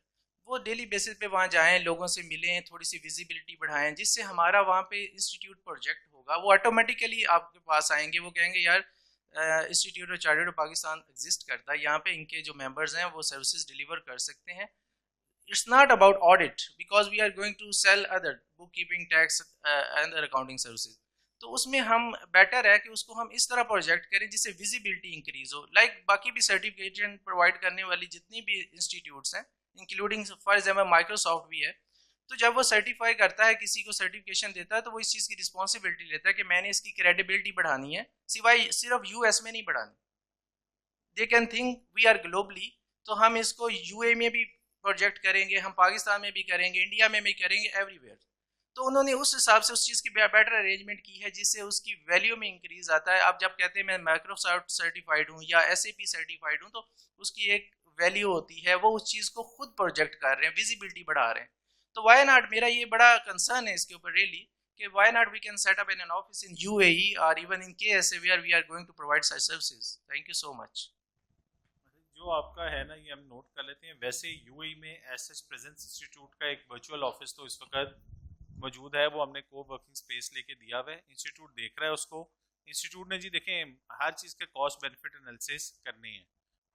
وہ ڈیلی بیسس پہ وہاں جائیں, لوگوں سے ملیں, تھوڑی سی ویزیبلٹی بڑھائیں, جس سے ہمارا وہاں پہ انسٹیٹیوٹ پروجیکٹ ہوگا وہ آٹومیٹیکلی آپ کے پاس آئیں گے. وہ کہیں گے یار institute of chartered Pakistan exist کرتا ہے, یہاں پہ ان کے جو ممبرز ہیں وہ سروسز ڈیلیور کر سکتے ہیں. It's not about audit because we are going to sell other book keeping, tax and accounting services. تو اس میں ہم بیٹر ہے کہ اس کو ہم اس طرح پروجیکٹ کریں جس سے ویزیبلٹی انکریز ہو. لائک باقی بھی سرٹیفکیشن پرووائڈ کرنے والی جتنی بھی انسٹیٹیوٹس ہیں انکلوڈنگ فار ایگزامپل مائکروسافٹ بھی ہے. تو جب وہ سرٹیفائی کرتا ہے, کسی کو سرٹیفکیشن دیتا ہے, تو وہ اس چیز کی رسپانسبلٹی لیتا ہے کہ میں نے اس کی کریڈیبلٹی بڑھانی ہے, سوائے صرف یو ایس میں نہیں بڑھانی. They can think we are globally, تو ہم اس کو یو اے میں بھی پروجیکٹ کریں گے, ہم پاکستان میں بھی کریں گے, انڈیا میں بھی کریں گے, ایوری ویئر. تو انہوں نے اس حساب سے اس چیز کی بیٹر ارینجمنٹ کی ہے, جس سے اس کی ویلیو میں انکریز آتا ہے. آپ جب کہتے ہیں میں مائکروسافٹ سرٹیفائڈ ہوں یا ایس اے پی سرٹیفائڈ ہوں, تو اس کی ایک ویلیو ہوتی ہے, وہ اس چیز کو خود پروجیکٹ کر رہے ہیں, ویزیبلٹی بڑھا رہے ہیں. تو وائی ناٹ, میرا یہ بڑا کنسرن ہے اس کے اوپر ریئلی, کہ why not we can set up in an office in U A E or even in K S A where we are going to provide such services. Thank you so much. جو آپ کا ہے نا, یہ ہم نوٹ کر لیتے ہیں. ویسے یو اے ای میں ایس ایس پریزنس انسٹیٹیوٹ کا ایک ورچوئل آفس تو اس وقت موجود ہے, وہ ہم نے کو ورکنگ اسپیس لے کے دیا ہوا ہے. انسٹیٹیوٹ دیکھ رہا ہے اس کو. انسٹیٹیوٹ نے جی دیکھیں ہر چیز کے کاسٹ بینیفٹ انالیسس کرنے ہیں.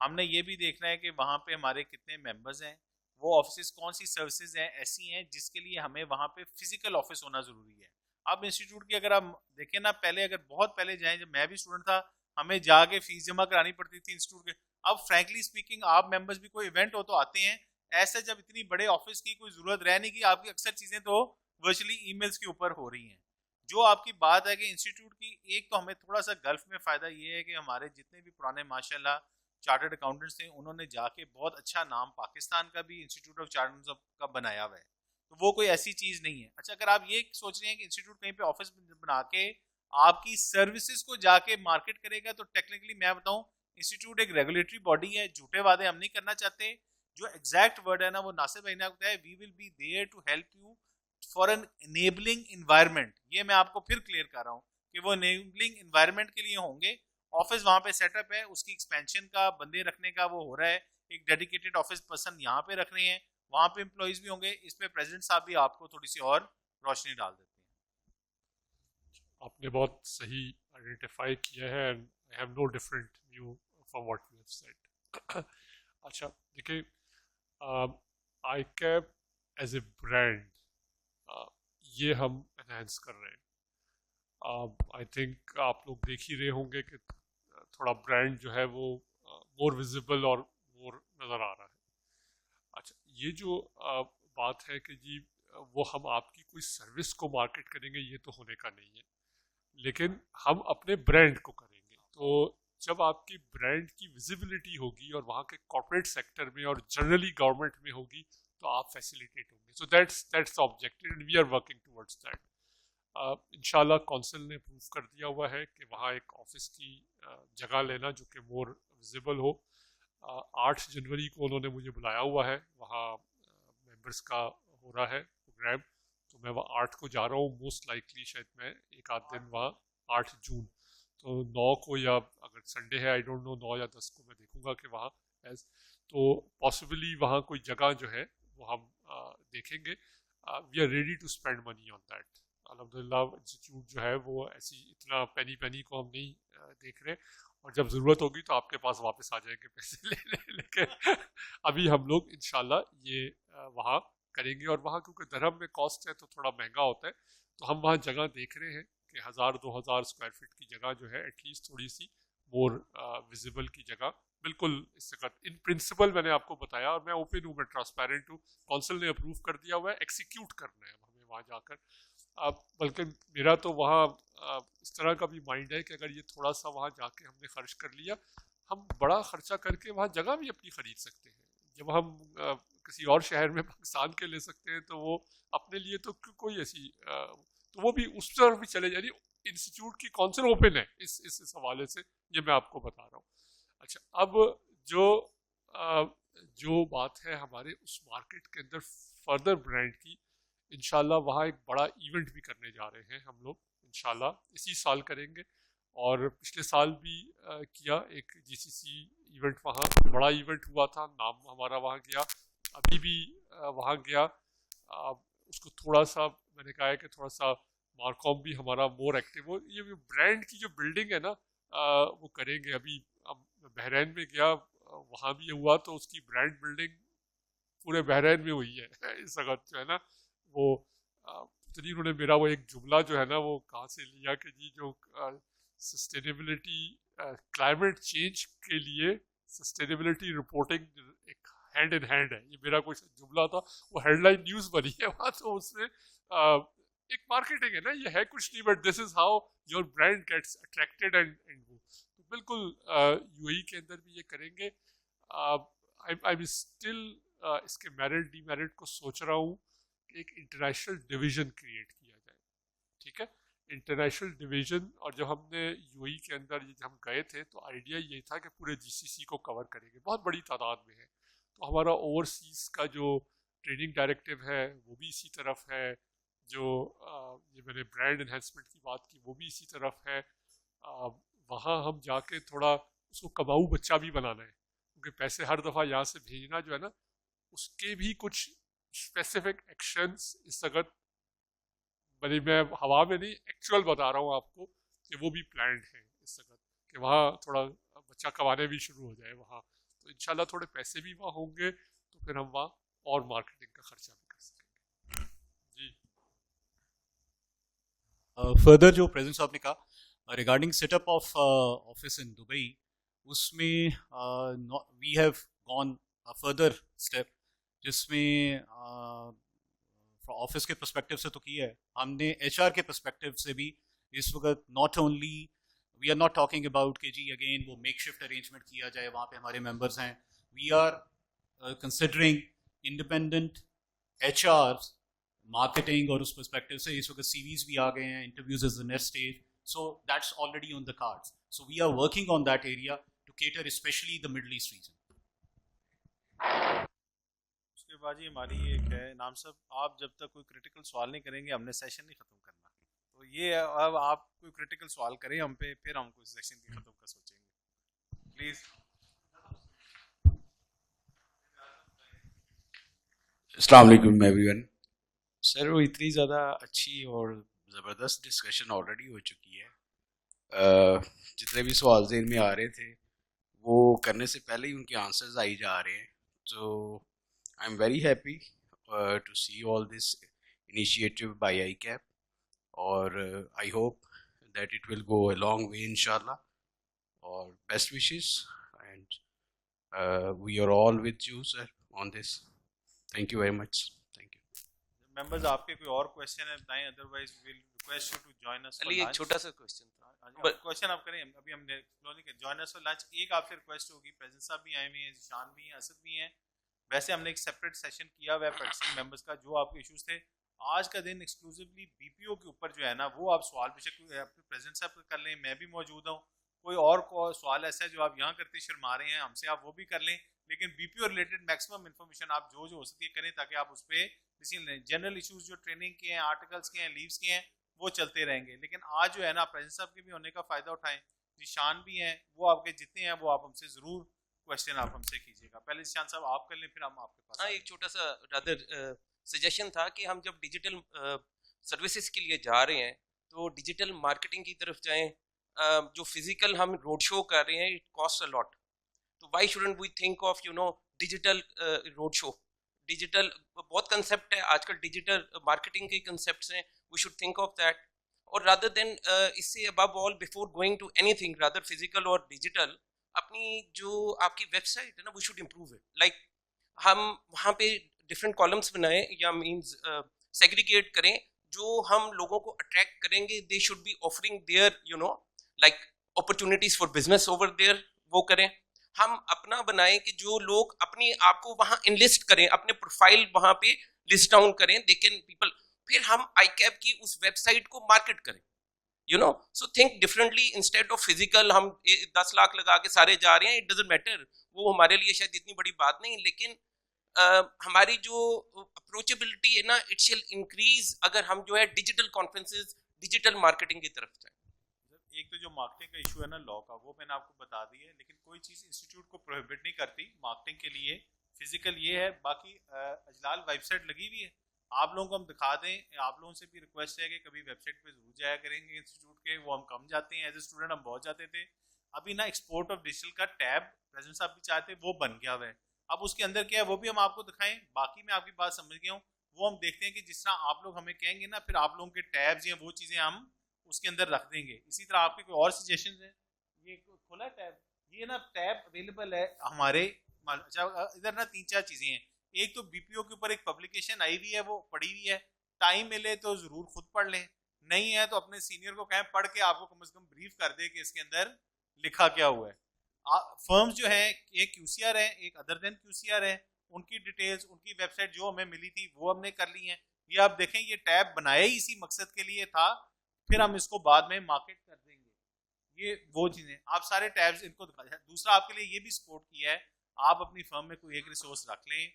ہم نے یہ بھی دیکھنا ہے کہ وہاں پہ ہمارے کتنے ممبرز ہیں, وہ آفسز کون سی سروسز ہیں ایسی ہیں جس کے لیے ہمیں وہاں پہ فزیکل آفس ہونا ضروری ہے. اب انسٹیٹیوٹ کی اگر آپ دیکھیں نا, پہلے اگر بہت پہلے جائیں, جب میں بھی اسٹوڈنٹ تھا, ہمیں جا کے فیس جمع کرانی پڑتی تھی انسٹیٹیوٹ کے. اب فرینکلی اسپیکنگ آپ ممبرز بھی کوئی ایونٹ ہو تو آتے ہیں, ایسے جب اتنی بڑے آفس کی کوئی ضرورت رہ نہیں کی, آپ کی اکثر چیزیں تو ورچولی ای میلز کے اوپر ہو رہی ہیں. جو آپ کی بات ہے کہ انسٹیٹیوٹ کی, ایک تو ہمیں تھوڑا سا گلف میں فائدہ یہ ہے کہ ہمارے جتنے بھی پرانے ماشاء اللہ چارٹرڈ اکاؤنٹنٹس تھے, انہوں نے جا کے بہت اچھا نام پاکستان کا بھی انسٹیٹیوٹ آف چارٹرڈ کا بنایا ہوا ہے. تو وہ کوئی ایسی چیز نہیں ہے. اچھا, اگر آپ یہ سوچ رہے ہیں کہ انسٹیٹیوٹ کہیں پہ آفس بنا کے آپ کی سروسز کو جا کے مارکیٹ کرے گا, تو ٹیکنیکلی میں بتاؤں انسٹیٹیوٹ ایک ریگولیٹری باڈی ہے, جھوٹے وعدے ہم نہیں کرنا چاہتے. جو ایگزیکٹ ورڈ ہے نا, وہ ناصر بھائی نے آپ کو بتایا, we will be there to help you for an enabling environment. یہ میں آپ کو پھر کلیئر کر رہا ہوں کہ وہ انیبلنگ انوائرمنٹ کے لیے ہوں گے. آفس وہاں پہ سیٹ اپ ہے, اس کی ایکسپینشن کا, بندے رکھنے کا وہ ہو رہا ہے. ایک ڈیڈیکیٹڈ آفس پرسن یہاں پہ رکھ رہے ہیں, وہاں پہ امپلائیز بھی ہوں گے. اس پہ پریزیڈنٹ صاحب بھی آپ کو تھوڑی سی اور روشنی ڈال دیتے ہیں. آپ نے بہت صحیح آئیڈینٹیفائی کیا ہے, and I have no different view from what you have said. اچھا دیکھیں, I keep as a brand یہ ہم انہینس کر رہے ہیں. آئی تھنک آپ لوگ دیکھ ہی رہے ہوں گے کہ تھوڑا برانڈ جو ہے وہ مور ویزیبل اور مور نظر آ رہا ہے. اچھا, یہ جو بات ہے کہ جی وہ ہم آپ کی کوئی سروس کو مارکیٹ کریں گے, یہ تو ہونے کا نہیں ہے, لیکن ہم اپنے برانڈ کو کریں گے. تو جب آپ کی برانڈ کی ویزیبلٹی ہوگی اور وہاں کے کارپوریٹ سیکٹر میں اور جنرلی گورنمنٹ میں ہوگی, تو آپ فیسیلیٹیٹ ہوں گے. So that's objective and we are working towards that. انشاءاللہ کونسل نے اپروو کر دیا ہوا ہے کہ وہاں ایک آفس کی جگہ لینا جو کہ مور ویزیبل ہو. 8 جنوری کو انہوں نے مجھے بلایا ہوا ہے, وہاں ممبرس کا ہو رہا ہے پروگرام, تو میں وہاں 8 کو جا رہا ہوں. موسٹ لائکلی شاید میں ایک آدھ دن وہاں 8 جون, تو 9 کو یا اگر سنڈے ہے آئی ڈونٹ نو, 9 یا 10 کو میں دیکھوں گا کہ وہاں تو پاسبلی وہاں کوئی جگہ جو ہے وہ ہم دیکھیں گے. We are ready to spend money on that. الحمدللہ انسٹیٹیوٹ جو ہے وہ ایسی اتنا پینی کو ہم نہیں دیکھ رہے, اور جب ضرورت ہوگی تو آپ کے پاس واپس آ جائیں گے پیسے لینے. لیکن ابھی ہم لوگ انشاءاللہ یہ وہاں کریں گے, اور وہاں کیونکہ درہم میں کاسٹ ہے تو تھوڑا مہنگا ہوتا ہے, تو ہم وہاں جگہ دیکھ رہے ہیں کہ 1000-2000 اسکوائر فٹ کی جگہ جو ہے ایٹ لیسٹ تھوڑی سی مور ویزیبل کی جگہ. بالکل اس سے ان پرنسپل میں نے آپ کو بتایا, اور میں اوپن ہوں, میں ٹرانسپیرنٹ ہوں. کونسل نے اپروو کر دیا ہوا ہے, ایکسیکیوٹ کرنا ہے ہمیں وہاں جا کر. بلکہ میرا تو وہاں اس طرح کا بھی مائنڈ ہے کہ اگر یہ تھوڑا سا وہاں جا کے ہم نے خرچ کر لیا, ہم بڑا خرچہ کر کے وہاں جگہ بھی اپنی خرید سکتے ہیں. جب ہم کسی اور شہر میں پاکستان کے لے سکتے ہیں, تو وہ اپنے لیے تو کوئی ایسی تو وہ بھی اس طرف بھی چلے, یعنی انسٹیٹیوٹ کی کونسل اوپن ہے اس حوالے سے, یہ میں آپ کو بتا رہا ہوں. اچھا, اب جو بات ہے ہمارے اس مارکیٹ کے اندر فردر برانڈ کی, انشاءاللہ وہاں ایک بڑا ایونٹ بھی کرنے جا رہے ہیں ہم لوگ, انشاءاللہ اسی سال کریں گے. اور پچھلے سال بھی کیا ایک جی سی سی ایونٹ, وہاں بڑا ایونٹ ہوا تھا, نام ہمارا وہاں گیا. ابھی بھی وہاں گیا, اس کو تھوڑا سا میں نے کہا ہے کہ تھوڑا سا مارکوم بھی ہمارا مور ایکٹیو ہو. یہ برانڈ کی جو بلڈنگ ہے نا وہ کریں گے. ابھی بحرین میں گیا, وہاں بھی یہ ہوا, تو اس کی برانڈ بلڈنگ پورے بحرین میں ہوئی ہے اس وقت جو ہے نا. وہ انہوں نے میرا وہ ایک جملہ جو ہے نا وہ کہاں سے لیا کہ جی جو سسٹینیبلٹی کلائمیٹ چینج کے لیے سسٹینیبلٹی رپورٹنگ ایک ہینڈ ان ہینڈ ہے. یہ میرا کوئی جملہ تھا, وہ ہیڈ لائن نیوز بنی ہے وہاں, تو اس میں ایک مارکیٹنگ ہے نا, یہ ہے کچھ نہیں, but this is how your brand gets attracted and وہ. تو بالکل یو اے کے اندر بھی یہ کریں گے. آئی ایم اسٹل اس کے میرٹ ڈی میرٹ کو سوچ رہا ہوں کہ ایک انٹرنیشنل ڈویژن کریٹ کیا جائے. ٹھیک ہے, انٹرنیشنل ڈویژن. اور جب ہم نے یو اے کے اندر ہم گئے تھے تو آئیڈیا یہ تھا کہ پورے جی سی سی کو کور کریں گے, بہت بڑی تعداد میں ہے. تو ہمارا اوورسیز کا جو ٹریننگ ڈائریکٹیو ہے وہ بھی اسی طرف ہے, جو یہ میں نے برانڈ انہینسمنٹ کی بات کی وہ بھی اسی طرف ہے. وہاں ہم جا کے تھوڑا اس کو کماؤ بچہ بھی بنانا ہے, کیونکہ پیسے ہر دفعہ یہاں سے بھیجنا جو ہے نا, اس کے بھی کچھ اسپیسیفک ایکشنز اس وقت بھلے میں ہوا میں نہیں, ایکچوئل بتا رہا ہوں آپ کو کہ وہ بھی پلانڈ ہیں اس وقت, کہ وہاں تھوڑا بچہ کمانے بھی شروع ہو جائے وہاں. تو انشاءاللہ تھوڑے پیسے بھی وہاں ہوں گے تو پھر ہم وہاں اور مارکیٹنگ کا خرچہ بھی کر سکیں گے. جی فردر جو پریزیڈنٹ صاحب نے کہا regarding set up of office in Dubai, اس میں we have gone further step, جس میں آفس کے پرسپیکٹیو سے تو کیا ہے ہم نے, ایچ آر کے پرسپیکٹیو سے بھی اس وقت not only we are not talking about کہ جی اگین وہ میک شفٹ ارینجمنٹ کیا جائے, وہاں پہ ہمارے ممبرز ہیں. We are considering independent H R marketing, اور اس پرسپیکٹیو سے اس وقت سی ویز بھی آ گئے ہیں, interviews is the next stage. So that's already on the cards. So we are working on that area to cater especially the middle east region. اس کے بعد یہ ہماری ایک ہے نام صاحب, آپ جب تک کوئی کریٹیکل سوال نہیں کریں گے ہم نے سیشن نہیں ختم کرنا. تو یہ اب آپ کوئی کریٹیکل سوال کریں ہم پہ, پھر ہم کوئی سیشن کی ختم کا سوچیں گے پلیز. السلام علیکم ایوری ون. سر وہ اتنی زیادہ اچھی اور زبردست ڈسکشن آلریڈی ہو چکی ہے, جتنے بھی سوال ذہن میں آ رہے تھے وہ کرنے سے پہلے ہی ان کے آنسرز آئی جا رہے ہیں. تو I am very happy to see all this initiative by ICAP, اور I hope that it will go a long way ان شاء اللہ, اور best wishes and we are all with you sir on this. Thank you very much. Members آپ کے کوئی اور کویسچن ہے بتائیں, otherwise we'll request you to join us. Ali ایک چھوٹا سا کویسچن تھا, کویسچن آپ کریں, ابھی ہم نے ایکسپلور نہیں کیا. جوائن اس فار لنچ ایک آپ سے ریکویسٹ ہوگی, پریزیڈنٹ صاحب بھی آئے ہوئے ہیں, ذیشان بھی ہیں, اسد بھی ہیں. ویسے ہم نے ایک سیپریٹ سیشن کیا ہوا ہے پریکٹسنگ ممبرز کا, جو آپ کے ایشوز تھے. آج کا دن ایکسکلوسیولی بی پی او کے اوپر جو ہے نا, وہ آپ سوال بے شک اپنے پریزیڈنٹ صاحب کر لیں, میں بھی موجود ہوں. کوئی اور سوال ایسا ہے جو آپ یہاں کرتے شرما رہے ہیں ہم سے, آپ وہ بھی کر لیں. لیکن be P O related maximum information آپ جو ہو سکتی ہے کریں, تاکہ آپ اس پہ ڈیسیژن لیں. جنرل ایشوز جو ٹریننگ کے ہیں, آرٹیکلس کے ہیں, لیوز کے ہیں, وہ چلتے رہیں گے. لیکن آج جو ہے نا پریزیڈنٹ صاحب کے بھی ہونے کا فائدہ اٹھائیں. ذیشان بھی ہیں, وہ آپ کے جتنے ہیں وہ آپ ہم سے ضرور کویسچن آپ ہم سے کیجیے گا. پہلے ذیشان صاحب آپ کر لیں, پھر ہم آپ کے پاس. ہاں, ایک چھوٹا سا رادر سجیشن تھا کہ ہم جب ڈیجیٹل سروسز کے لیے جا رہے ہیں تو ڈیجیٹل مارکیٹنگ کی طرف جائیں. جو فزیکل ہم روڈ شو کر رہے ہیں, اٹ کاسٹ اے لاٹ. تو why shouldn't we think of digital road show. Digital بہت کنسیپٹ ہے آج کل, ڈیجیٹل مارکیٹنگ کے کنسیپٹس ہیں, we should think of that. اور رادر دین اس سے above all before going to anything rather physical اور ڈیجیٹل, اپنی جو آپ کی ویب سائٹ ہے نا, we should improve it. Like ہم وہاں پہ ڈفرینٹ کالمس بنائیں, یا مینز سیگریگیٹ کریں, جو ہم لوگوں کو اٹریکٹ کریں گے. They should be offering their like opportunities for business over there, وہ کریں. ہم اپنا بنائیں کہ جو لوگ اپنی آپ کو وہاں انلسٹ کریں, اپنے پروفائل وہاں پہ لسٹ ڈاؤن کریں, دے کین پیپل. پھر ہم آئی کیپ کی اس ویب سائٹ کو مارکیٹ کریں. So think differently instead of physical. ہم 10 لاکھ لگا کے سارے جا رہے ہیں, اٹ ڈزنٹ میٹر, وہ ہمارے لیے شاید اتنی بڑی بات نہیں. لیکن ہماری جو اپروچیبلٹی ہے نا, اٹ شل انکریز اگر ہم جو ہے ڈیجیٹل کانفرنسز, ڈیجیٹل مارکیٹنگ کی طرف جائیں. ایک تو جو مارکیٹنگ کا ایشو ہے نا لا کا, وہ میں نے آپ کو بتا دی ہے, لیکن کوئی چیز انسٹیٹیوٹ کو پروہیبٹ نہیں کرتی مارکیٹنگ کے لیے. فزیکل یہ ہے, باقی اجلال ویب سائٹ لگی ہوئی ہے, آپ لوگوں کو ہم دکھا دیں. آپ لوگوں سے بھی ریکویسٹ ہے کہ کبھی ویب سائٹ پہ ضرور جایا کریں گے انسٹیٹیوٹ کے. وہ ہم کم جاتے ہیں, ایز اے اسٹوڈنٹ ہم بہت جاتے تھے. ابھی نا ایکسپورٹ آف ڈیجیٹل کا ٹیب پریزیڈنٹ صاحب بھی چاہتے, وہ بن گیا ہوا ہے. اب اس کے اندر کیا ہے وہ بھی ہم آپ کو دکھائیں. باقی میں آپ کی بات سمجھ گیا ہوں, وہ ہم دیکھتے ہیں کہ جس طرح آپ لوگ ہمیں کہیں گے نا, پھر آپ لوگوں کے ٹیبز ہیں وہ چیزیں ہم اس کے اندر رکھ دیں گے. اسی طرح آپ کے کوئی اور سجیشنز ہیں, یہ کھولا ٹیب, یہ نا ٹیب اویلیبل ہے ہمارے اچھا ادھر نا 3-4 چیزیں ہیں. ایک تو بی پی او کے اوپر ایک پبلیکیشن آئی ہوئی ہے, وہ پڑھی ہوئی ہے, ٹائم ملے تو ضرور خود پڑھ لیں, نہیں ہے تو اپنے سینئر کو کہیں پڑھ کے آپ کو کم از کم بریف کر دے کہ اس کے اندر لکھا کیا ہوا ہے. فرمز جو ہیں ایک کیو سی آر ہے, ایک ادر دین کیو سی آر ہے, ان کی ڈیٹیلز, ان کی ویب سائٹ جو ہمیں ملی تھی وہ ہم نے کر لی ہیں. یہ آپ دیکھیں یہ ٹیب بنایا ہی اسی مقصد کے لیے تھا, پھر ہم اس کو بعد میں مارکیٹ کر دیں گے. یہ وہ چیزیں آپ سارے ٹیبز ان کو دکھا دیں. دوسرا آپ کے لیے یہ بھی سپورٹ کیا ہے, آپ اپنی فرم میں کوئی ایک ریسورس رکھ لیں.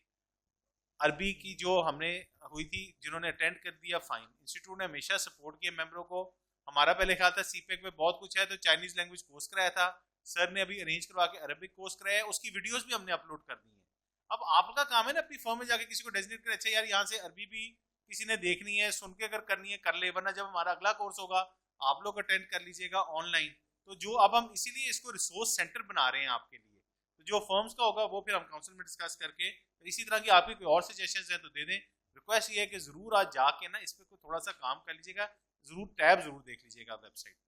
عربی کی جو ہم نے ہوئی تھی, جنہوں نے اٹینڈ کر دیا فائن. انسٹیٹیوٹ نے ہمیشہ سپورٹ کیا ممبروں کو. ہمارا پہلے خیال تھا سی پیک میں بہت کچھ ہے تو چائنیز لینگویج کورس کرایا تھا, سر نے ابھی ارینج کروا کے عربک کورس کرایا ہے, اس کی ویڈیوز بھی ہم نے اپلوڈ کر دی ہیں. اب آپ کا کام ہے نا اپنی فرم میں جا کے کسی کو ڈیزنیٹ کرے, اچھا یار یہاں سے عربی بھی کسی نے دیکھنی ہے, سن کے اگر کرنی ہے کر لے, ورنہ جب ہمارا اگلا کورس ہوگا آپ لوگ اٹینڈ کر لیجیے گا آن لائن. تو جو اب ہم اسی لیے اس کو ریسورس سینٹر بنا رہے ہیں آپ کے لیے, تو جو فرمز کا ہوگا وہ پھر ہم کاؤنسل میں ڈسکس کر کے, اسی طرح کی آپ کی کوئی اور سجیشنز ہیں تو دے دیں. ریکویسٹ یہ ہے کہ ضرور آج جا کے نا اس پہ کوئی تھوڑا سا کام کر لیجیے گا, ضرور ٹیب ضرور دیکھ لیجیے گا ویب سائٹ پہ.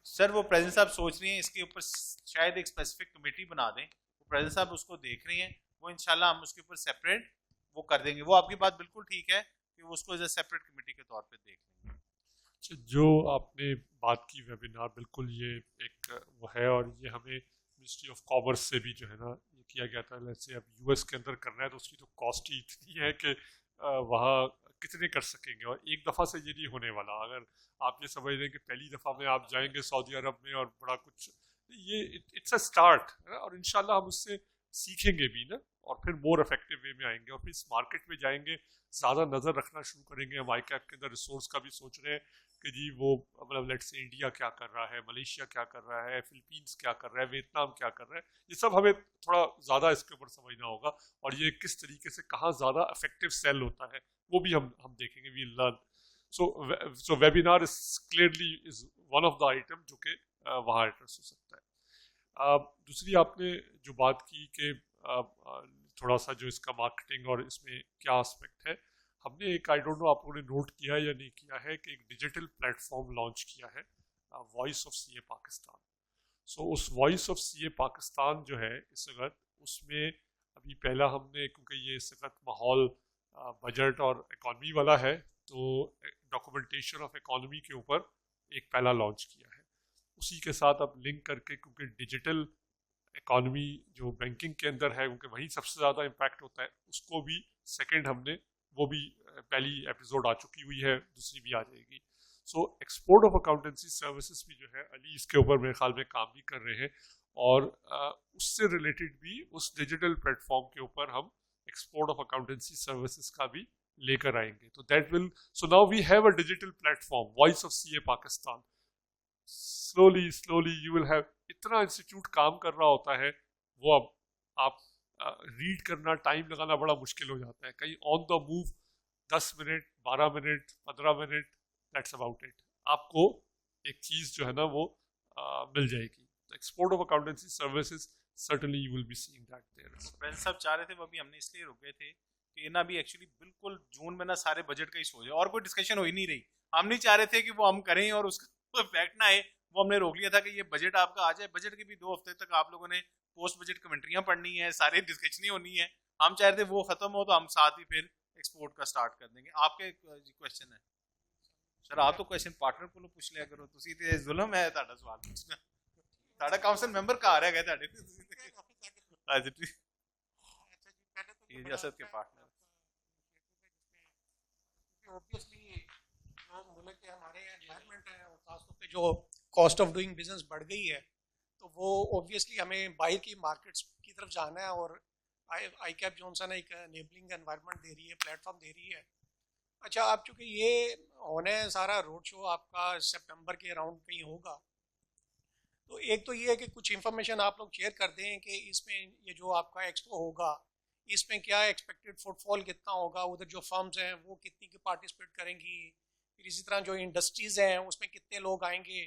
سر وہ پریزیڈنٹ صاحب سوچ رہے ہیں اس کے اوپر شاید ایک اسپیسیفک کمیٹی بنا دیں, وہ پریزیڈنٹ صاحب اس کو دیکھ رہے ہیں, وہ انشاءاللہ ہم اس کے اوپر سیپریٹ وہ کر دیں گے. وہ آپ کی بات بالکل ٹھیک ہے کہ وہ اس کو ایز اے سیپریٹ کمیٹی کے طور پہ دیکھ لیں گے. جو آپ نے بات کی ویبینار, بالکل یہ ایک وہ ہے, اور یہ ہمیں منسٹری آف کامرس سے بھی جو ہے نا یہ کیا گیا تھا. جیسے اب یو ایس کے اندر کرنا ہے تو اس کی تو کاسٹ ہی اتنی ہے کہ وہاں کتنے کر سکیں گے, اور ایک دفعہ سے یہ نہیں ہونے والا. اگر آپ یہ سمجھ لیں کہ پہلی دفعہ میں آپ جائیں گے سعودی عرب میں اور بڑا کچھ, یہ اٹس اے اسٹارٹ, اور انشاءاللہ ہم اس سے سیکھیں گے بھی نا, اور پھر مور افیکٹو وے میں آئیں گے, اور پھر اس مارکیٹ میں جائیں گے, زیادہ نظر رکھنا شروع کریں گے. ہم آئی کیپ کے اندر ریسورس کا بھی سوچ رہے ہیں کہ جی وہ مطلب لیٹس سے انڈیا کیا کر رہا ہے, ملیشیا کیا کر رہا ہے, فلپینس کیا کر رہا ہے, ویتنام کیا کر رہا ہے, یہ سب ہمیں تھوڑا زیادہ اس کے اوپر سمجھنا ہوگا, اور یہ کس طریقے سے کہاں زیادہ افیکٹو سیل ہوتا ہے وہ بھی ہم دیکھیں گے. We learn. So webinar is clearly is one of the item جو کہ وہاں ایڈریس ہو سکتا ہے. دوسری آپ نے جو بات کی کہ تھوڑا سا جو اس کا مارکیٹنگ اور اس میں کیا اسپیکٹ ہے, ہم نے ایک, آئی ڈونٹ نو آپ لوگوں نے نوٹ کیا یا نہیں کیا ہے, کہ ایک ڈیجیٹل پلیٹ فارم لانچ کیا ہے, voice of C A Pakistan. سو اس voice of C A Pakistan جو ہے اس وقت, اس میں ابھی پہلا ہم نے, کیونکہ یہ اس وقت ماحول بجٹ اور اکانومی والا ہے, تو ڈاکومنٹیشن آف اکانومی کے اوپر ایک پہلا لانچ کیا ہے. اسی کے ساتھ اب لنک کر کے, کیونکہ ڈیجیٹل اکانومی جو بینکنگ کے اندر ہے کیونکہ وہیں سب سے زیادہ امپیکٹ ہوتا ہے, اس کو بھی سیکنڈ ہم نے, وہ بھی پہلی ایپیسوڈ آ چکی ہوئی ہے, دوسری بھی آ جائے گی. سو ایکسپورٹ آف اکاؤنٹنسی سروسز بھی جو ہے علی اس کے اوپر میرے خیال میں کام بھی کر رہے ہیں, اور اس سے ریلیٹڈ بھی اس ڈیجیٹل پلیٹ فارم کے اوپر ہم ایکسپورٹ آف اکاؤنٹنسی سروسز کا بھی لے کر آئیں گے. تو that will, so now we have a digital platform voice of C A Pakistan. Slowly you will have, اتنا انسٹیٹیوٹ کام کر رہا ہوتا ہے, وہ اب آپ ریڈ کرنا, ٹائم لگانا بڑا مشکل ہو جاتا ہے. کہیں on the move 10 minute 12 minute 15 minute, that's about it, آپ کو ایک چیز جو ہے نا وہ مل جائے گی. Export of accountancy services certainly you will be seeing that there. Prince صاحب چاہ رہے تھے, وہ ابھی ہم نے اس لیے رک گئے تھے کہ نا بھی ایکچولی بالکل جون میں نا سارے بجٹ کا ہی سوچ ہے, اور کوئی ڈسکشن ہو ہی نہیں رہی. ہم نہیں چاہ رہے تھے کہ وہ ہم کریں اور اس کا افیکٹ نہ آئے, وہ ہم نے روک لیا تھا کہ یہ بجٹ آپ کا آ جائے. بجٹ کے بھی 2 ہفتے تک آپ لوگوں نے پوسٹ بجٹ کمنٹریاں پڑھنی ہیں, سارے ڈسکشنیں ہونی ہیں. ہم چاہ رہے تھے وہ ختم ہو تو ہم ساتھ ہی پھر ایکسپورٹ کا سٹارٹ کر دیں گے. آپ کے کوشچن ہے سر, آپ تو کوشچن پارٹنر کو پوچھ لیا کرو, تسی تے ظلم ہے تہاڈا سوال پوچھنا. تہاڈا کاؤنسل ممبر کہا رہا ہے تہاڈے ریاست کے پارٹنر. جو ملک کے ہمارے انوائرمنٹ ہے اور خاص طور پہ جو کاسٹ آف ڈوئنگ بزنس بڑھ گئی ہے, تو وہ اوبویسلی ہمیں باہر کی مارکیٹس کی طرف جانا ہے, اور آئی کیپ جونسن ایک انیبلنگ انوائرمنٹ دے رہی ہے, پلیٹ فارم دے رہی ہے. اچھا, آپ چونکہ یہ ہونے سارا روڈ شو آپ کا سپٹمبر کے اراؤنڈ کہیں ہوگا, تو ایک تو یہ ہے کہ کچھ انفارمیشن آپ لوگ شیئر کر دیں کہ اس میں یہ جو آپ کا ایکسپو ہوگا اس میں کیا ایکسپیکٹڈ فٹ فال کتنا ہوگا, ادھر جو فرمز ہیں وہ کتنی کی پارٹیسپیٹ کریں گی, پھر اسی طرح جو انڈسٹریز ہیں اس میں کتنے لوگ آئیں گے,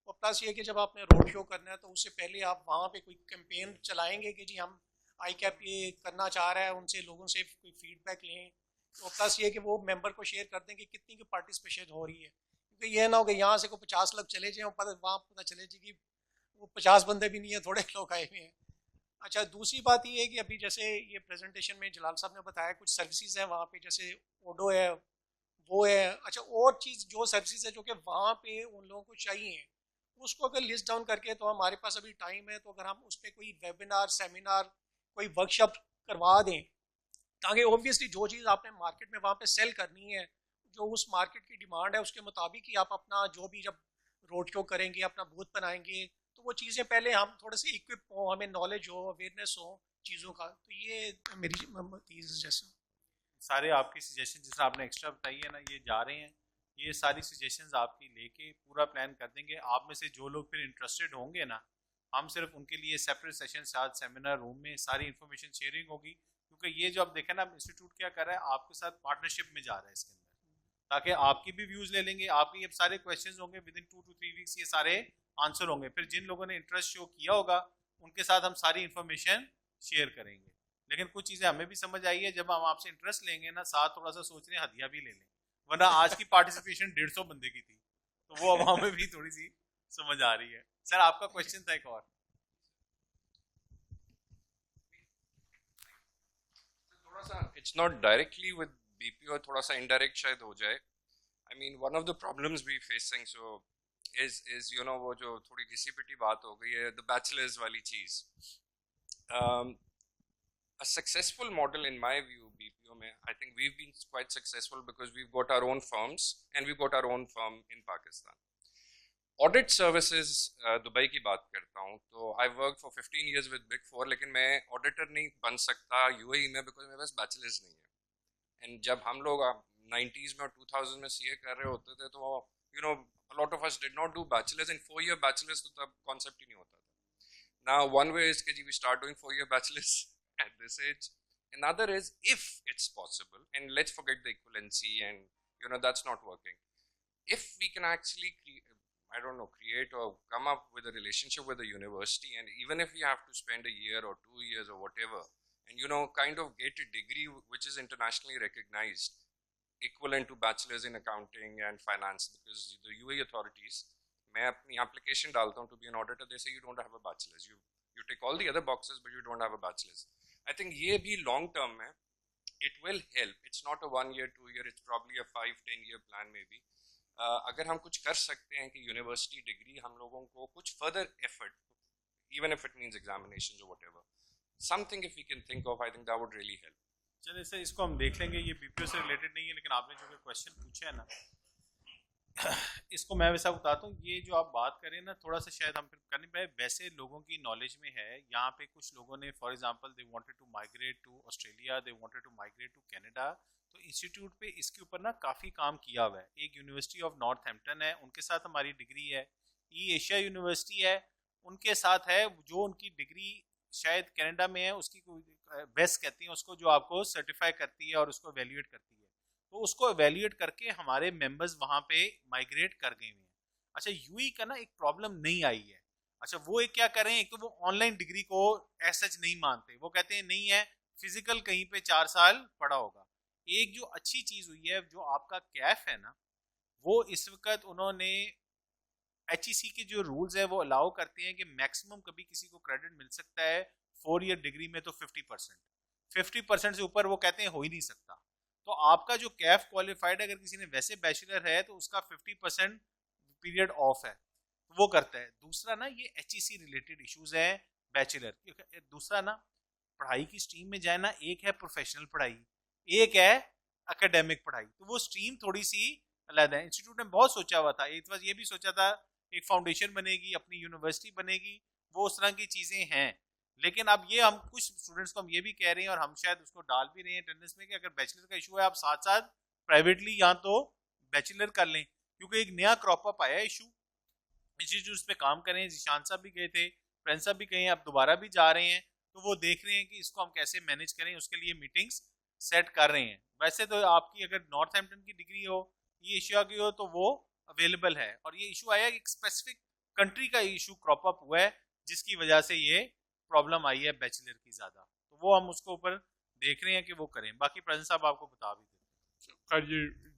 اور پلس یہ کہ جب آپ نے روڈ شو کرنا ہے تو اس سے پہلے آپ وہاں پہ کوئی کیمپین چلائیں گے کہ جی ہم آئی کیپ یہ کرنا چاہ رہا ہے, ان سے لوگوں سے کوئی فیڈ بیک لیں, اور پلس یہ کہ وہ ممبر کو شیئر کر دیں کہ کتنی کی پارٹیسپیشن ہو رہی ہے. کیونکہ یہ نہ ہو کہ یہاں سے کوئی 50 لوگ چلے جائیں اور وہاں پتہ چلے جائے کہ وہ 50 بندے بھی نہیں ہیں, تھوڑے لوگ آئے ہوئے ہیں. اچھا دوسری بات یہ ہے کہ ابھی جیسے یہ پریزنٹیشن میں جلال صاحب نے بتایا کچھ سروسز ہیں وہاں پہ, جیسے اوڈو ہے وہ ہے. اچھا اور چیز جو سروسز ہے جو کہ وہاں پہ ان لوگوں کو چاہیے, اس کو اگر لسٹ ڈاؤن کر کے, تو ہمارے پاس ابھی ٹائم ہے, تو اگر ہم اس پہ کوئی ویبینار سیمینار کوئی ورک شاپ کروا دیں, تاکہ اوبویسلی جو چیز آپ نے مارکیٹ میں وہاں پہ سیل کرنی ہے, جو اس مارکیٹ کی ڈیمانڈ ہے اس کے مطابق ہی آپ اپنا جو بھی جب روڈ شو کریں گے, اپنا بوتھ بنائیں گے, تو وہ چیزیں پہلے ہم تھوڑے سے اکوپ ہوں, ہمیں نالج ہو, اویئرنیس ہو چیزوں کا. تو یہ میری سجیشن. سارے آپ کی سجیشن جس آپ نے ایکسٹرا بتائی ہے نا, یہ جا رہے ہیں, یہ ساری سجیشنز آپ کی لے کے پورا پلان کر دیں گے. آپ میں سے جو لوگ پھر انٹرسٹڈ ہوں گے نا, ہم صرف ان کے لیے سیپریٹ سیشن ساتھ سیمینار روم میں ساری انفارمیشن شیئرنگ ہوگی. کیونکہ یہ جو آپ دیکھیں نا, انسٹیٹیوٹ کیا کر رہا ہے, آپ کے ساتھ پارٹنرشپ میں جا رہا ہے اس کے اندر, تاکہ آپ کی بھی ویوز لے لیں گے, آپ کے یہ سارے کویشچنز ہوں گے, ود ان 2 to 3 ویکس یہ سارے آنسر ہوں گے. پھر جن لوگوں نے انٹرسٹ شو کیا ہوگا ان کے ساتھ ہم ساری انفارمیشن شیئر کریں گے. لیکن کچھ چیزیں ہمیں بھی سمجھ آئی ہے, جب ہم آپ سے انٹرسٹ لیں گے نا, ساتھ تھوڑا سا سوچ رہے ہیں ہدیہ بھی لے لیں, ورنہ آج کی پارٹیسپیشن 150 بندے کی تھی, تو وہ اب ہمیں بھی تھوڑی سی سمجھ آ رہی ہے. سر آپ کا کوشچن تھا ایک اور. تھوڑا سا it's not directly with B P O, تھوڑا سا انڈائریکٹ شاید ہو جائے. I mean one of the problems we facing so is you know وہ جو تھوڑی گھسی پٹی بات ہو گئی ہے, دا بیچلرز والی چیز. A successful model in my view BPO mein, I think we've been quite successful because we've got our own firms and we've got our own firm in Pakistan. Audit services Dubai کی بات کرتا ہوں, تو I worked for 15 years with Big Four, لیکن میں auditor نہیں بن سکتا UAE میں because میرے پاس bachelor's نہیں ہے. And جب ہم لوگ 90s میں اور 2000 میں CA کر رہے ہوتے تھے, تو you know a lot of us did not do bachelor's, and 4-year bachelor's تو تب concept ہی نہیں ہوتا تھا. Now one way is کہ جی we start doing 4-year bachelor's at this age. Another is if it's possible, and let's forget the equivalency and you know that's not working. If we can actually create or come up with a relationship with a university, and even if we have to spend a year or 2 years or whatever, and you know kind of get a degree which is internationally recognized, equivalent to bachelor's in accounting and finance, because the UAE authorities, میں اپنی application ڈالتا ہوں to be an auditor, they say you don't have a bachelor's, you tick all the other boxes but you don't have a bachelor's. I think یہ بھی long term ہے, it will help. It's not a 1 year 2 year, it's probably a 5-10 year plan maybe. اگر ہم کچھ کر سکتے ہیں کہ یونیورسٹی ڈگری ہم لوگوں کو کچھ further effort, even if it means examinations or whatever, something if we can think of, I think that would really help. چلے سر اس کو ہم دیکھ لیں گے, یہ بی پی او سے ریلیٹڈ نہیں ہے, لیکن آپ نے جو کویشچن پوچھا ہے نا, اس کو میں ویسا بتاتا ہوں. یہ جو آپ بات کریں نا, تھوڑا سا شاید ہم پھر کرنے پہ, ویسے لوگوں کی نالج میں ہے. یہاں پہ کچھ لوگوں نے for example they wanted to migrate to Australia, they wanted to migrate to Canada, تو انسٹیٹیوٹ پہ اس کے اوپر نا کافی کام کیا ہوا ہے. ایک یونیورسٹی آف نارتھ ہیمپٹن ہے, ان کے ساتھ ہماری ڈگری ہے. ای ایشیا یونیورسٹی ہے, ان کے ساتھ ہے, جو ان کی ڈگری شاید کینیڈا میں ہے, اس کی بیسٹ کہتی ہیں اس کو, جو آپ کو سرٹیفائی کرتی ہے اور اس کو ایویلیویٹ کرتی ہے. تو اس کو ایویلیویٹ کر کے ہمارے ممبرز وہاں پہ مائگریٹ کر گئے ہوئے ہیں. اچھا یو ای کا نا ایک پرابلم نہیں آئی ہے. اچھا وہ ایک کیا کریں, ایک تو وہ آن لائن ڈگری کو ایس سچ نہیں مانتے, وہ کہتے ہیں نہیں ہے, فزیکل کہیں پہ 4 سال پڑا ہوگا. ایک جو اچھی چیز ہوئی ہے, جو آپ کا کیف ہے نا, وہ اس وقت انہوں نے ایچ ای سی کے جو رولز ہے وہ الاؤ کرتے ہیں کہ میکسیمم کبھی کسی کو کریڈٹ مل سکتا ہے 4 ایئر ڈگری میں تو 50% سے اوپر وہ کہتے ہیں ہو ہی نہیں سکتا. تو آپ کا جو کیف کوالیفائڈ ہے, اگر کسی نے ویسے بیچلر ہے تو اس کا 50% پیریڈ آف ہے, وہ کرتا ہے. دوسرا نا یہ ایچ ای سی ریلیٹڈ ایشوز ہیں بیچلر. دوسرا نا پڑھائی کی اسٹریم میں جائے نا, ایک ہے پروفیشنل پڑھائی, ایک ہے اکیڈیمک پڑھائی, تو وہ اسٹریم تھوڑی سی علیحدہ ہے. انسٹیٹیوٹ نے بہت سوچا ہوا تھا, ایک بار یہ بھی سوچا تھا ایک فاؤنڈیشن بنے گی, اپنی یونیورسٹی بنے گی, وہ اس طرح کی چیزیں ہیں. لیکن اب یہ ہم کچھ اسٹوڈنٹس کو ہم یہ بھی کہہ رہے ہیں, اور ہم شاید اس کو ڈال بھی رہے ہیں اٹینڈنس میں, کہ اگر بیچلر کا ایشو ہے آپ ساتھ ساتھ پرائیویٹلی یا تو بیچلر کر لیں, کیونکہ ایک نیا کراپ اپ آیا ایشو. انسٹیٹیوٹس پہ کام کریں, ذیشان صاحب بھی گئے تھے, فرینڈ صاحب بھی گئے ہیں, اب دوبارہ بھی جا رہے ہیں, تو وہ دیکھ رہے ہیں کہ اس کو ہم کیسے مینیج کریں, اس کے لیے میٹنگس سیٹ کر رہے ہیں. ویسے تو آپ کی اگر نارتھ ہیمپٹن کی ڈگری ہو, یہ ایشیا کی ہو, تو وہ اویلیبل ہے. اور یہ ایشو آیا کہ ایک اسپیسیفک کنٹری کا ایشو کراپ اپ ہوا ہے, جس کی وجہ سے یہ پرابلم آئی ہے بیچلر کی زیادہ. تو وہ ہم اس کو اوپر دیکھ رہے ہیں کہ وہ کریں. باقی پریزنٹ صاحب آپ کو بتا بھی دیتے. یہ